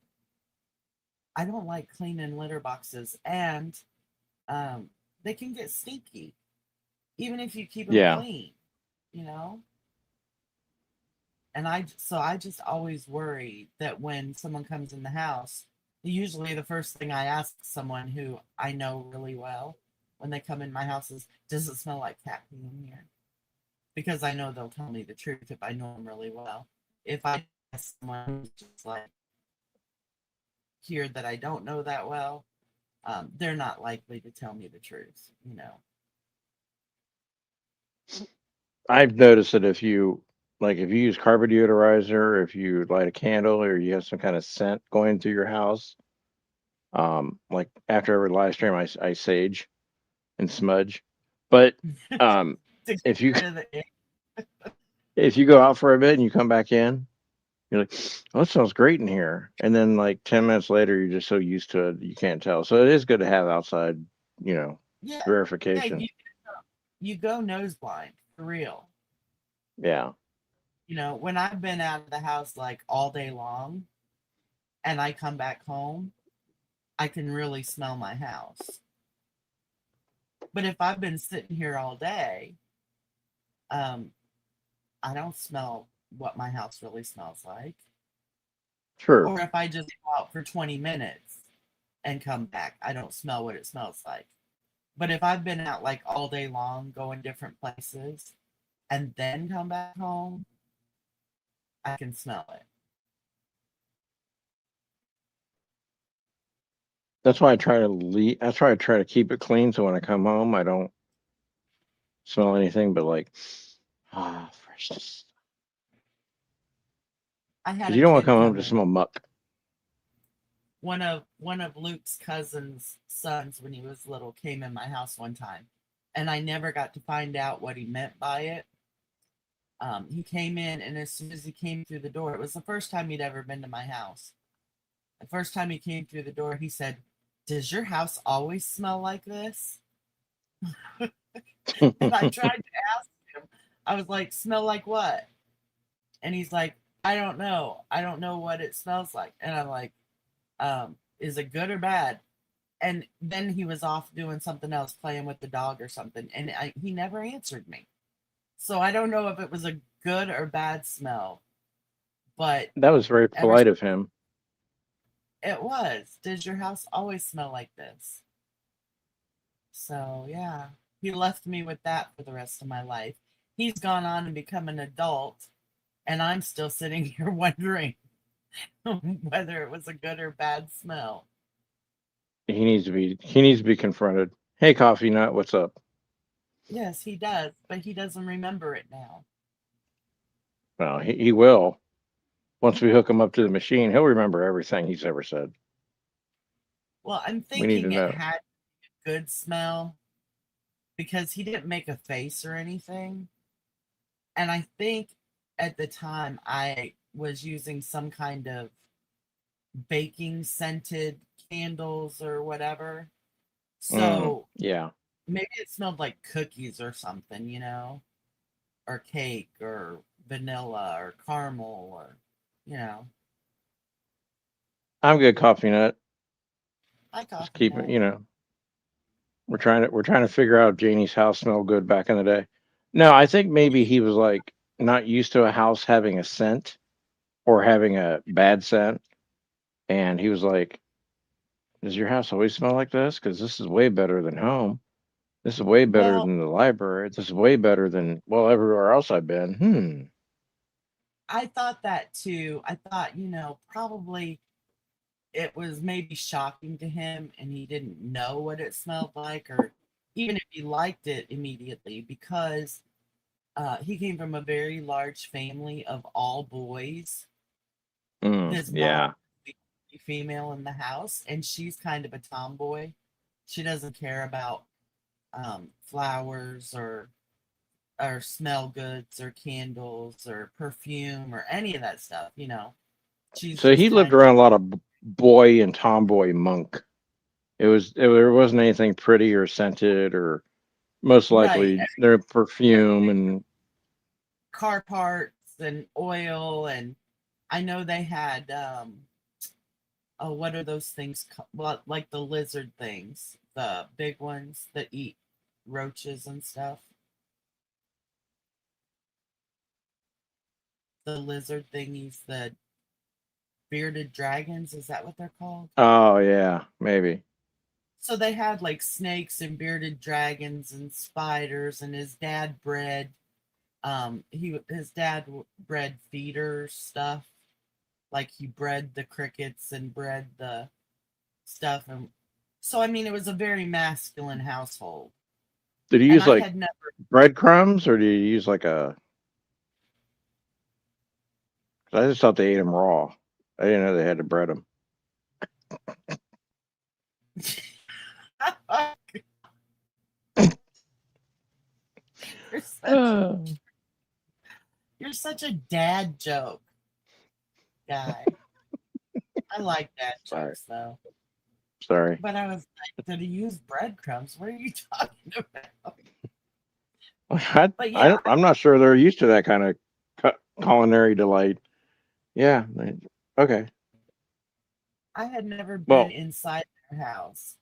Speaker 4: I don't like cleaning litter boxes, and um, they can get stinky even if you keep them
Speaker 2: Yeah.
Speaker 4: clean, you know. And I just always worry that when someone comes in the house, usually the first thing I ask someone who I know really well when they come in my house is, "Does it smell like cat pee in here?" Because I know they'll tell me the truth if I know them really well. If I ask someone who's just like here that I don't know that well, they're not likely to tell me the truth, you know.
Speaker 2: I've noticed that if you use carpet deodorizer, if you light a candle or you have some kind of scent going through your house, like after every live stream, I sage and smudge. But um,
Speaker 4: To get
Speaker 2: if you
Speaker 4: rid of the
Speaker 2: if you go out for a bit and you come back in, you're like, "Oh, it smells great in here," and then like 10 minutes later, you're just so used to it you can't tell. So it is good to have outside, you know,
Speaker 4: yeah, yeah,
Speaker 2: verification.
Speaker 4: you go nose blind for real.
Speaker 2: Yeah,
Speaker 4: When I've been out of the house like all day long and I come back home, I can really smell my house. But if I've been sitting here all day, um, I don't smell what my house really smells like.
Speaker 2: true.
Speaker 4: Or if I just go out for 20 minutes and come back, I don't smell what it smells like. But if I've been out like all day long, going different places, and then come back home, I can smell it.
Speaker 2: That's why I try to leave. That's why I try to keep it clean, so when I come home, I don't smell anything but like freshness.
Speaker 4: I had
Speaker 2: Because
Speaker 4: a
Speaker 2: you don't want to
Speaker 4: kid
Speaker 2: come home
Speaker 4: come
Speaker 2: to
Speaker 4: in.
Speaker 2: smell muck.
Speaker 4: One of Luke's cousin's sons, when he was little, came in my house one time, and I never got to find out what he meant by it. He came in, and as soon as he came through the door, it was the first time he'd ever been to my house. The first time he came through the door, he said, "Does your house always smell like this?" And I tried to ask him, I was like, smell like what? And he's like, I don't know. I don't know what it smells like. And I'm like, is it good or bad? And then he was off doing something else, playing with the dog or something. And he never answered me. So I don't know if it was a good or bad smell, but
Speaker 2: That was very
Speaker 4: ever
Speaker 2: polite of him.
Speaker 4: it was. Does your house always smell like this? So yeah, he left me with that for the rest of my life. He's gone on and become an adult, and I'm still sitting here wondering whether it was a good or bad smell.
Speaker 2: He needs to be confronted. Hey, coffee nut, what's up?
Speaker 4: Yes, he does, but he doesn't remember it now.
Speaker 2: Well, he will. Once we hook him up to the machine, he'll remember everything he's ever said.
Speaker 4: Well, I'm
Speaker 2: We need to
Speaker 4: thinking it
Speaker 2: know.
Speaker 4: had a good smell because he didn't make a face or anything. And I think at the time I was using some kind of baking scented candles or whatever. So
Speaker 2: Yeah.
Speaker 4: maybe it smelled like cookies or something, or cake or vanilla or caramel or, you know,
Speaker 2: I'm good, coffee nut.
Speaker 4: I
Speaker 2: Just
Speaker 4: coffee
Speaker 2: keep it,
Speaker 4: nut.
Speaker 2: we're trying to figure out if Janie's house smelled good back in the day. No, I think maybe he was like not used to a house having a scent or having a bad scent. And he was like, does your house always smell like this? Because this is way better than home. This is way better
Speaker 4: Well,
Speaker 2: than the library. This is way better than, well, everywhere else I've been.
Speaker 4: I thought that too. I thought, probably it was maybe shocking to him and he didn't know what it smelled like, or even if he liked it immediately, because he came from a very large family of all boys. His mom
Speaker 2: Yeah.
Speaker 4: is the female in the house, and she's kind of a tomboy. She doesn't care about flowers or smell goods or candles or perfume or any of that stuff. She's
Speaker 2: So
Speaker 4: just
Speaker 2: he lived
Speaker 4: kind
Speaker 2: around a lot of boy and tomboy monk. There wasn't anything pretty or scented or most
Speaker 4: of right.
Speaker 2: likely their perfume and
Speaker 4: Car parts and oil, and I know they had oh, what are those things well, like the lizard things, the big ones that eat roaches and stuff. The lizard thingies, the bearded dragons, is that what they're called?
Speaker 2: oh yeah, maybe.
Speaker 4: So they had like snakes and bearded dragons and spiders, and his dad bred his dad bred feeder stuff, like he bred the crickets and bred the stuff. And so I mean it was a very masculine household,
Speaker 2: Did he
Speaker 4: and
Speaker 2: use
Speaker 4: I
Speaker 2: like
Speaker 4: had never.
Speaker 2: breadcrumbs or did he use like a? 'Cause I just thought they ate them raw. I didn't know they had to bread them.
Speaker 4: you're such you're such a dad joke guy. I like dad
Speaker 2: Sorry,
Speaker 4: jokes though.
Speaker 2: sorry.
Speaker 4: But I was like, did he use breadcrumbs? What are you talking about? But yeah,
Speaker 2: I'm not sure they're used to that kind of culinary delight. Yeah. Okay.
Speaker 4: I had never been
Speaker 2: Well,
Speaker 4: inside their house,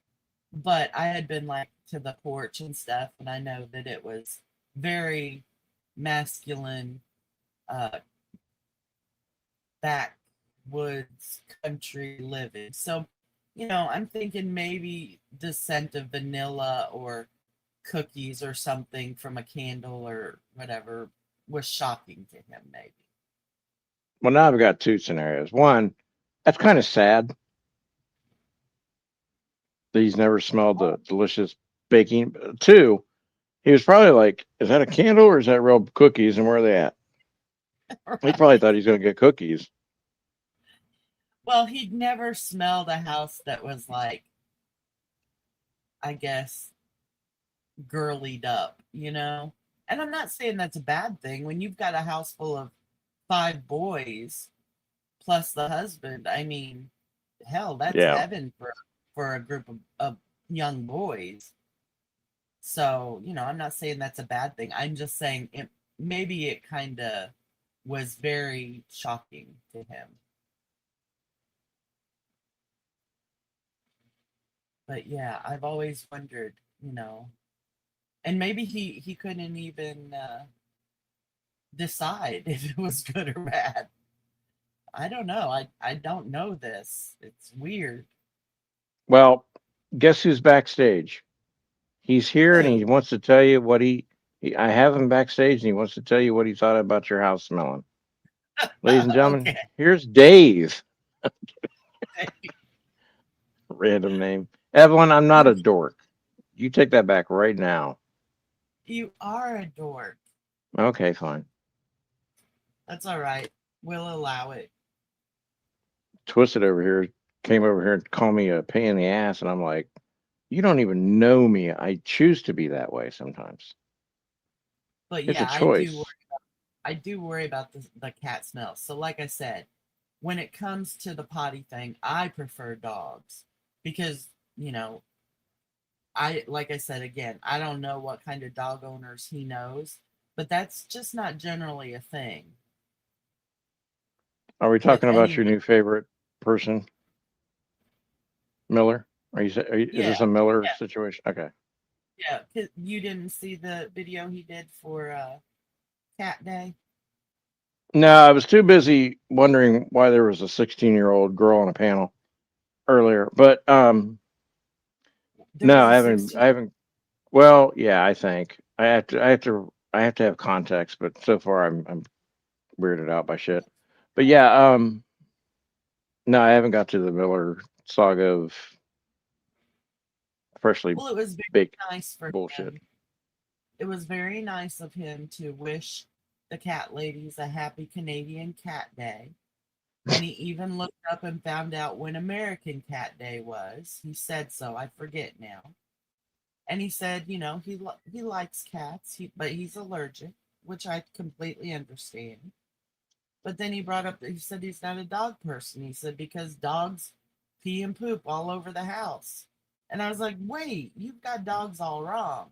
Speaker 4: but I had been like to the porch and stuff, and I know that it was very masculine, uh, backwoods country living. So, I'm thinking maybe the scent of vanilla or cookies or something from a candle or whatever was shocking to him, maybe.
Speaker 2: well, now I've got two scenarios. One, that's kind of sad that he's never smelled the delicious baking. Two, he was probably like, "Is that a candle or is that real cookies? And where are they at?" He probably
Speaker 4: Right.
Speaker 2: thought he's going to get cookies.
Speaker 4: Well, he'd never smelled a house that was like, I guess, girlied up. And I'm not saying that's a bad thing. When you've got a house full of 5 boys plus the husband, I mean, hell, that's
Speaker 2: Yeah.
Speaker 4: heaven for a group of young boys. So, I'm not saying that's a bad thing. I'm just saying maybe it kind of was very shocking to him. But yeah, I've always wondered, and maybe he couldn't even decide if it was good or bad. I don't know. I don't know this. It's weird.
Speaker 2: Well, guess who's backstage? He's here and he
Speaker 4: Who?
Speaker 2: wants to tell you what I have him backstage and he wants to tell you what he thought about your house smelling. Ladies and gentlemen,
Speaker 4: Okay.
Speaker 2: here's Dave. Random name. Evelyn, I'm not a dork. You take that back right now.
Speaker 4: You are a dork.
Speaker 2: Okay, fine.
Speaker 4: That's all right. We'll allow it.
Speaker 2: Twisted over here came over here and called me a pain in the ass, and I'm like, you don't even know me. I choose to be that way sometimes.
Speaker 4: But
Speaker 2: It's a
Speaker 4: yeah,
Speaker 2: choice.
Speaker 4: I do worry about the cat smell. So like I said, when it comes to the potty thing, I prefer dogs because, like I said again, I don't know what kind of dog owners he knows, but that's just not generally a thing.
Speaker 2: Are we
Speaker 4: But
Speaker 2: talking about
Speaker 4: anyway,
Speaker 2: your new favorite person, Miller? Is
Speaker 4: yeah,
Speaker 2: this a Miller
Speaker 4: yeah,
Speaker 2: situation? Okay.
Speaker 4: yeah. 'Cause you didn't see the video he did for Cat Day?
Speaker 2: No, I was too busy wondering why there was a 16-year-old girl on a panel earlier. But
Speaker 4: There
Speaker 2: no,
Speaker 4: was a
Speaker 2: I
Speaker 4: 16.
Speaker 2: haven't. Well, yeah, I think I have to have context. But so far, I'm weirded out by shit. But yeah, no, I haven't got to the Miller saga of freshly
Speaker 4: Well, it was very
Speaker 2: baked
Speaker 4: nice for
Speaker 2: bullshit.
Speaker 4: him. It was very nice of him to wish the cat ladies a happy Canadian Cat Day. And he even looked up and found out when American Cat Day was. He said so. I forget now. And he said, he likes cats, but he's allergic, which I completely understand. But then he brought up that he said he's not a dog person. He said because dogs pee and poop all over the house. And I was like, wait, you've got dogs all wrong.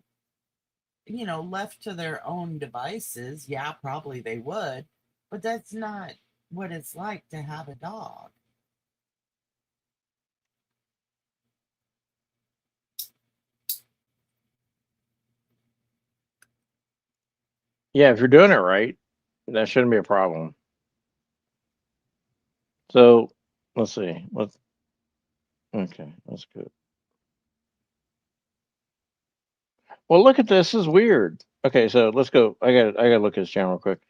Speaker 4: Left to their own devices, yeah, probably they would, but that's not what it's like to have a dog.
Speaker 2: Yeah, if you're doing it right, that shouldn't be a problem. So let's see. Okay, that's good. Well, look at this. This is weird. Okay, so let's go. I got to look at his channel real quick.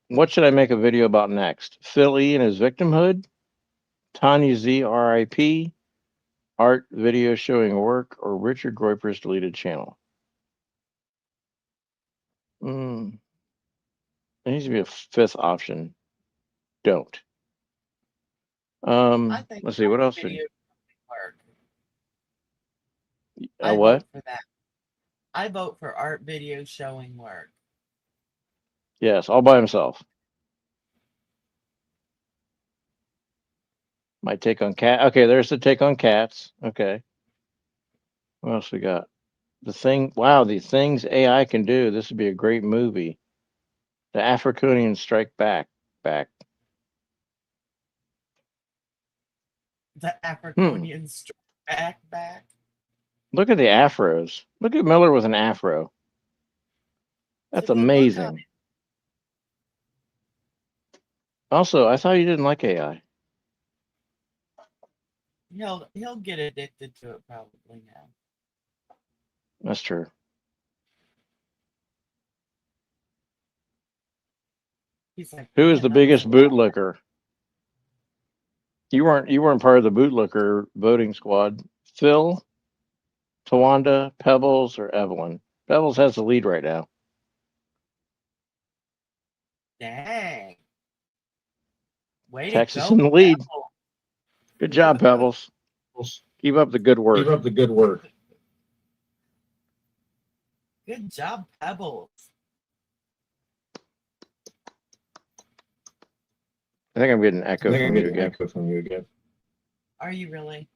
Speaker 2: What should I make a video about next? Phil E and his victimhood, Tanya Z RIP, art video showing work, or Richard Groiper's deleted channel. Mm, there needs to be a fifth option. Don't.
Speaker 4: I think
Speaker 2: Let's see
Speaker 4: art
Speaker 2: what else.
Speaker 4: video work. I
Speaker 2: What?
Speaker 4: vote for that. I vote for art video showing work.
Speaker 2: Yes, all by himself. My take on cat. Okay, there's the take on cats. Okay. What else we got? The thing. Wow, the things AI can do. This would be a great movie. The Africanian Strike Back. Back.
Speaker 4: The
Speaker 2: Hmm.
Speaker 4: Africonian back.
Speaker 2: Look at the afros. Look at Miller with an afro.
Speaker 4: It's a
Speaker 2: That's
Speaker 4: good look on
Speaker 2: amazing. Also, I thought you didn't like AI.
Speaker 4: it. He'll get addicted to it probably now.
Speaker 2: That's true.
Speaker 4: He's like,
Speaker 2: Who is
Speaker 4: man,
Speaker 2: the
Speaker 4: that was a
Speaker 2: biggest
Speaker 4: lot.
Speaker 2: bootlicker? You weren't part of the bootlicker voting squad. Phil, Tawanda, Pebbles, or Evelyn? Pebbles has the lead right now.
Speaker 4: Dang. Way to
Speaker 2: Texas
Speaker 4: go,
Speaker 2: in the lead.
Speaker 4: Pebble.
Speaker 2: Good job, Pebbles. Keep up the good work.
Speaker 5: Keep up the good work.
Speaker 4: Good job, Pebbles.
Speaker 2: I think I'm getting an
Speaker 5: I
Speaker 2: echo
Speaker 5: think I'm
Speaker 2: from you
Speaker 5: getting an
Speaker 2: again.
Speaker 5: echo from you again.
Speaker 4: Are you really?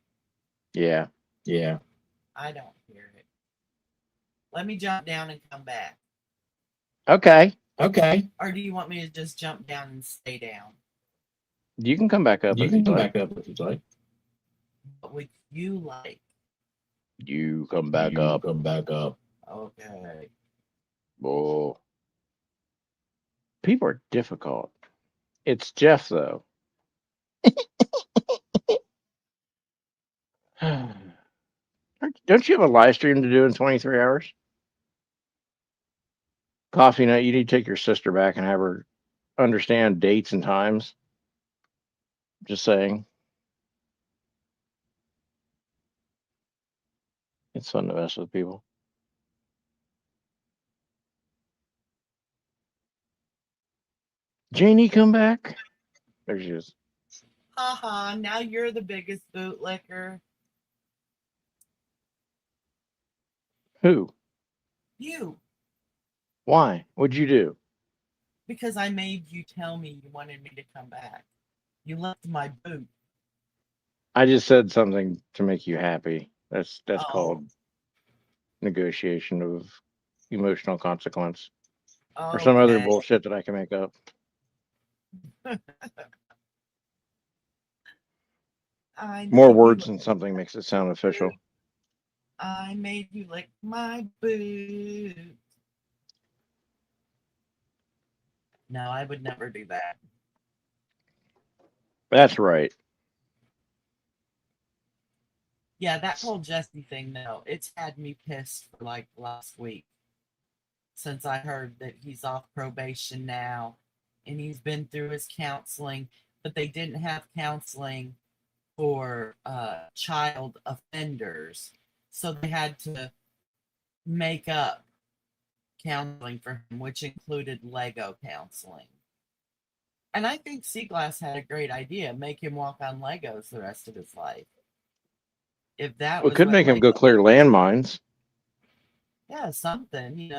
Speaker 2: Yeah.
Speaker 5: Yeah.
Speaker 4: I don't hear it. Let me jump down and come back.
Speaker 2: Okay.
Speaker 5: Okay.
Speaker 4: Or do you want me to just jump down and stay down?
Speaker 2: You can come back up
Speaker 5: You
Speaker 2: if
Speaker 5: can
Speaker 2: you'd
Speaker 5: come
Speaker 2: like.
Speaker 5: back up if you'd like.
Speaker 4: What would you like?
Speaker 2: You come back
Speaker 5: You
Speaker 2: up.
Speaker 5: come back up.
Speaker 4: Okay.
Speaker 2: Oh. People are difficult. It's Jeff, though. Don't you have a live stream to do in 23 hours? Coffee Nut, you need to take your sister back and have her understand dates and times. Just saying. It's fun to mess with people. Janie, come back. There she is.
Speaker 4: Haha, now you're the biggest bootlicker.
Speaker 2: Who?
Speaker 4: You.
Speaker 2: Why? What'd you do?
Speaker 4: Because I made you tell me you wanted me to come back. You left my boot.
Speaker 2: I just said something to make you happy. That's
Speaker 4: Oh.
Speaker 2: called negotiation of emotional consequence. Or
Speaker 4: Okay.
Speaker 2: some other bullshit that I can make up.
Speaker 4: I
Speaker 2: More
Speaker 4: made
Speaker 2: words
Speaker 4: you,
Speaker 2: than something makes it sound official.
Speaker 4: I made you lick my boot. No, I would never do that.
Speaker 2: That's right.
Speaker 4: Yeah, that whole Jesse thing, though, it's had me pissed for like last week since I heard that he's off probation now and he's been through his counseling, but they didn't have counseling for child offenders. So they had to make up counseling for him, which included Lego counseling. And I think Seaglass had a great idea, make him walk on Legos the rest of his life. If that
Speaker 2: We
Speaker 4: was
Speaker 2: could
Speaker 4: what
Speaker 2: make him go
Speaker 4: Lego,
Speaker 2: clear landmines.
Speaker 4: yeah, something,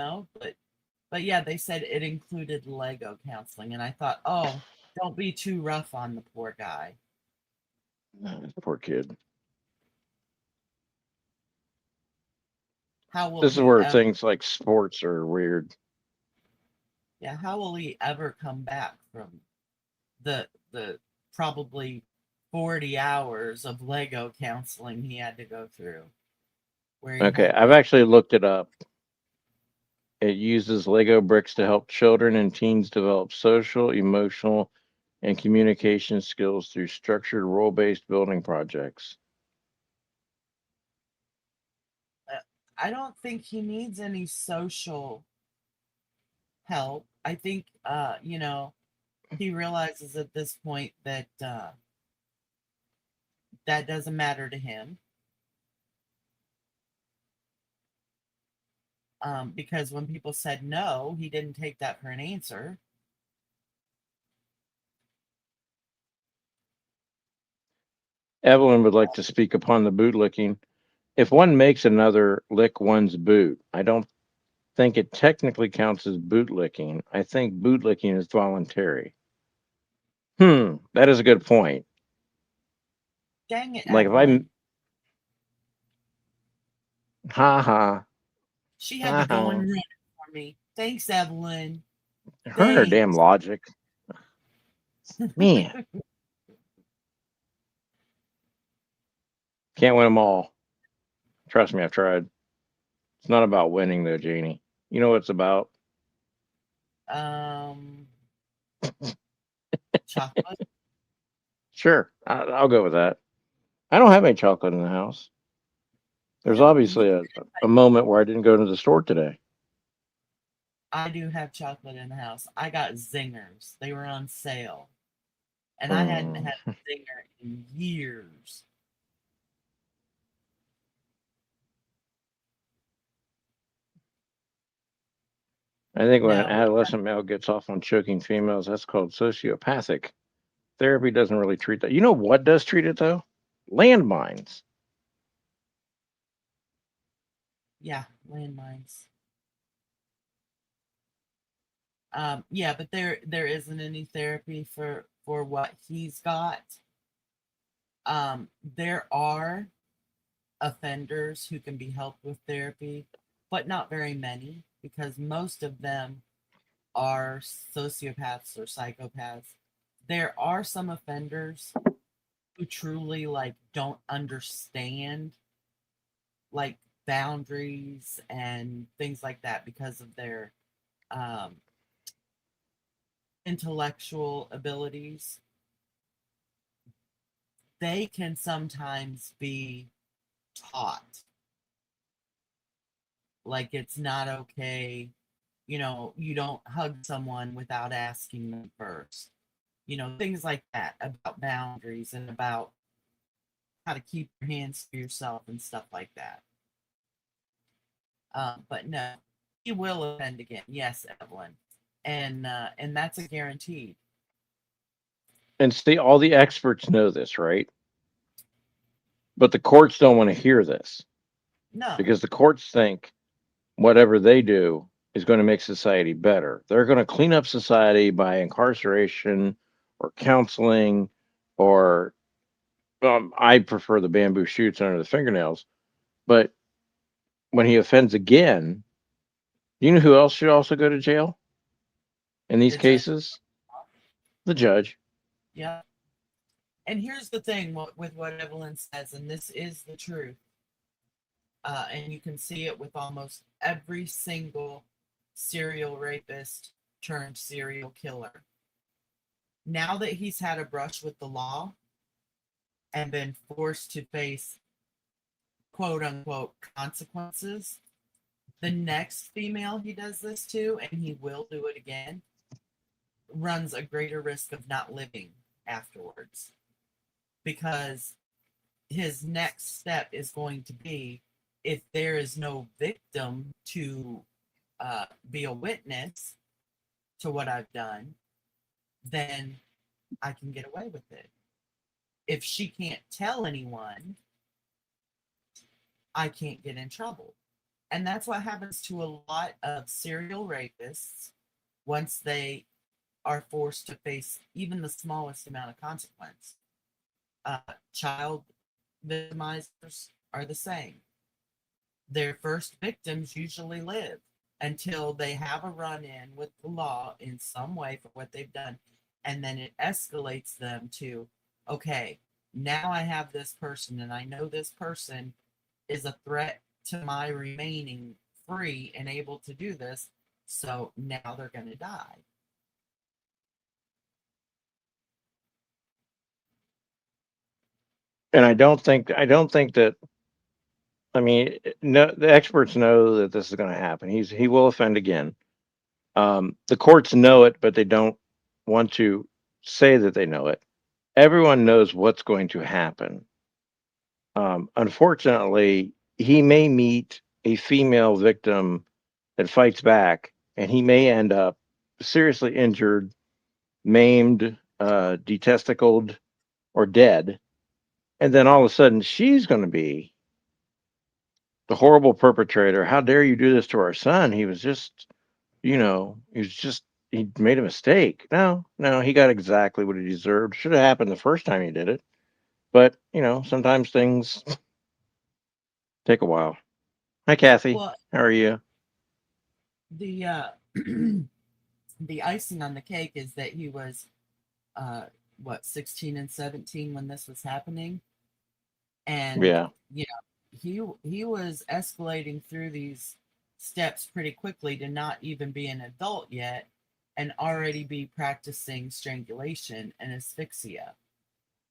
Speaker 4: but yeah, they said it included Lego counseling, and I thought, oh, don't be too rough on the poor guy.
Speaker 2: Poor kid.
Speaker 4: How will
Speaker 2: This is
Speaker 4: he
Speaker 2: where
Speaker 4: ever?
Speaker 2: things like sports are weird.
Speaker 4: Yeah, how will he ever come back from the probably 40 hours of Lego counseling he had to go through? Where he
Speaker 2: Okay,
Speaker 4: had
Speaker 2: I've
Speaker 4: to,
Speaker 2: actually looked it up. It uses Lego bricks to help children and teens develop social, emotional, and communication skills through structured role-based building projects.
Speaker 4: I don't think he needs any social help. I think he realizes at this point that that doesn't matter to him. Because when people said no, he didn't take that for an answer.
Speaker 2: Evelyn would like to speak upon the bootlicking. If one makes another lick one's boot, I don't think it technically counts as bootlicking. I think bootlicking is voluntary. That is a good point.
Speaker 4: Dang it,
Speaker 2: Like if
Speaker 4: Evelyn.
Speaker 2: ha ha,
Speaker 4: She had to
Speaker 2: ha
Speaker 4: go and
Speaker 2: ha,
Speaker 4: run it for me. Thanks, Evelyn.
Speaker 2: her and her
Speaker 4: Thanks.
Speaker 2: damn logic. Man, can't win them all. Trust me, I've tried. It's not about winning though, Janie. You know what it's about?
Speaker 4: Chocolate.
Speaker 2: Sure, I'll go with that. I don't have any chocolate in the house. There's
Speaker 4: No,
Speaker 2: obviously a moment where I didn't go to the store today.
Speaker 4: I do have chocolate in the house. I got zingers. They were on sale. And I hadn't
Speaker 2: Hmm.
Speaker 4: had a zinger in years.
Speaker 2: I think when an
Speaker 4: No,
Speaker 2: adolescent male gets off on choking females, that's called sociopathic. Therapy doesn't really treat that. You know what does treat it though? Landmines.
Speaker 4: yeah, landmines. Yeah, but there isn't any therapy for what he's got. There are offenders who can be helped with therapy, but not very many, because most of them are sociopaths or psychopaths. There are some offenders who truly like don't understand like boundaries and things like that because of their um, intellectual abilities. They can sometimes be taught like it's not okay. You don't hug someone without asking them first. Things like that about boundaries and about how to keep your hands to yourself and stuff like that. But no, he will offend again. Yes, Evelyn, and that's a guaranteed.
Speaker 2: And see, all the experts know this, right? But the courts don't want to hear this
Speaker 4: No,
Speaker 2: because the courts think whatever they do is going to make society better. They're going to clean up society by incarceration or counseling or I prefer the bamboo shoots under the fingernails. But when he offends again, you know who else should also go to jail in these
Speaker 4: the judge.
Speaker 2: cases? The judge.
Speaker 4: Yeah. And here's the thing with what Evelyn says, and this is the truth. And you can see it with almost every single serial rapist turned serial killer. Now that he's had a brush with the law and been forced to face quote unquote consequences, the next female he does this to, and he will do it again, runs a greater risk of not living afterwards, because his next step is going to be, if there is no victim to be a witness to what I've done, then I can get away with it. If she can't tell anyone, I can't get in trouble. And that's what happens to a lot of serial rapists once they are forced to face even the smallest amount of consequence. Child victimizers are the same. Their first victims usually live until they have a run in with the law in some way for what they've done. And then it escalates them to, okay, now I have this person and I know this person is a threat to my remaining free and able to do this. So now they're going to die.
Speaker 2: And I don't think that I mean no the experts know that this is going to happen. He will offend again. The courts know it, but they don't want to say that they know it. Everyone knows what's going to happen. Unfortunately, he may meet a female victim that fights back, and he may end up seriously injured, maimed, detesticled, or dead. And then all of a sudden, she's going to be the horrible perpetrator. How dare you do this to our son? He made a mistake. No, no, he got exactly what he deserved. Should have happened the first time he did it. But, sometimes things take a while. Hi, Kathy.
Speaker 4: Well,
Speaker 2: How are you?
Speaker 4: the the icing on the cake is that he was uh, 16 and 17 when this was happening, and
Speaker 2: Yeah.
Speaker 4: you know he was escalating through these steps pretty quickly to not even be an adult yet and already be practicing strangulation and asphyxia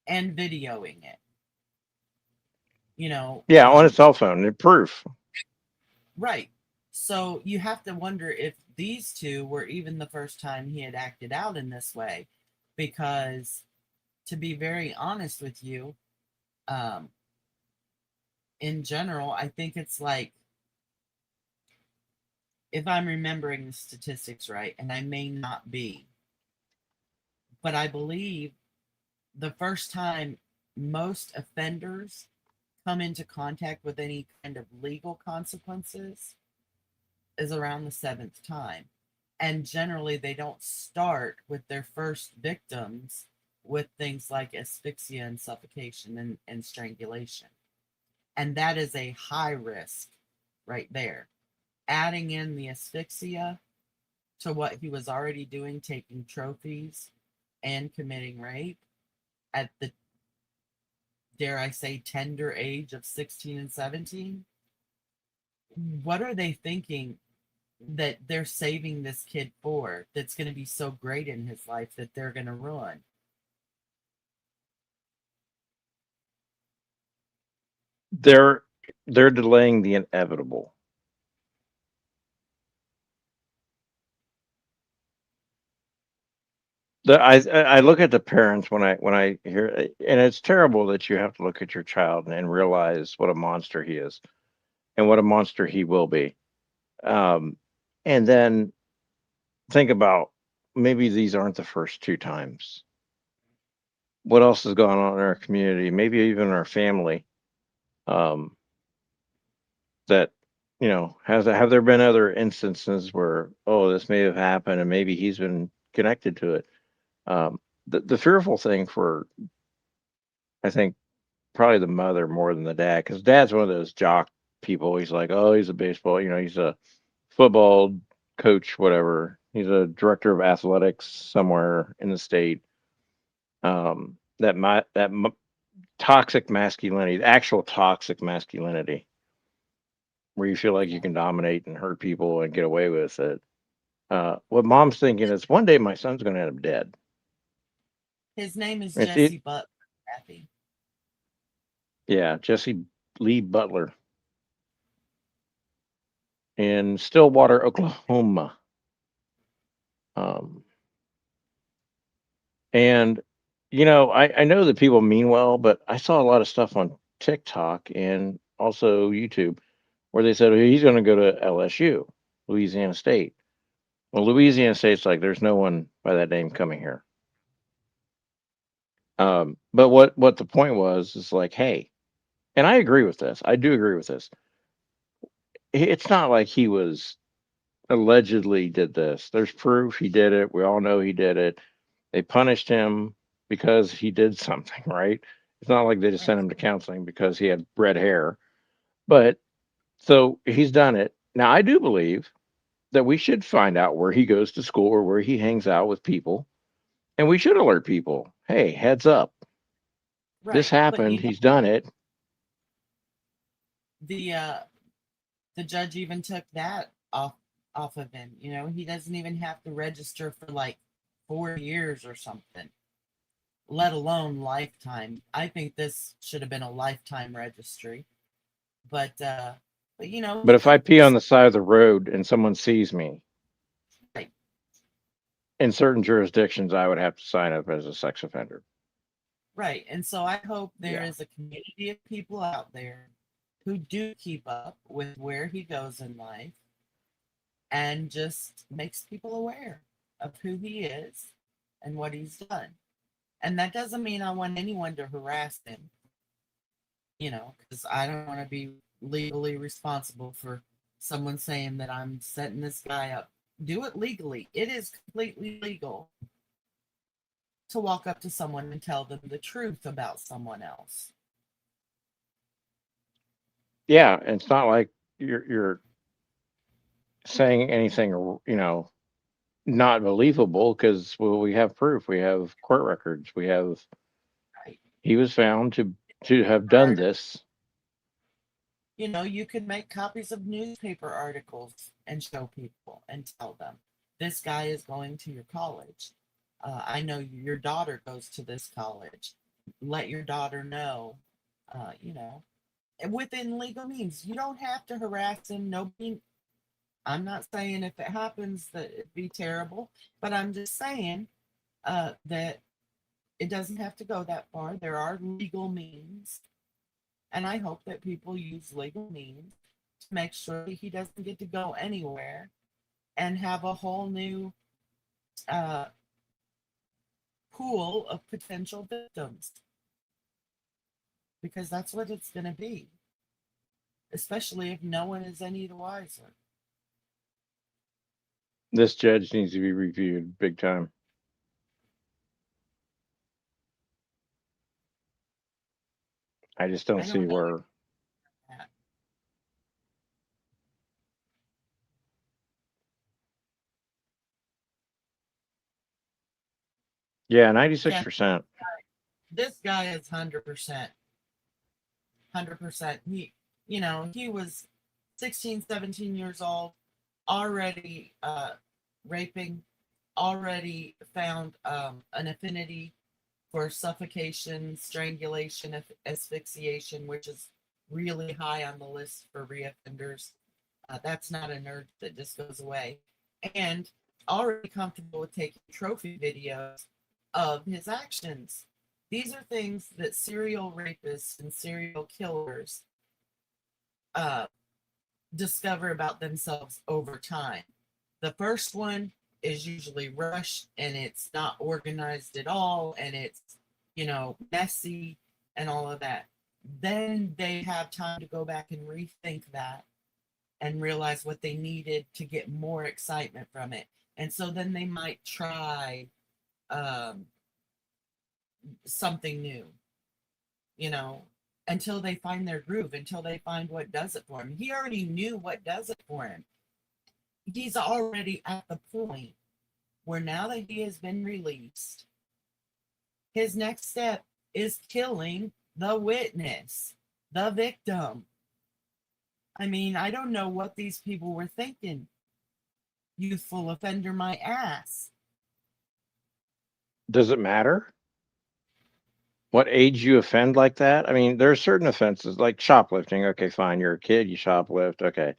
Speaker 4: and videoing it. you know
Speaker 2: Yeah, on his
Speaker 4: um
Speaker 2: cell phone. The proof.
Speaker 4: right. So you have to wonder if these two were even the first time he had acted out in this way, because to be very honest with you, um in general, I think it's like, if I'm remembering the statistics right, and I may not be, but I believe the first time most offenders come into contact with any kind of legal consequences is around the seventh time. And generally, they don't start with their first victims with things like asphyxia and suffocation and strangulation. And that is a high risk right there. adding in the asphyxia to what he was already doing, taking trophies and committing rape at the, dare I say, tender age of 16 and 17. What are they thinking that they're saving this kid for that's going to be so great in his life that they're going to ruin?
Speaker 2: They're delaying the inevitable. I look at the parents when I hear, and it's terrible that you have to look at your child and realize what a monster he is and what a monster he will be. Um, and then think about, maybe these aren't the first two times. What else has gone on in our community, maybe even our family, um, that, have there been other instances where, oh, this may have happened and maybe he's been connected to it. The fearful thing for, I think, probably the mother more than the dad, because dad's one of those jock people. He's like, oh, he's a baseball, he's a football coach, whatever. He's a director of athletics somewhere in the state. Toxic masculinity, the actual toxic masculinity, where you feel like you can dominate and hurt people and get away with it. What mom's thinking is, one day my son's going to end up dead.
Speaker 4: His name is
Speaker 2: It's
Speaker 4: Jesse
Speaker 2: it,
Speaker 4: Butler, Kathy.
Speaker 2: yeah, Jesse Lee Butler in Stillwater, Oklahoma. Um, and I know that people mean well, but I saw a lot of stuff on TikTok and also YouTube where they said, "Oh, he's going to go to LSU, Louisiana State." Well, Louisiana State's like, there's no one by that name coming here. But what the point was is like, hey, and I agree with this. I do agree with this. It's not like he was allegedly did this. There's proof he did it. We all know he did it. They punished him because he did something, right? It's not like they just
Speaker 4: Right.
Speaker 2: sent him to counseling because he had red hair. But so he's done it. Now, I do believe that we should find out where he goes to school or where he hangs out with people, and we should alert people. Hey, heads up. This
Speaker 4: Right. But
Speaker 2: happened. He's done it.
Speaker 4: the uh the judge even took that off of him. He doesn't even have to register for like 4 years or something, let alone lifetime. I think this should have been a lifetime registry. But
Speaker 2: But
Speaker 4: he
Speaker 2: if I
Speaker 4: could
Speaker 2: pee on
Speaker 4: just,
Speaker 2: the side of the road and someone sees me,
Speaker 4: right,
Speaker 2: in certain jurisdictions, I would have to sign up as a sex offender.
Speaker 4: right. And so I hope there
Speaker 2: Yeah.
Speaker 4: is a community of people out there who do keep up with where he goes in life and just makes people aware of who he is and what he's done. And that doesn't mean I want anyone to harass him, because I don't want to be legally responsible for someone saying that I'm setting this guy up. Do it legally. It is completely legal to walk up to someone and tell them the truth about someone else.
Speaker 2: Yeah, and it's not like you're saying anything, not believable, because, well, we have proof. We have court records. We have,
Speaker 4: Right.
Speaker 2: he was found to have done this.
Speaker 4: You could make copies of newspaper articles and show people and tell them this guy is going to your college. I know your daughter goes to this college. Let your daughter know, you know, within legal means. You don't have to harass him. Nobody. I'm not saying if it happens that it'd be terrible, but I'm just saying that it doesn't have to go that far. There are legal means, and I hope that people use legal means to make sure that he doesn't get to go anywhere and have a whole new uh, pool of potential victims, because that's what it's going to be, especially if no one is any the wiser.
Speaker 2: This judge needs to be reviewed big time. I just don't
Speaker 4: I
Speaker 2: see
Speaker 4: don't know
Speaker 2: where.
Speaker 4: that.
Speaker 2: Yeah, 96%.
Speaker 4: This guy is 100%. 100%. He was 16, 17 years old, already raping, already found an affinity for suffocation, strangulation, asphyxiation, which is really high on the list for reoffenders. That's not an urge that just goes away. And already comfortable with taking trophy videos of his actions. These are things that serial rapists and serial killers uh, discover about themselves over time. The first one is usually rushed and it's not organized at all and it's, messy and all of that. Then they have time to go back and rethink that and realize what they needed to get more excitement from it. And so then they might try um, something new, you know, until they find their groove, until they find what does it for him. He already knew what does it for him. He's already at the point where now that he has been released, his next step is killing the witness, the victim. I mean, I don't know what these people were thinking. Youthful offender, my ass.
Speaker 2: Does it matter what age you offend like that? I mean, there are certain offenses like shoplifting. Okay, fine, you're a kid, you shoplift. Okay.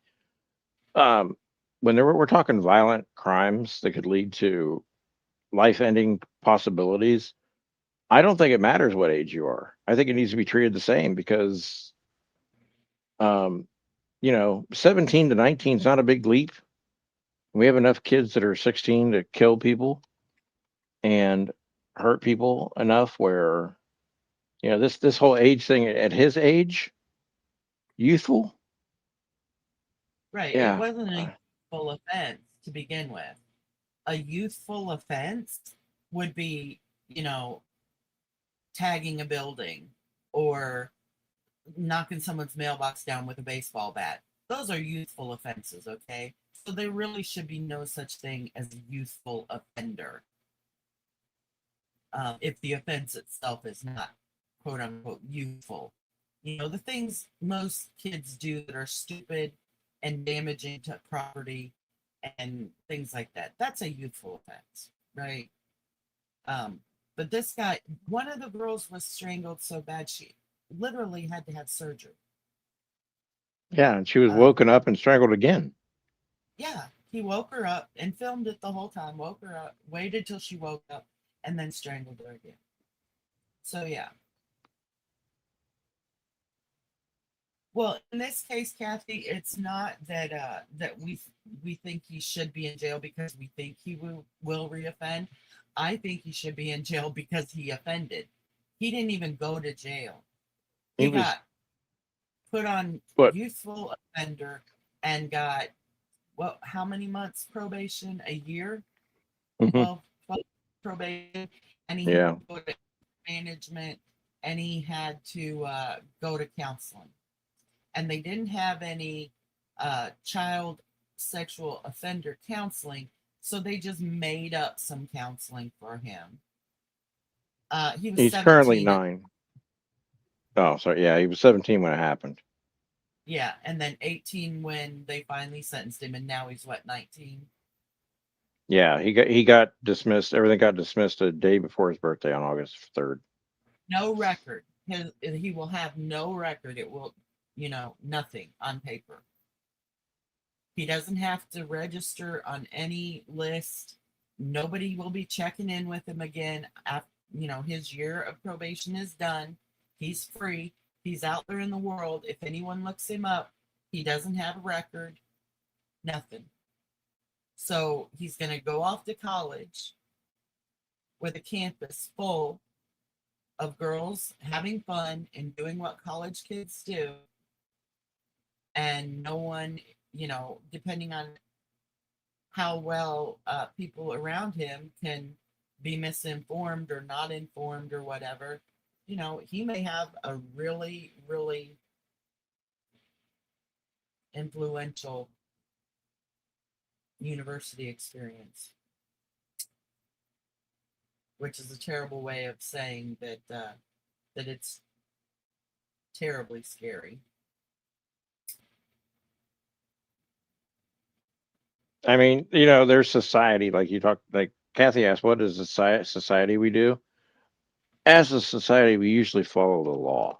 Speaker 2: Um, when we're talking violent crimes that could lead to life-ending possibilities, I don't think it matters what age you are. I think it needs to be treated the same because, um, 17 to 19 is not a big leap. We have enough kids that are 16 to kill people and hurt people enough where, this whole age thing at his age, youthful.
Speaker 4: Right. It
Speaker 2: Yeah.
Speaker 4: wasn't a youthful offense to begin with. A youthful offense would be, tagging a building or knocking someone's mailbox down with a baseball bat. Those are youthful offenses, okay? So there really should be no such thing as a youthful offender if the offense itself is not quote unquote youthful. The things most kids do that are stupid and damaging to property and things like that, that's a youthful offense, right? Um, but this guy, one of the girls was strangled so bad she literally had to have surgery.
Speaker 2: Yeah. And she was
Speaker 4: Uh,
Speaker 2: woken up and strangled again.
Speaker 4: yeah, he woke her up and filmed it the whole time, woke her up, waited till she woke up, and then strangled her again. So, yeah. Well, in this case, Kathy, it's not that we think he should be in jail because we think he will reoffend. I think he should be in jail because he offended. He didn't even go to jail.
Speaker 2: He
Speaker 4: He
Speaker 2: was,
Speaker 4: got put on
Speaker 2: what?
Speaker 4: youthful offender and got how many months probation? A year?
Speaker 2: Mhm.
Speaker 4: 12 probation, and he had
Speaker 2: Yeah.
Speaker 4: to go to management, and he had to go to counseling. And they didn't have any child sexual offender counseling, so they just made up some counseling for him. He was
Speaker 2: He's currently
Speaker 4: 17.
Speaker 2: 9. Oh, sorry. Yeah. He was 17 when it happened.
Speaker 4: Yeah, and then 18 when they finally sentenced him, and now he's what, 19?
Speaker 2: Yeah. He got dismissed. Everything got dismissed a day before his birthday on August 3rd.
Speaker 4: No record. He will have no record. It will, nothing on paper. He doesn't have to register on any list. Nobody will be checking in with him again. After, his year of probation is done. He's free. He's out there in the world. If anyone looks him up, he doesn't have a record. Nothing. So he's going to go off to college with a campus full of girls having fun and doing what college kids do. And no one, depending on how well people around him can be misinformed or not informed or whatever, he may have a really, really influential university experience, which is a terrible way of saying that that it's terribly scary.
Speaker 2: I mean, there's society, like you talked, like Kathy asked, what is the society we do? As a society, we usually follow the law.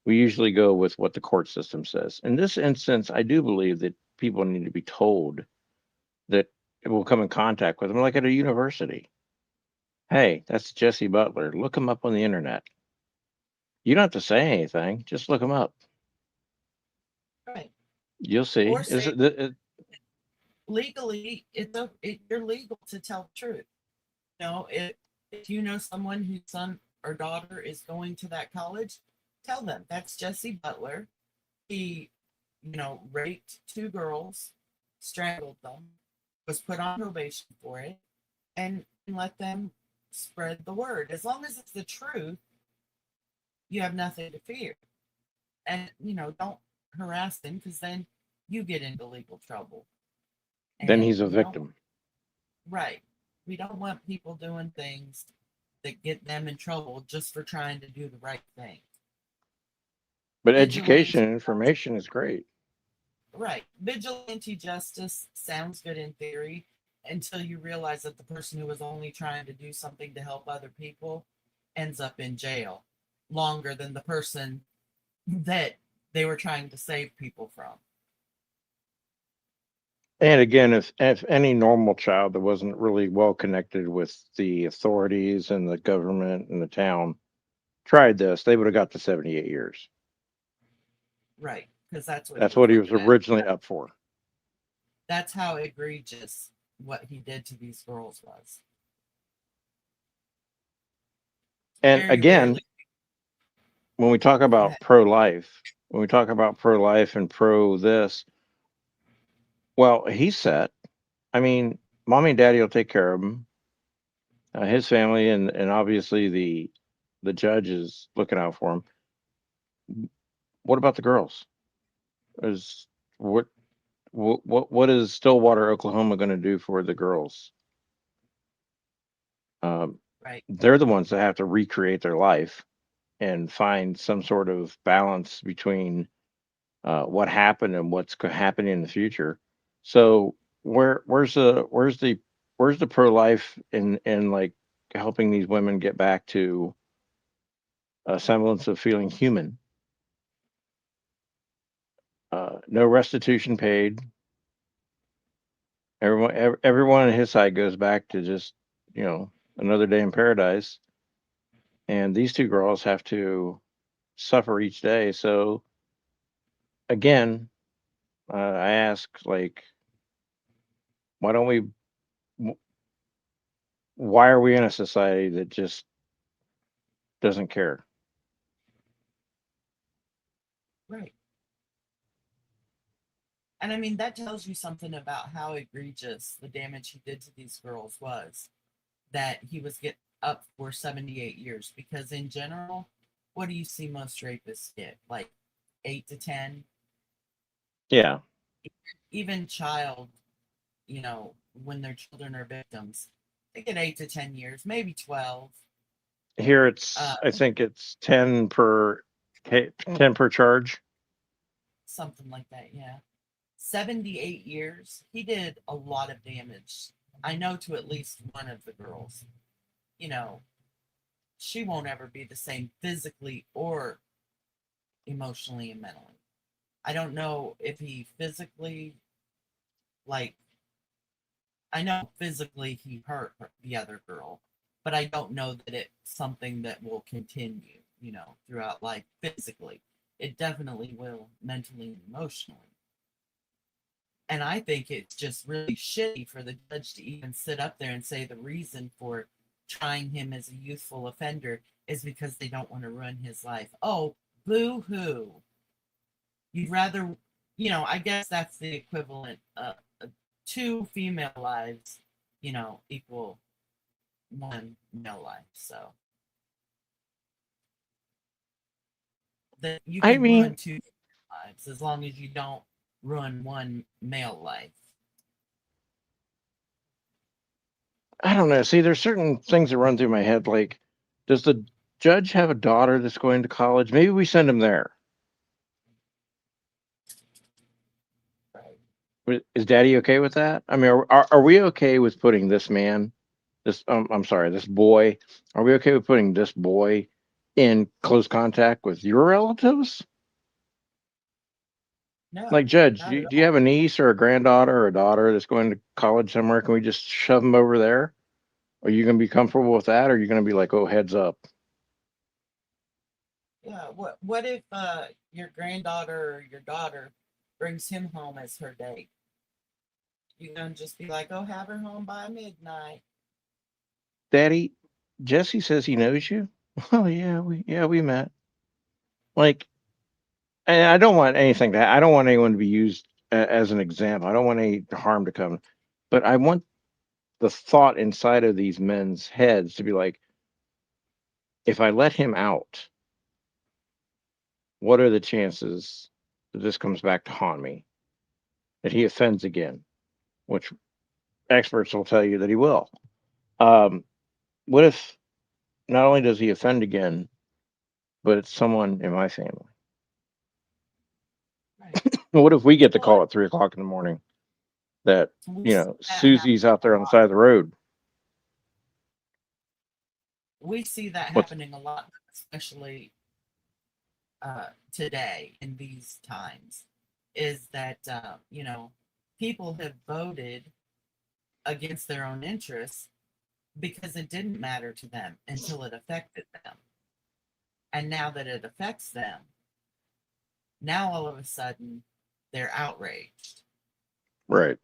Speaker 2: We usually go with what the court system says. In this instance, I do believe that people need to be told that will come in contact with them, like at a university. Hey, that's Jesse Butler. Look him up on the internet. You don't have to say anything. Just look him up.
Speaker 4: Right.
Speaker 2: You'll see.
Speaker 4: Or say legally, you're legal to tell the truth. If you know someone whose son or daughter is going to that college, tell them that's Jesse Butler. He, raped 2 girls, strangled them, was put on probation for it, and let them spread the word. As long as it's the truth, you have nothing to fear. And, don't harass them, because then you get into legal trouble.
Speaker 2: then he's a
Speaker 4: we don't-
Speaker 2: victim.
Speaker 4: Right. We don't want people doing things that get them in trouble just for trying to do the right thing.
Speaker 2: But
Speaker 4: Vigilante
Speaker 2: education and information is great.
Speaker 4: Right. Vigilante justice sounds good in theory until you realize that the person who was only trying to do something to help other people ends up in jail longer than the person that they were trying to save people from.
Speaker 2: And again, if any normal child that wasn't really well connected with the authorities and the government and the town tried this, they would have got the 78 years.
Speaker 4: Right. Because that's
Speaker 2: That's what he was
Speaker 4: looking at.
Speaker 2: originally up for.
Speaker 4: That's how egregious what he did to these girls was.
Speaker 2: And
Speaker 4: Very
Speaker 2: again,
Speaker 4: rarely-
Speaker 2: when we talk about pro-life, and pro this, well, he's set. I mean, mommy and daddy will take care of him, his family, and obviously the judge is looking out for him. What about the girls? Is what is Stillwater, Oklahoma going to do for the girls?
Speaker 4: Right.
Speaker 2: They're the ones that have to recreate their life and find some sort of balance between what happened and what's happening in the future. So where's the pro life in like helping these women get back to a semblance of feeling human? No restitution paid. Everyone on his side goes back to just another day in paradise, and these 2 girls have to suffer each day. So again, I ask, like, why don't we? Why are we in a society that just doesn't care?
Speaker 4: Right. And I mean, that tells you something about how egregious the damage he did to these girls was, that he was get up for 78 years. Because in general, what do you see most rapists get? Like 8 to 10?
Speaker 2: Yeah.
Speaker 4: Even child, when their children are victims, they get 8 to 10 years, maybe 12.
Speaker 2: Here I think it's 10 per charge.
Speaker 4: Something like that, yeah. 78 years. He did a lot of damage. I know, to at least one of the girls. She won't ever be the same physically or emotionally and mentally. I don't know if he physically, like, I know physically he hurt the other girl, but I don't know that it's something that will continue, throughout life physically. It definitely will mentally and emotionally. And I think it's just really shitty for the judge to even sit up there and say the reason for trying him as a youthful offender is because they don't want to ruin his life. Oh, boo hoo. You'd rather, I guess that's the equivalent of 2 female lives, equal 1 male life. So that you can ruin 2 lives as long as you don't ruin 1 male life.
Speaker 2: I don't know. See, there's certain things that run through my head. Like, does the judge have a daughter that's going to college? Maybe we send him there. Is Daddy okay with that? I mean, are we okay with putting this man, this I'm sorry, this boy? Are we okay with putting this boy in close contact with your relatives?
Speaker 4: No,
Speaker 2: Like, Judge,
Speaker 4: not at
Speaker 2: do you
Speaker 4: all.
Speaker 2: have a niece or a granddaughter or a daughter that's going to college somewhere? Can we just shove them over there? Are you going to be comfortable with that? Or are you going to be like, oh, heads up?
Speaker 4: Yeah. What if your granddaughter or your daughter brings him home as her date? You gonna just be like, oh, have her home by midnight?
Speaker 2: Daddy, Jesse says he knows you. Oh yeah, we met. Like, and I don't want anything to. I don't want anyone to be used as an example. I don't want any harm to come, but I want the thought inside of these men's heads to be like, if I let him out, what are the chances that this comes back to haunt me? That he offends again, which experts will tell you that he will. Um, what if not only does he offend again, but it's someone in my family?
Speaker 4: Right.
Speaker 2: What if we get the
Speaker 4: Well,
Speaker 2: call at 3 o'clock in the morning that,
Speaker 4: we see that
Speaker 2: Susie's
Speaker 4: happening
Speaker 2: out
Speaker 4: a
Speaker 2: there on the
Speaker 4: lot.
Speaker 2: side of the road?
Speaker 4: We see that
Speaker 2: What's
Speaker 4: happening a lot, especially today in these times. Is that people have voted against their own interests because it didn't matter to them until it affected them, and now that it affects them, now all of a sudden they're outraged.
Speaker 2: right?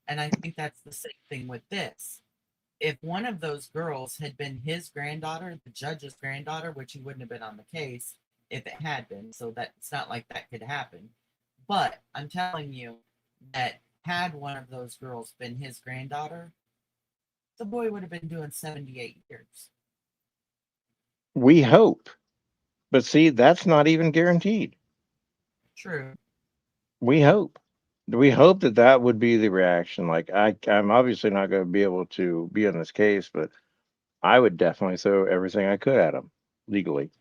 Speaker 4: And I think that's the same thing with this. If one of those girls had been his granddaughter, the judge's granddaughter, which he wouldn't have been on the case if it had been, so that it's not like that could happen. But I'm telling you that had one of those girls been his granddaughter, the boy would have been doing 78 years.
Speaker 2: We hope, but see, that's not even guaranteed.
Speaker 4: True.
Speaker 2: We hope. We hope that that would be the reaction. Like, I'm obviously not going to be able to be in this case, but I would definitely throw everything I could at him legally.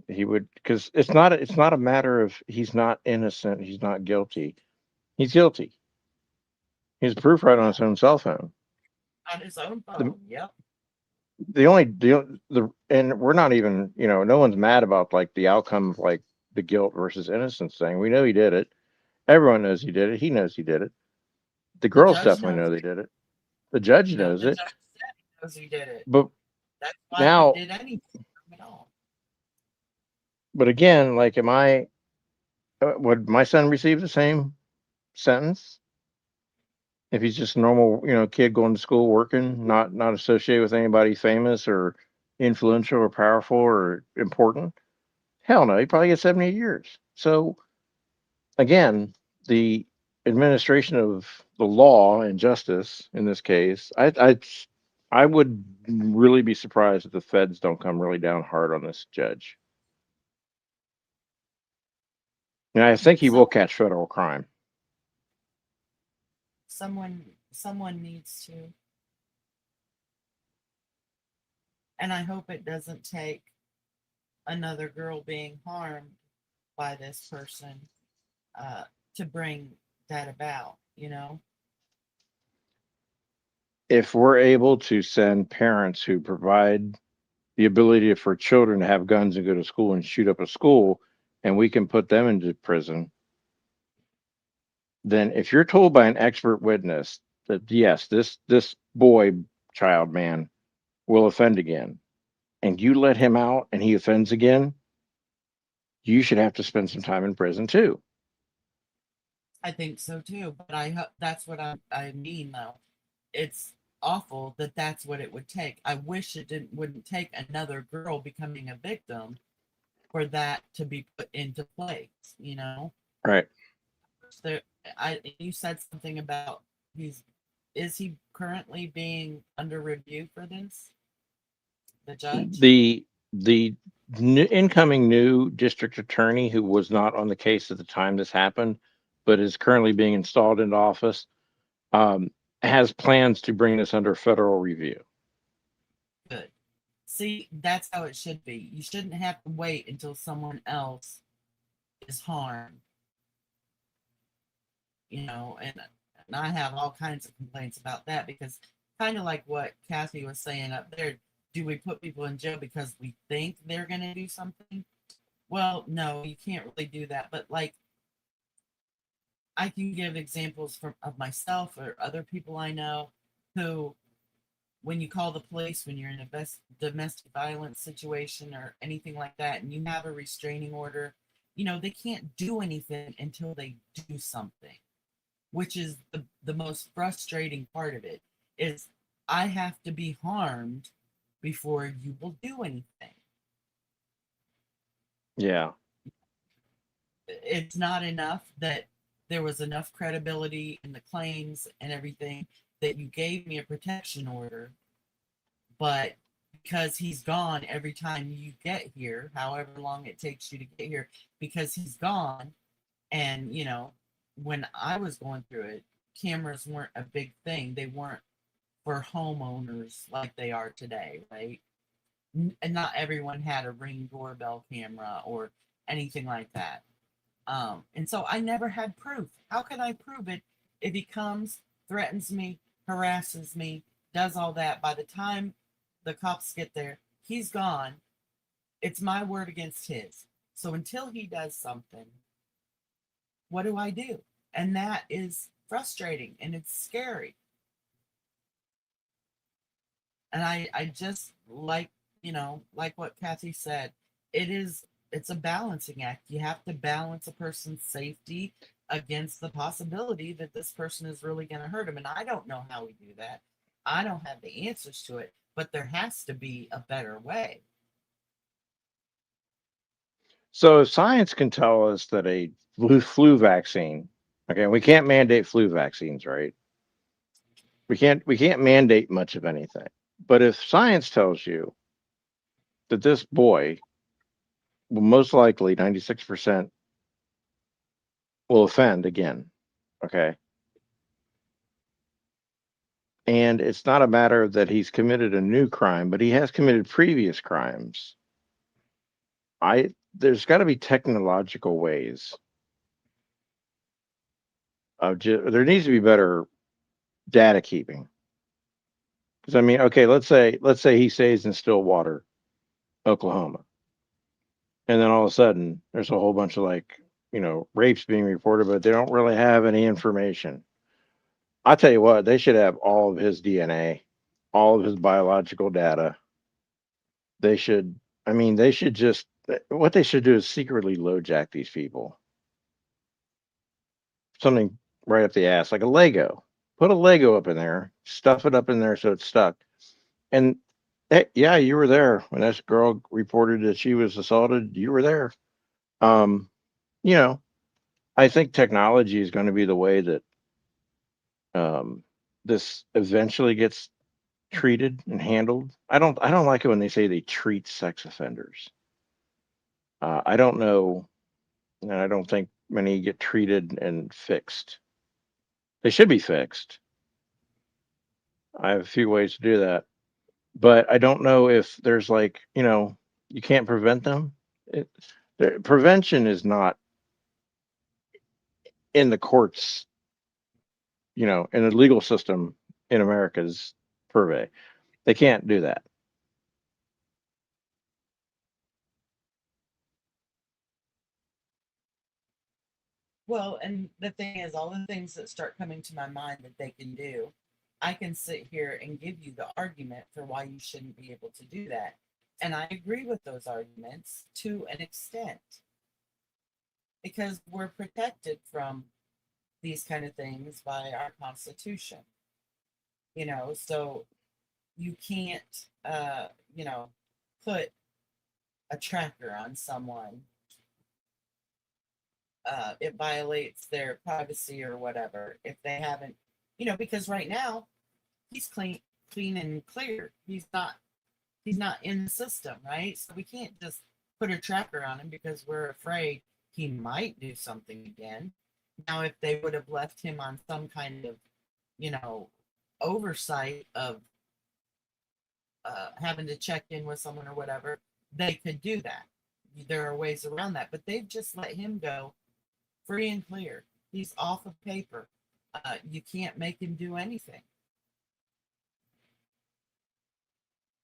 Speaker 2: He would, because it's not a matter of he's not innocent, he's not guilty. He's guilty. He's proof right on
Speaker 4: Yeah.
Speaker 2: his own cell phone.
Speaker 4: On his own
Speaker 2: The
Speaker 4: phone. Yep.
Speaker 2: the only the and we're not even, no one's mad about like the outcome of like the guilt versus innocence thing. We know he did it. Everyone knows he did it. He knows he did it. The
Speaker 4: The
Speaker 2: girls
Speaker 4: judge
Speaker 2: definitely
Speaker 4: knows
Speaker 2: know they
Speaker 4: it.
Speaker 2: did it. The judge
Speaker 4: No,
Speaker 2: knows
Speaker 4: the
Speaker 2: it.
Speaker 4: judge said he knows he did it.
Speaker 2: But
Speaker 4: That's why he
Speaker 2: now,
Speaker 4: did anything at all.
Speaker 2: but again, like, would my son receive the same sentence if he's just a normal, kid going to school, working, not associated with anybody famous or influential or powerful or important? Hell no, he probably gets 78 years. So again, the administration of the law and justice in this case, I would really be surprised if the feds don't come really down hard on this judge. And I think he
Speaker 4: So
Speaker 2: will catch federal crime.
Speaker 4: someone needs to, and I hope it doesn't take another girl being harmed by this person uh, to bring that about.
Speaker 2: If we're able to send parents who provide the ability for children to have guns and go to school and shoot up a school, and we can put them into prison, then if you're told by an expert witness that yes, this boy, child, man will offend again, and you let him out and he offends again, you should have to spend some time in prison too.
Speaker 4: I think so too, but I hope that's what I mean though. It's awful that that's what it would take. I wish it wouldn't take another girl becoming a victim for that to be put into place.
Speaker 2: Right.
Speaker 4: So you said something about he's is he currently being under review for this? The judge?
Speaker 2: The incoming new district attorney, who was not on the case at the time this happened, but is currently being installed into office, has plans to bring this under federal review.
Speaker 4: Good. See, that's how it should be. You shouldn't have to wait until someone else is harmed. And I have all kinds of complaints about that, because kind of like what Kathy was saying up there, do we put people in jail because we think they're going to do something? Well, no, you can't really do that. But like, I can give examples of myself or other people I know who, when you call the police, when you're in a domestic violence situation or anything like that, and you have a restraining order, they can't do anything until they do something, which is the most frustrating part of it, is I have to be harmed before you will do anything.
Speaker 2: Yeah.
Speaker 4: It's not enough that there was enough credibility in the claims and everything that you gave me a protection order, but because he's gone every time you get here, however long it takes you to get here, because he's gone, and when I was going through it, cameras weren't a big thing. They weren't for homeowners like they are today, right? And not everyone had a Ring doorbell camera or anything like that. And so I never had proof. How could I prove it if he comes, threatens me, harasses me, does all that? By the time the cops get there, he's gone. It's my word against his. So until he does something, what do I do? And that is frustrating and it's scary. And I just like what Kathy said, it's a balancing act. You have to balance a person's safety against the possibility that this person is really going to hurt him. And I don't know how we do that. I don't have the answers to it, but there has to be a better way.
Speaker 2: So if science can tell us that a flu vaccine, okay, we can't mandate flu vaccines, right? We can't mandate much of anything. But if science tells you that this boy will most likely 96% will offend again, okay? And it's not a matter that he's committed a new crime, but he has committed previous crimes. There's got to be technological ways of there needs to be better data keeping. Because I mean, okay, let's say he stays in Stillwater, Oklahoma, and then all of a sudden there's a whole bunch of rapes being reported, but they don't really have any information. I tell you what, they should have all of his DNA, all of his biological data. They should, I mean, they should just, what they should do is secretly LoJack these people. Something right up the ass, like a Lego. Put a Lego up in there, stuff it up in there so it's stuck. And hey, yeah, you were there when this girl reported that she was assaulted. You were there. Um, you know, I think technology is going to be the way that um, this eventually gets treated and handled. I don't like it when they say they treat sex offenders. I don't know, and I don't think many get treated and fixed. They should be fixed. I have a few ways to do that, but I don't know if there's you can't prevent them. It, prevention is not in the courts, in the legal system in America's purvey. They can't do that.
Speaker 4: Well, and the thing is, all the things that start coming to my mind that they can do, I can sit here and give you the argument for why you shouldn't be able to do that. And I agree with those arguments to an extent, because we're protected from these kind of things by our Constitution. So you can't, uh, you know, put a tracker on someone. It violates their privacy or whatever if they haven't, because right now he's clean and clear. He's not in the system, right? So we can't just put a tracker on him because we're afraid he might do something again. Now, if they would have left him on some kind of, you know, oversight of having to check in with someone or whatever, they could do that. There are ways around that, but they've just let him go free and clear. He's off of paper. You can't make him do anything.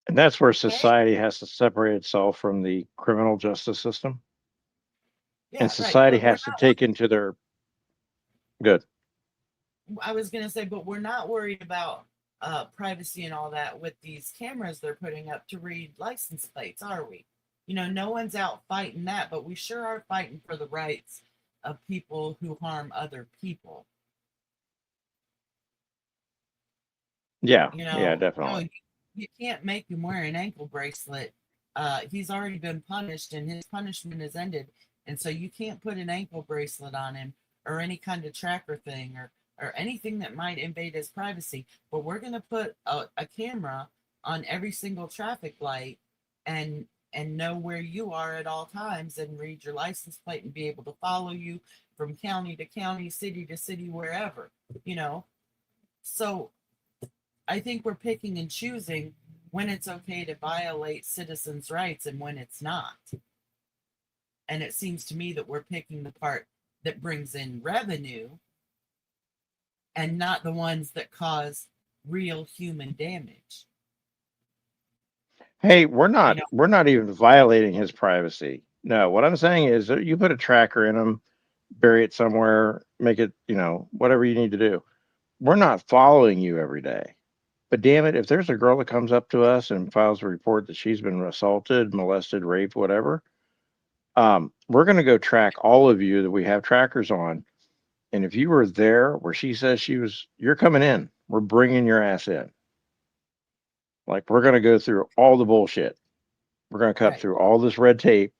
Speaker 2: And that's where
Speaker 4: Okay?
Speaker 2: society has to separate itself from the criminal justice system. And
Speaker 4: Yeah, right.
Speaker 2: society
Speaker 4: But we're
Speaker 2: has to take into their good.
Speaker 4: I was going to say, but we're not worried about privacy and all that with these cameras they're putting up to read license plates, are we? You know, no one's out fighting that, but we sure are fighting for the rights of people who harm other people.
Speaker 2: Yeah,
Speaker 4: You
Speaker 2: yeah,
Speaker 4: know, no,
Speaker 2: definitely.
Speaker 4: you can't make him wear an ankle bracelet. He's already been punished and his punishment is ended. And so you can't put an ankle bracelet on him or any kind of tracker thing or anything that might invade his privacy. But we're going to put a camera on every single traffic light and know where you are at all times and read your license plate and be able to follow you from county to county, city to city, wherever, you know. So I think we're picking and choosing when it's okay to violate citizens' rights and when it's not. And it seems to me that we're picking the part that brings in revenue and not the ones that cause real human damage.
Speaker 2: Hey,
Speaker 4: You know,
Speaker 2: we're not even violating his privacy. No, what I'm saying is that you put a tracker in him, bury it somewhere, make it, whatever you need to do. We're not following you every day. But damn it, if there's a girl that comes up to us and files a report that she's been assaulted, molested, raped, whatever, we're going to go track all of you that we have trackers on. And if you were there where she says you're coming in. We're bringing your ass in. Like, we're going to go through all the bullshit. We're going to cut
Speaker 4: right.
Speaker 2: through all this red tape.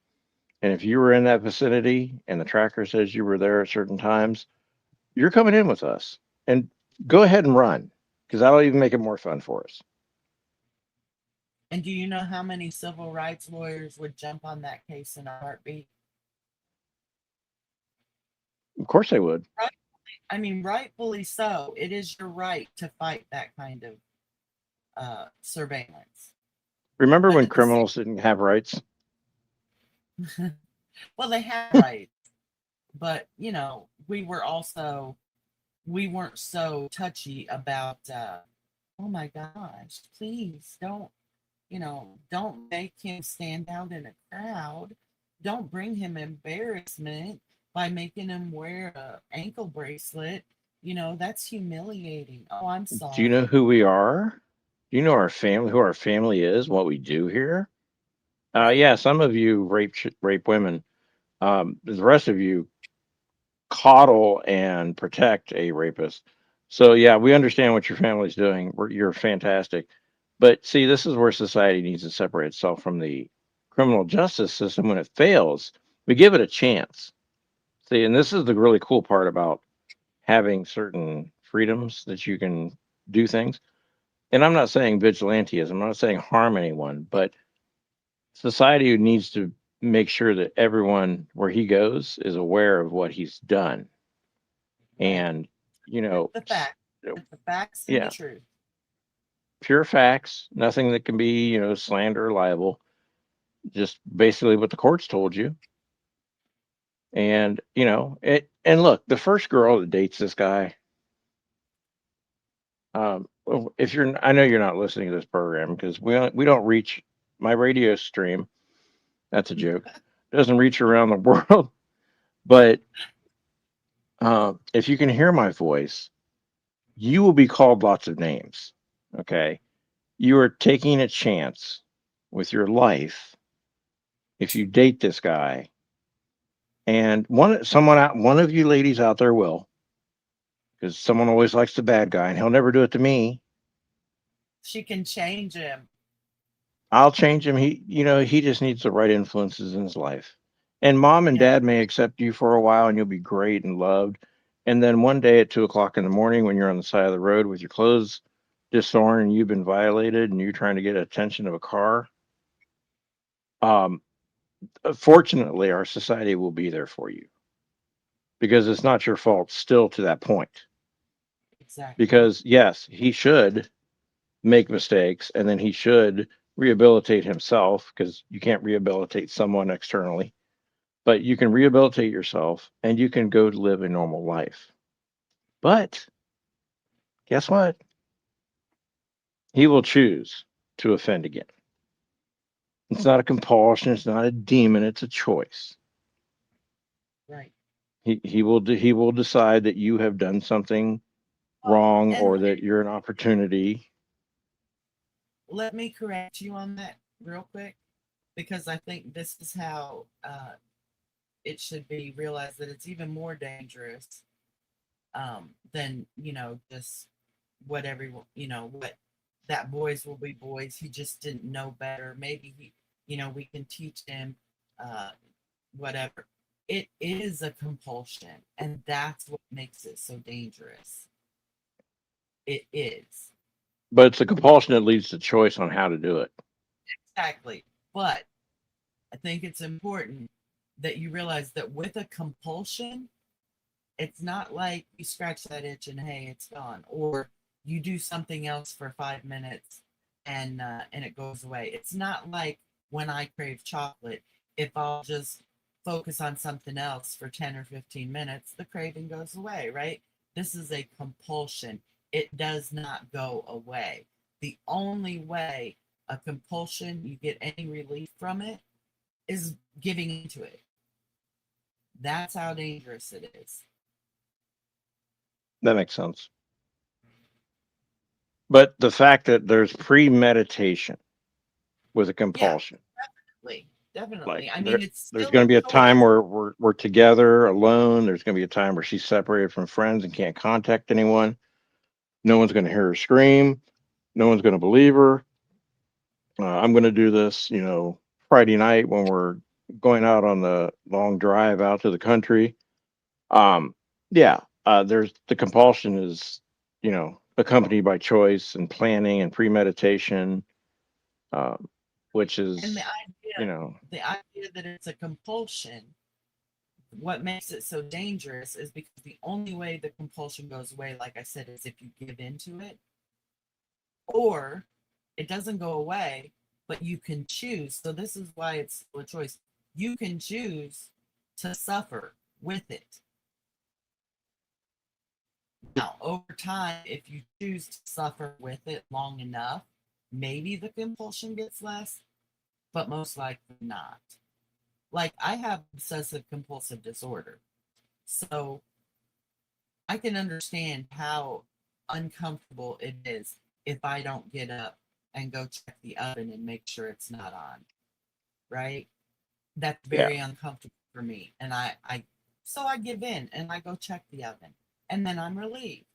Speaker 2: And if you were in that vicinity and the tracker says you were there at certain times, you're coming in with us. And go ahead and run, because that'll even make it more fun for us.
Speaker 4: And do you know how many civil rights lawyers would jump on that case in a heartbeat?
Speaker 2: Of course they would.
Speaker 4: Right? I mean, rightfully so. It is your right to fight that kind of surveillance.
Speaker 2: Remember
Speaker 4: But
Speaker 2: when
Speaker 4: at the same,
Speaker 2: criminals didn't have rights?
Speaker 4: well, they have rights, but you know, we weren't so touchy about. Oh my gosh, please don't, don't make him stand out in a crowd. Don't bring him embarrassment by making him wear a ankle bracelet. You know, that's humiliating. Oh, I'm
Speaker 2: Do you know
Speaker 4: sorry.
Speaker 2: who we are? Do you know our family, who our family is, what we do here?
Speaker 4: Right.
Speaker 2: Yeah, some of you rape women. The rest of you coddle and protect a rapist. So yeah, we understand what your family's doing. You're fantastic. But see, this is where society needs to separate itself from the criminal justice system. When it fails, we give it a chance. See, and this is the really cool part about having certain freedoms that you can do things. And I'm not saying vigilantism, I'm not saying harm anyone, but society needs to make sure that everyone where he goes is aware of what he's done.
Speaker 4: Right.
Speaker 2: And,
Speaker 4: With the facts, with the facts and the
Speaker 2: yeah,
Speaker 4: truth.
Speaker 2: pure facts, nothing that can be, slander or libel, just basically what the courts told you. And, and look, the first girl that dates this guy, if I know you're not listening to this program because we don't reach my radio stream. That's a joke. Doesn't reach around the world, but if you can hear my voice, you will be called lots of names. Okay, you are taking a chance with your life if you date this guy, and one of you ladies out there will, because someone always likes the bad guy, and he'll never do it to me.
Speaker 4: She can change him.
Speaker 2: I'll change him. He just needs the right influences in his life. And mom and
Speaker 4: Yeah.
Speaker 2: dad may accept you for a while and you'll be great and loved. And then one day at 2 o'clock in the morning, when you're on the side of the road with your clothes distorn and you've been violated and you're trying to get attention of a car, um, fortunately, our society will be there for you because it's not your fault still to that point.
Speaker 4: Exactly.
Speaker 2: Because yes, he should make mistakes and then he should rehabilitate himself because you can't rehabilitate someone externally, but you can rehabilitate yourself and you can go live a normal life. But guess what? He will choose to offend again. It's not a compulsion, it's not a demon, it's a choice.
Speaker 4: Right.
Speaker 2: He will decide that you have done something
Speaker 4: Well,
Speaker 2: wrong
Speaker 4: and
Speaker 2: or that you're an opportunity.
Speaker 4: let me correct you on that real quick, because I think this is how it should be realized that it's even more dangerous than, just what everyone, what that boys will be boys. He just didn't know better. Maybe we can teach him uh, whatever. It is a compulsion, and that's what makes it so dangerous. It is.
Speaker 2: But it's a compulsion that leads to choice on how to do it.
Speaker 4: Exactly. But I think it's important that you realize that with a compulsion, it's not like you scratch that itch and hey, it's gone, or you do something else for 5 minutes and it goes away. It's not like when I crave chocolate, if I'll just focus on something else for 10 or 15 minutes, the craving goes away, right? This is a compulsion. It does not go away. The only way a compulsion you get any relief from it is giving into it. That's how dangerous it is.
Speaker 2: That makes sense. But the fact that there's premeditation with a
Speaker 4: Yeah,
Speaker 2: compulsion,
Speaker 4: definitely. Definitely.
Speaker 2: like
Speaker 4: I mean, it's
Speaker 2: there's
Speaker 4: still
Speaker 2: going
Speaker 4: a
Speaker 2: to be a time
Speaker 4: choice.
Speaker 2: where we're together alone. There's going to be a time where she's separated from friends and can't contact anyone. No one's going to hear her scream. No one's going to believe her. I'm going to do this, Friday night when we're going out on the long drive out to the country. Um, yeah, there's the compulsion is, accompanied by choice and planning and premeditation, um, which
Speaker 4: And
Speaker 2: is, you know,
Speaker 4: the idea that it's a compulsion, what makes it so dangerous is because the only way the compulsion goes away, like I said, is if you give into it, or it doesn't go away, but you can choose. So this is why it's a choice. You can choose to suffer with it. Now, over time, if you choose to suffer with it long enough, maybe the compulsion gets less, but most likely not. Like, I have obsessive compulsive disorder. So I can understand how uncomfortable it is if I don't get up and go check the oven and make sure it's not on, right? That's
Speaker 2: yeah.
Speaker 4: very uncomfortable for me. And so I give in and I go check the oven and then I'm relieved.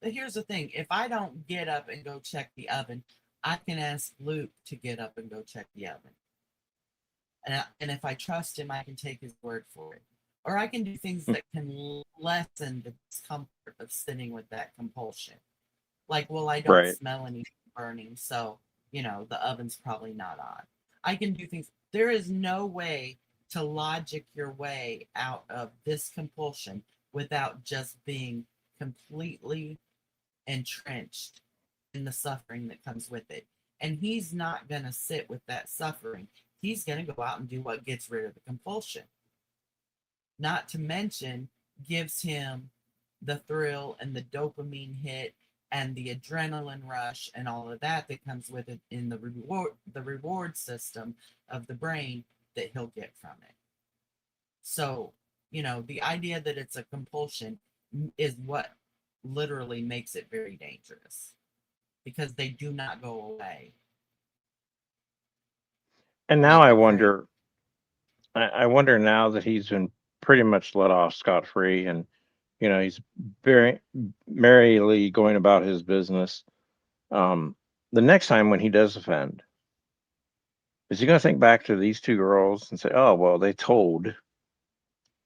Speaker 4: But here's the thing, if I don't get up and go check the oven, I can ask Luke to get up and go check the oven. And if I trust him, I can take his word for it. Or I can do things
Speaker 2: Mm.
Speaker 4: that can lessen the discomfort of sitting with that compulsion. Like, well, I don't
Speaker 2: Right.
Speaker 4: smell anything burning, so, the oven's probably not on. I can do things. There is no way to logic your way out of this compulsion without just being completely entrenched in the suffering that comes with it. And he's not going to sit with that suffering. He's going to go out and do what gets rid of the compulsion. Not to mention, gives him the thrill and the dopamine hit and the adrenaline rush and all of that that comes with it in the reward system of the brain that he'll get from it. So, the idea that it's a compulsion is what literally makes it very dangerous because they do not go away
Speaker 2: And now
Speaker 4: like
Speaker 2: I
Speaker 4: a crave.
Speaker 2: wonder, I wonder now that he's been pretty much let off scot free and, he's very merrily going about his business. Um, the next time when he does offend, is he going to think back to these two girls and say, oh, well, they told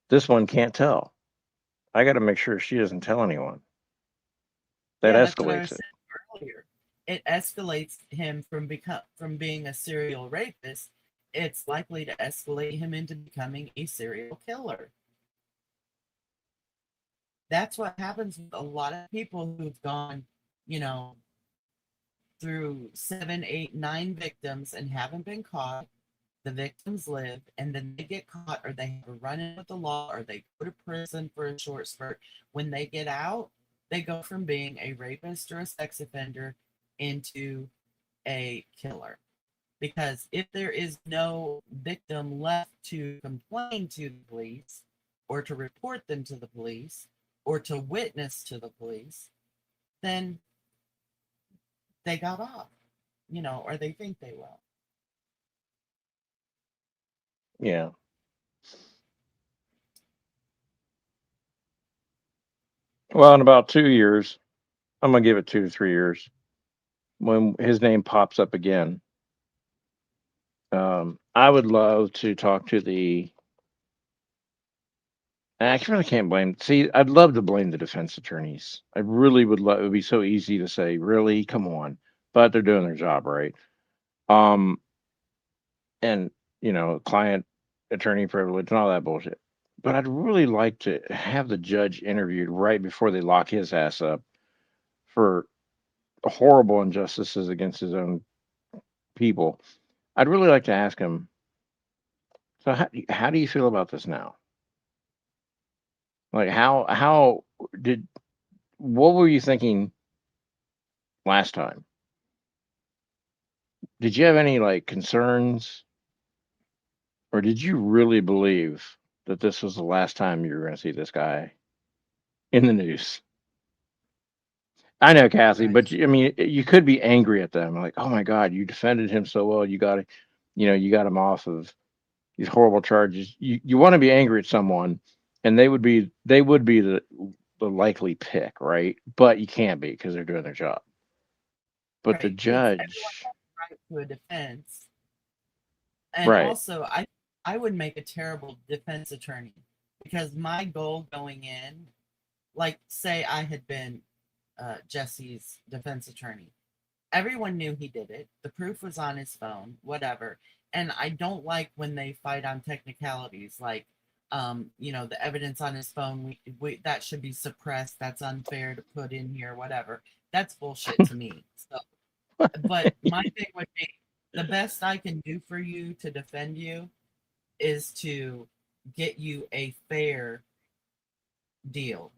Speaker 2: this one can't tell. I got to make sure she doesn't tell anyone. That
Speaker 4: Yeah, that's what I was
Speaker 2: escalates it.
Speaker 4: saying earlier. It escalates him from being a serial rapist. It's likely to escalate him into becoming a serial killer. That's what happens with a lot of people who've gone, you know, through 7, 8, 9 victims and haven't been caught. The victims live, and then they get caught, or they have a run in with the law, or they go to prison for a short spurt. When they get out, they go from being a rapist or a sex offender into a killer. Because if there is no victim left to complain to the police, or to report them to the police, or to witness to the police, then they got off, or they think they will.
Speaker 2: Yeah. Well, in about 2 years, I'm gonna give it 2 to 3 years when his name pops up again. I would love to talk to the. I actually really can't blame. See, I'd love to blame the defense attorneys. I really would love. It would be so easy to say, "Really, come on," but they're doing their job right. Um, and client attorney privilege and all that bullshit. But I'd really like to have the judge interviewed right before they lock his ass up for horrible injustices against his own people. I'd really like to ask him. So how do you feel about this now? Like how did what were you thinking last time? Did you have any like concerns, or did you really believe that this was the last time you were going to see this guy in the news? I know, Kathy,
Speaker 4: Right.
Speaker 2: but I mean, you could be angry at them, like, "Oh my God, you defended him so well. You got him off of these horrible charges." You want to be angry at someone, and they would be the likely pick, right? But you can't be because they're doing their job. But the
Speaker 4: Right. It's everyone
Speaker 2: judge,
Speaker 4: has the right to a defense. And
Speaker 2: right?
Speaker 4: also, I would make a terrible defense attorney, because my goal going in, like, say I had been Jesse's defense attorney. Everyone knew he did it. The proof was on his phone, whatever. And I don't like when they fight on technicalities, like, the evidence on his phone, that should be suppressed. That's unfair to put in here, whatever. That's bullshit to me. So, but my thing would be, the best I can do for you to defend you is to get you a fair deal.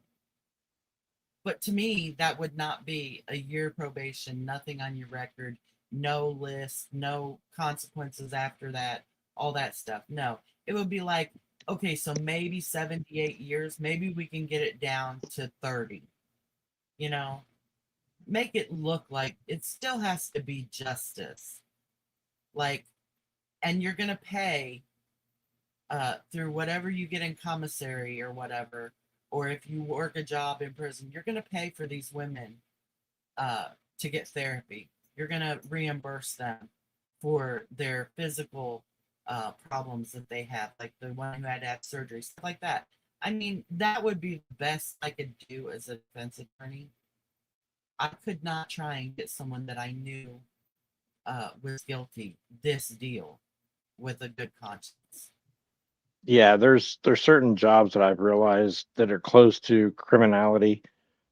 Speaker 4: But to me, that would not be a year probation, nothing on your record, no list, no consequences after that, all that stuff. No, it would be like, okay, so maybe 78 years, maybe we can get it down to 30, you know, make it look like it still has to be justice. Like, and you're going to pay through whatever you get in commissary or whatever, or if you work a job in prison, you're going to pay for these women uh, to get therapy. You're going to reimburse them for their physical problems that they have, like the one who had to have surgery, stuff like that. I mean, that would be the best I could do as a defense attorney. I could not try and get someone that I knew was guilty this deal with a good conscience.
Speaker 2: Yeah, there's certain jobs that I've realized that are close to criminality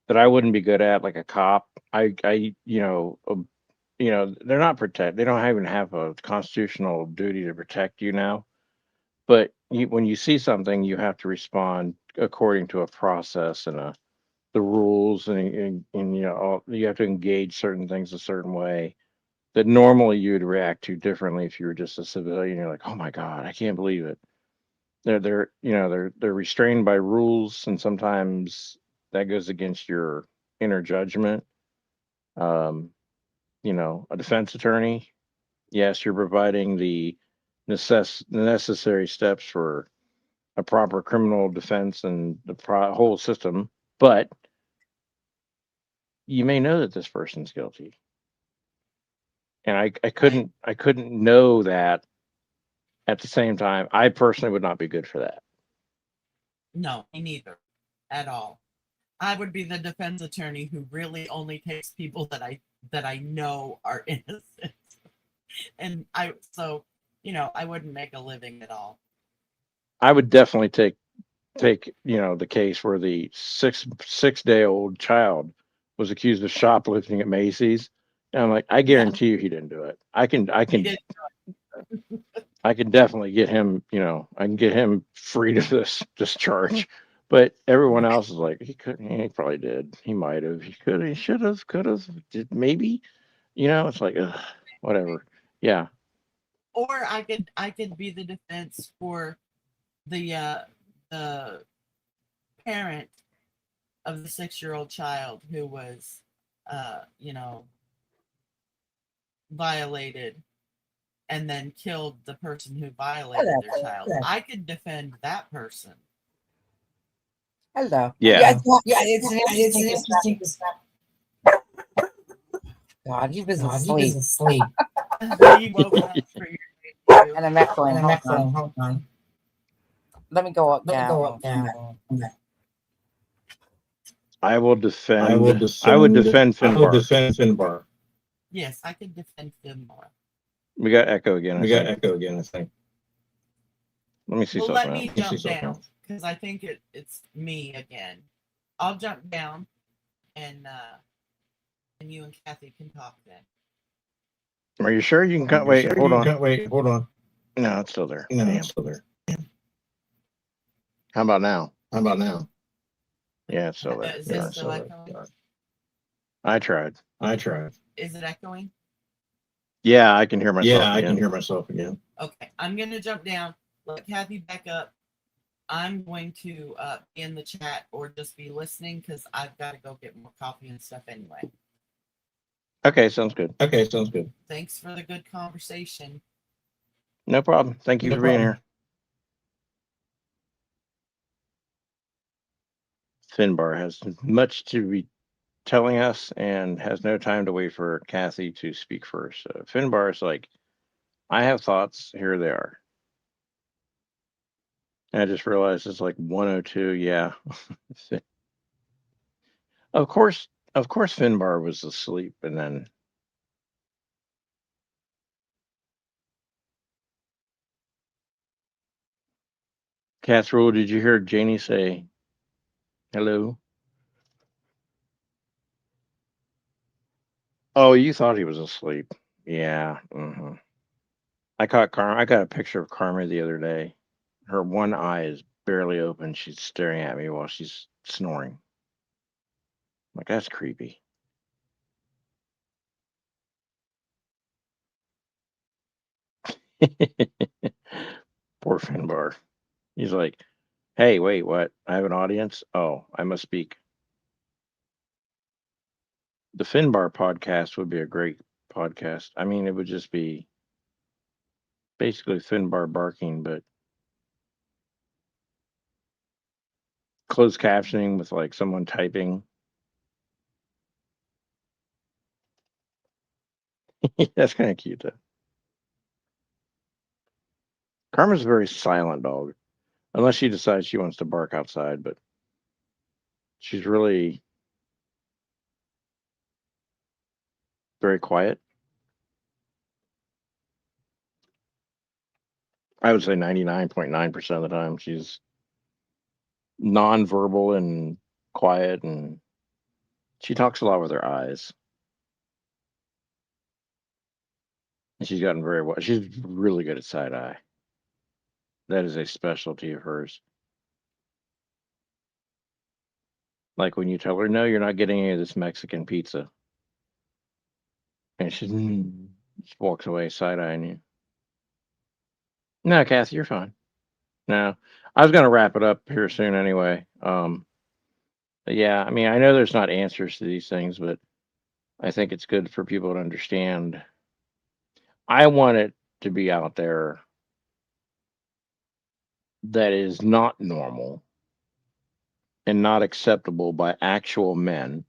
Speaker 2: that I wouldn't be good at, like a cop. They're not protect. They don't even have a constitutional duty to protect you now. But when you see something, you have to respond according to a process and the rules, and you have to engage certain things a certain way that normally you'd react to differently if you were just a civilian. You're like, "Oh my God, I can't believe it." They're restrained by rules, and sometimes that goes against your inner judgment. Um, a defense attorney, yes, you're providing the necessary steps for a proper criminal defense and the whole system, but you may know that this person's guilty, and I
Speaker 4: Right.
Speaker 2: couldn't know that at the same time. I personally would not be good for that.
Speaker 4: No, me neither at all. I would be the defense attorney who really only takes people that I know are innocent. And I wouldn't make a living at all.
Speaker 2: I would definitely take take, the case where the six-day old child was accused of shoplifting at Macy's. And I'm like, I
Speaker 4: Yeah,
Speaker 2: guarantee you he didn't do it. I can
Speaker 4: he did.
Speaker 2: definitely get him, I can get him freed of this charge. But everyone else is like, he couldn't. He probably did. He might have. He could. He should have. Could have. Did maybe. It's like, ugh, whatever. Yeah.
Speaker 4: Or I could be the defense for the parent of the 6-year-old child who was you know violated and then killed the person who violated their child. I could defend that person.
Speaker 3: Hello.
Speaker 2: Yeah.
Speaker 3: It's an interesting discussion. God, he was asleep.
Speaker 4: You woke up for your
Speaker 3: And I'm echoing. Hold on. Let me go up down.
Speaker 2: I will defend. I would defend Finbar.
Speaker 5: Finbar.
Speaker 4: Yes, I could defend Finbar.
Speaker 2: We got echo again.
Speaker 5: We got echo again, I think.
Speaker 2: Let me see
Speaker 4: Well,
Speaker 2: something.
Speaker 4: let me
Speaker 2: else.
Speaker 4: jump down because I think it's me again. I'll jump down and you and Kathy can talk then.
Speaker 2: Are you sure you can cut? Wait, hold on.
Speaker 5: Wait, hold on.
Speaker 2: No, it's still there.
Speaker 5: No,
Speaker 2: Damn.
Speaker 5: it's still there.
Speaker 2: How about now?
Speaker 5: How about now?
Speaker 2: Yeah, it's still there.
Speaker 4: Is
Speaker 2: Yeah.
Speaker 4: it still echoing?
Speaker 2: I tried.
Speaker 4: Is it echoing?
Speaker 2: Yeah, I can hear myself.
Speaker 5: Yeah, I
Speaker 2: again.
Speaker 5: can hear myself again.
Speaker 4: Okay, I'm gonna jump down. Let Kathy back up. I'm going to be in the chat or just be listening because I've got to go get more coffee and stuff anyway.
Speaker 2: Okay, sounds good.
Speaker 4: Thanks for the good conversation.
Speaker 2: No problem. Thank you for being here. Finbar has much to be telling us and has no time to wait for Kathy to speak first. So Finbar is like, I have thoughts. Here they are. And I just realized it's like 102. Yeah. Of course, Finbar was asleep, and then Cat's Rule. Did you hear Janie say hello? Oh, you thought he was asleep. Yeah. I got a picture of Karma the other day. Her one eye is barely open. She's staring at me while she's snoring. I'm like, that's creepy. Poor Finbar. He's like, hey, wait, what? I have an audience? Oh, I must speak. The Finbar podcast would be a great podcast. I mean, it would just be basically Finbar barking, but closed captioning with like someone typing. That's kind of cute, though. Karma's a very silent dog, unless she decides she wants to bark outside, but she's really very quiet. I would say 99.9% of the time she's nonverbal and quiet, and she talks a lot with her eyes. And she's gotten very well. She's really good at side eye. That is a specialty of hers. Like when you tell her, no, you're not getting any of this Mexican pizza. And she just walks away side eyeing you. No, Kathy, you're fine. No, I was going to wrap it up here soon anyway. Yeah, I mean, I know there's not answers to these things, but I think it's good for people to understand. I want it to be out there that is not normal and not acceptable by actual men,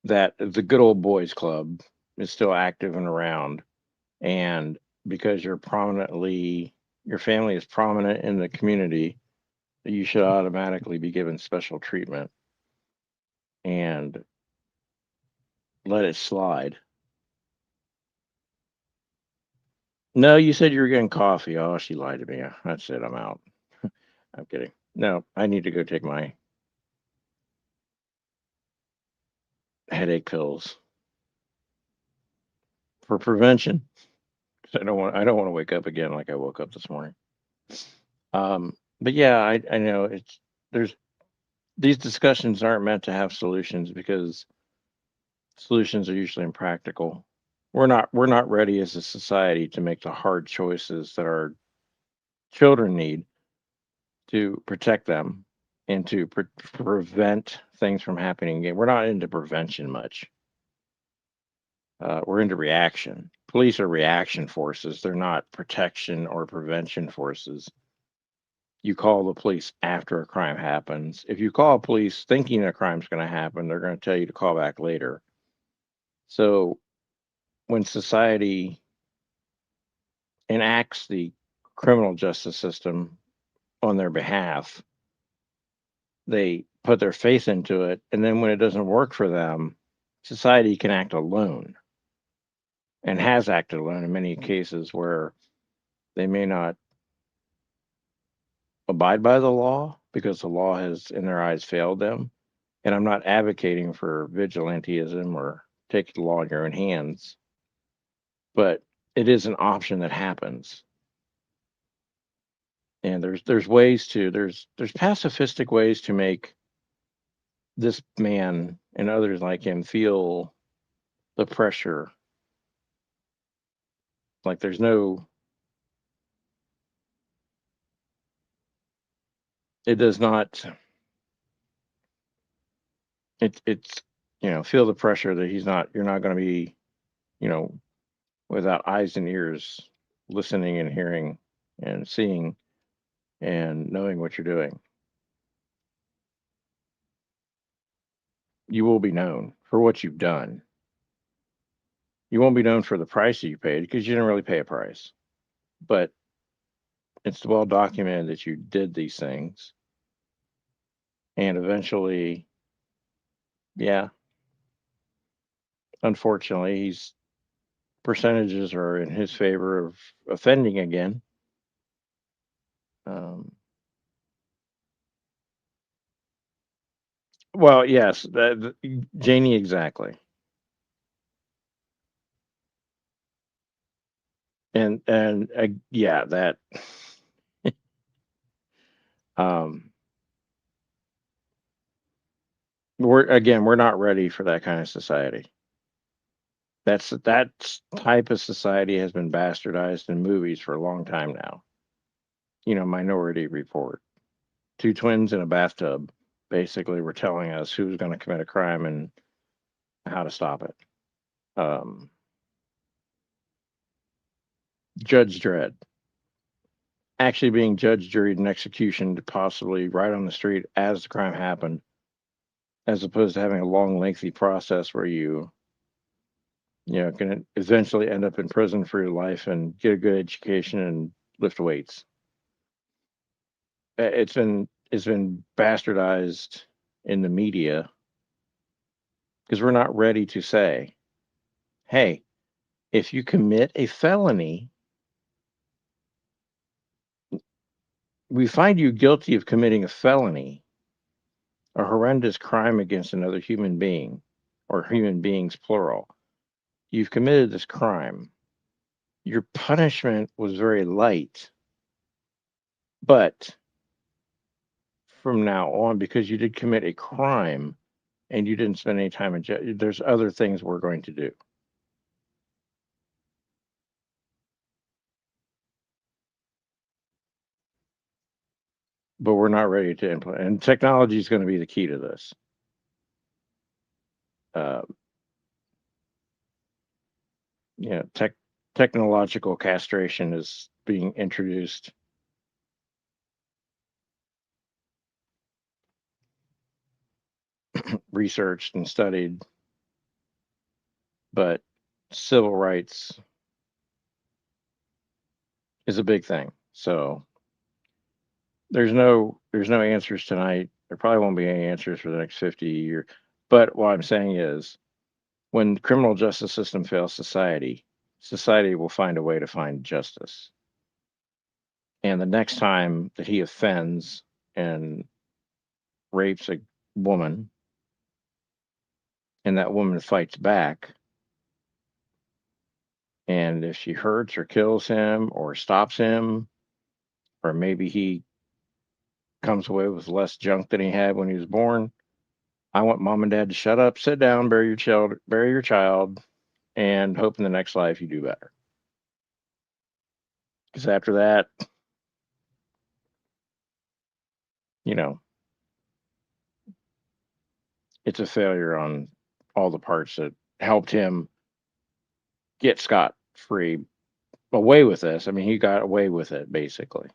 Speaker 2: that the good old boys club is still active and around. And because your family is prominent in the community, you should automatically be given special treatment and let it slide. No, you said you were getting coffee. Oh, she lied to me. That's it. I'm out. I'm kidding. No, I need to go take my headache pills for prevention. 'Cause I don't want to wake up again like I woke up this morning. But yeah, I know there's these discussions aren't meant to have solutions because solutions are usually impractical. We're not ready as a society to make the hard choices that our children need to protect them and to prevent things from happening again. We're not into prevention much. We're into reaction. Police are reaction forces. They're not protection or prevention forces. You call the police after a crime happens. If you call police thinking a crime's going to happen, they're going to tell you to call back later. So when society enacts the criminal justice system on their behalf, they put their faith into it. And then when it doesn't work for them, society can act alone and has acted alone in many cases where they may not abide by the law because the law has, in their eyes, failed them. And I'm not advocating for vigilantism or taking the law in your own hands, but it is an option that happens. And there's ways to there's pacifistic ways to make this man and others like him feel the pressure. Like there's no, it does not, it's feel the pressure that you're not going to be, you know, without eyes and ears, listening and hearing and seeing and knowing what you're doing. You will be known for what you've done. You won't be known for the price that you paid because you didn't really pay a price. But it's well documented that you did these things. And eventually, yeah, unfortunately, he's percentages are in his favor of offending again. Um, well, yes, Janie, exactly. And yeah, that um, we're not ready for that kind of society. That type of society has been bastardized in movies for a long time now. Minority Report. Two twins in a bathtub basically were telling us who's going to commit a crime and how to stop it. Um, Judge Dredd actually being judge, juried, and executioned possibly right on the street as the crime happened, as opposed to having a long, lengthy process where can eventually end up in prison for your life and get a good education and lift weights. It's been bastardized in the media because we're not ready to say, hey, if you commit a felony, we find you guilty of committing a felony, a horrendous crime against another human being, or human beings plural. You've committed this crime. Your punishment was very light, but from now on, because you did commit a crime and you didn't spend any time in jail, there's other things we're going to do. But we're not ready to implement. And technology is going to be the key to this. Uh, technological castration is being introduced. Researched and studied, but civil rights is a big thing. So there's no answers tonight. There probably won't be any answers for the next 50 years. But what I'm saying is when the criminal justice system fails society will find a way to find justice. And the next time that he offends, and rapes a woman, and that woman fights back, and if she hurts or kills him or stops him, or maybe he comes away with less junk than he had when he was born, I want mom and dad to shut up, sit down, bury your child, and hope in the next life you do better. Because after that, you know, it's a failure on all the parts that helped him get scot free, away with this. I mean, he got away with it basically.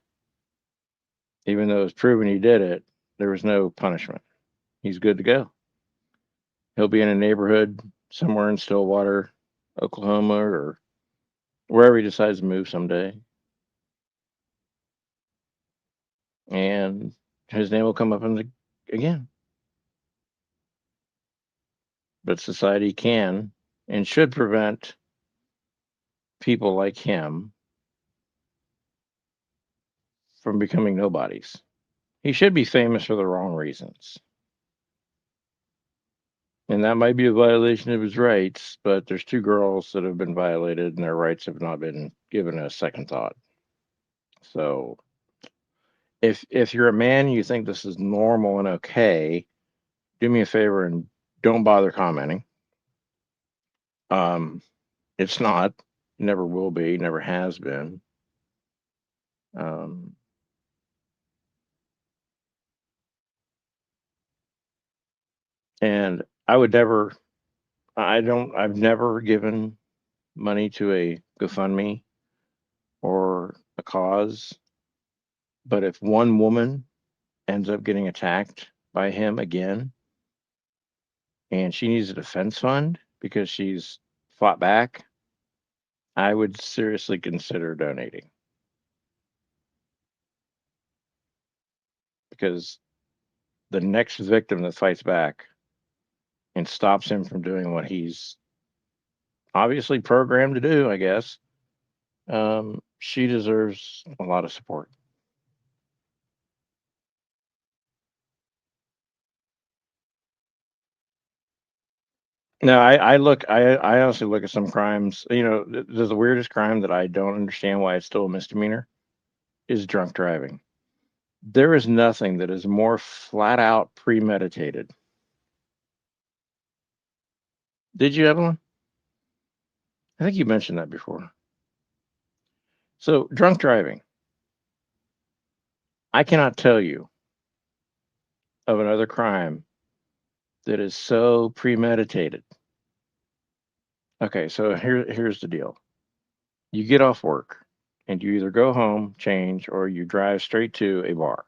Speaker 2: Even though it was proven he did it, there was no punishment. He's good to go. He'll be in a neighborhood somewhere in Stillwater, Oklahoma, or wherever he decides to move someday. And his name will come up again. But society can and should prevent people like him from becoming nobodies. He should be famous for the wrong reasons. And that might be a violation of his rights, but there's two girls that have been violated and their rights have not been given a second thought. So if you're a man and you think this is normal and okay, do me a favor and don't bother commenting. Um, it's not, never will be, never has been. Um, and I would never, I've never given money to a GoFundMe or a cause. But if one woman ends up getting attacked by him again and she needs a defense fund because she's fought back, I would seriously consider donating. Because the next victim that fights back and stops him from doing what he's obviously programmed to do, I guess, she deserves a lot of support. No, I honestly look at some crimes. You know, the weirdest crime that I don't understand why it's still a misdemeanor is drunk driving. There is nothing that is more flat out premeditated. Did you, Evelyn? I think you mentioned that before. So, drunk driving. I cannot tell you of another crime that is so premeditated. Okay, so here's the deal. You get off work and you either go home, change, or you drive straight to a bar.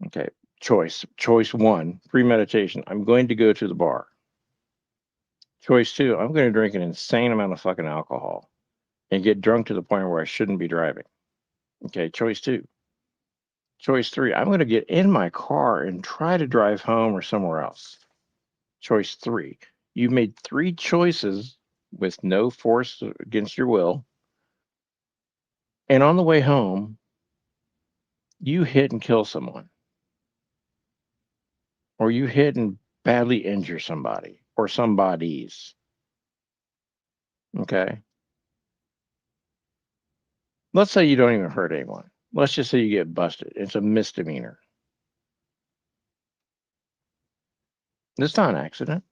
Speaker 2: Okay, choice one, premeditation. I'm going to go to the bar. Choice two, I'm going to drink an insane amount of fucking alcohol and get drunk to the point where I shouldn't be driving. Okay, choice two. Choice three, I'm going to get in my car and try to drive home or somewhere else. Choice three, you've made three choices with no force against your will. And on the way home, you hit and kill someone, or you hit and badly injure somebody or somebodies. Okay. Let's say you don't even hurt anyone. Let's just say you get busted. It's a misdemeanor. It's not an accident.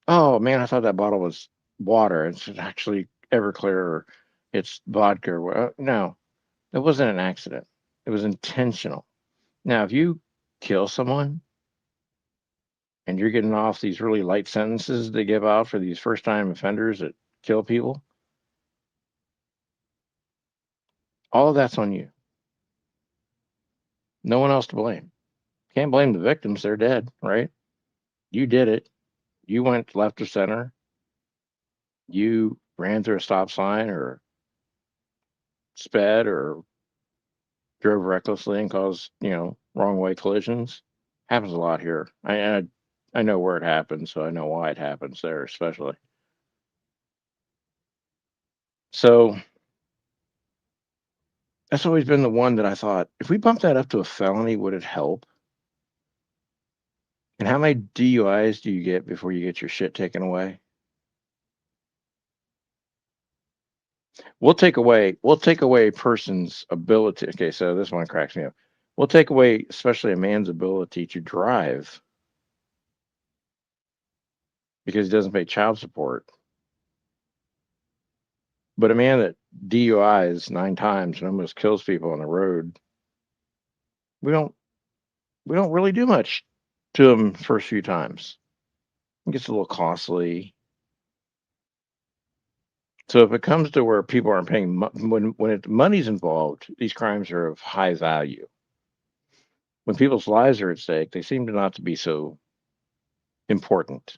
Speaker 2: Oh man, I thought that bottle was water. It's actually Everclear or it's vodka. No, it wasn't an accident. It was intentional. Now, if you kill someone and you're getting off these really light sentences they give out for these first time offenders that kill people, all of that's on you. No one else to blame. Can't blame the victims. They're dead, right? You did it. You went left or center. You ran through a stop sign or sped or drove recklessly and caused, wrong way collisions. Happens a lot here. I know where it happens, so I know why it happens there, especially. So That's always been the one that I thought, if we bump that up to a felony, would it help? And how many DUIs do you get before you get your shit taken away? We'll take away a person's ability. Okay, so this one cracks me up. We'll take away, especially a man's ability to drive because he doesn't pay child support. But a man that DUIs 9 times and almost kills people on the road, we don't we don't really do much to him first few times. It gets a little costly. So if it comes to where people aren't paying when money's involved, these crimes are of high value. When people's lives are at stake, they seem to not to be so important.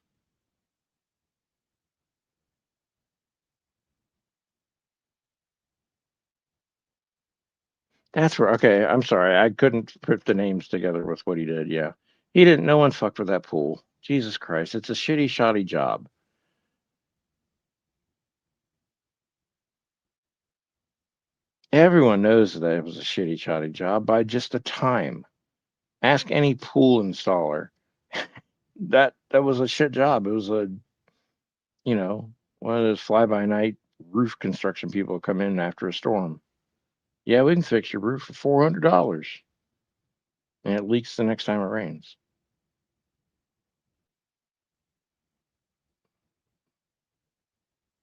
Speaker 2: That's where okay, I'm sorry. I couldn't put the names together with what he did. Yeah. He didn't no one fucked with that pool. Jesus Christ. It's a shitty shoddy job. Everyone knows that it was a shitty shoddy job by just the time. Ask any pool installer. That was a shit job. It was a one of those fly by night roof construction people come in after a storm. Yeah, we can fix your roof for $400, and it leaks the next time it rains.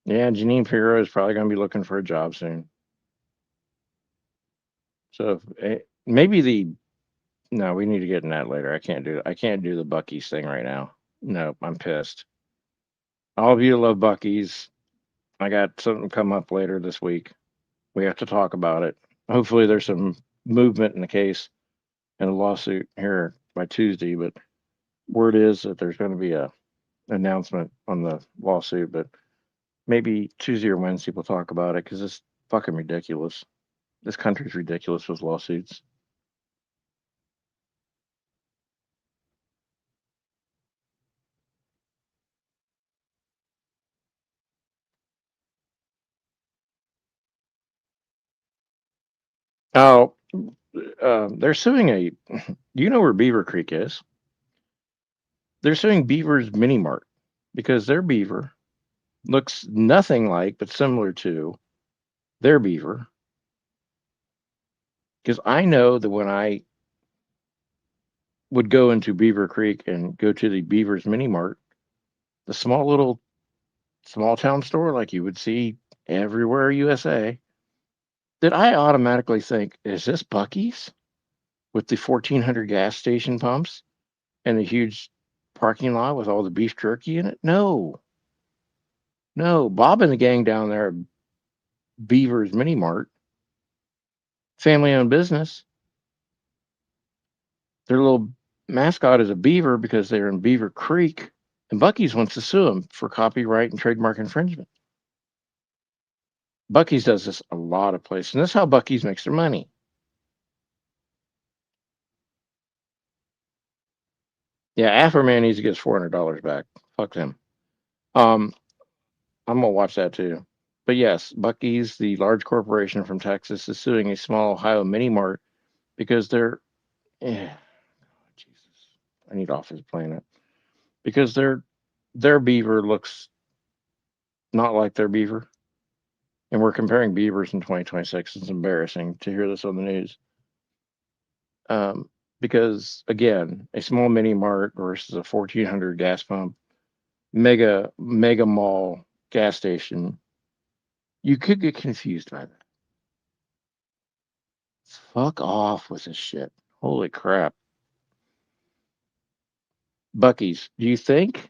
Speaker 2: Yeah, Janine Pirro is probably going to be looking for a job soon. So maybe no, we need to get in that later. I can't do the Bucky's thing right now. No, I'm pissed. All of you love Bucky's. I got something come up later this week. We have to talk about it. Hopefully, there's some movement in the case and a lawsuit here by Tuesday. But word is that there's going to be a announcement on the lawsuit. But maybe Tuesday or Wednesday we'll talk about it because it's fucking ridiculous. This country's ridiculous with lawsuits. Oh, they're suing a. You know where Beaver Creek is? They're suing Beaver's Mini Mart because their beaver looks nothing like, but similar to their beaver. Because I know that when I would go into Beaver Creek and go to the Beaver's Mini Mart, the small little small town store like you would see everywhere USA, that I automatically think, is this Bucky's with the 1,400 gas station pumps and the huge parking lot with all the beef jerky in it? No, no. Bob and the gang down there at Beaver's Mini Mart, family owned business. Their little mascot is a beaver because they're in Beaver Creek, and Bucky's wants to sue them for copyright and trademark infringement. Bucky's does this a lot of places, and that's how Bucky's makes their money. Yeah, Afroman needs to get his $400 back. Fuck them. Um, I'm gonna watch that too. But yes, Bucky's, the large corporation from Texas, is suing a small Ohio mini mart because they're, Jesus, I need off this planet because their beaver looks not like their beaver, and we're comparing beavers in 2026. It's embarrassing to hear this on the news. Because again, a small mini mart versus a 1,400 gas pump, mega mall gas station, you could get confused by that. Fuck off with this shit. Holy crap. Bucky's, do you think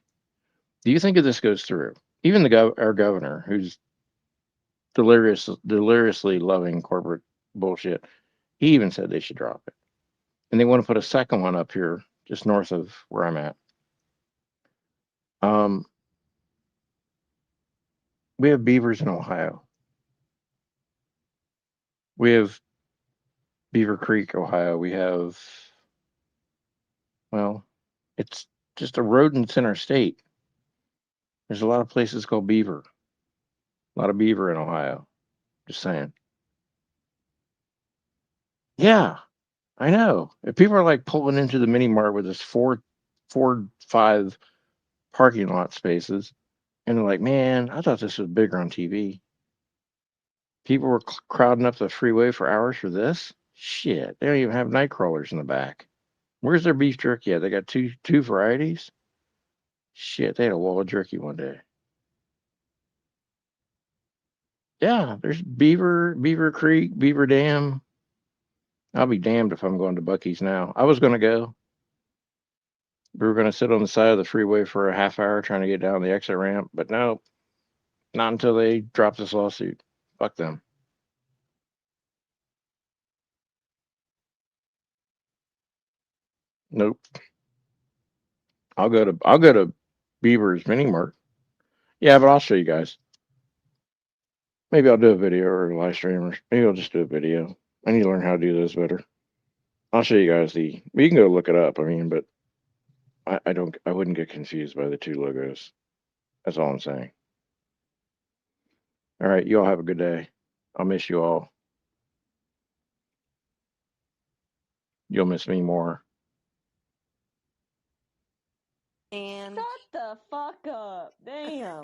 Speaker 2: if this goes through, even our governor, who's deliriously loving corporate bullshit, he even said they should drop it. And they want to put a second one up here just north of where I'm at. Um, we have beavers in Ohio. We have Beaver Creek, Ohio. We have, well, it's just a rodents in our state. There's a lot of places called beaver. A lot of beaver in Ohio. Just saying. Yeah, I know. If people are like pulling into the mini mart with this four, five parking lot spaces, and they're like, man, I thought this was bigger on TV. People were crowding up the freeway for hours for this. Shit, they don't even have night crawlers in the back. Where's their beef jerky at? They got two varieties. Shit, they had a wall of jerky one day. Yeah, there's Beaver Creek, Beaver Dam. I'll be damned if I'm going to Bucky's now. I was going to go. We were going to sit on the side of the freeway for a half hour trying to get down the exit ramp, but no, not until they drop this lawsuit. Fuck them. Nope. I'll go to Beaver's Mini Mart. Yeah, but I'll show you guys. Maybe I'll do a video or a live stream, or maybe I'll just do a video. I need to learn how to do those better. I'll show you guys you can go look it up. I mean, but I wouldn't get confused by the two logos. That's all I'm saying. All right, you all have a good day. I'll miss you all. You'll miss me more.
Speaker 6: And shut the fuck up. Damn.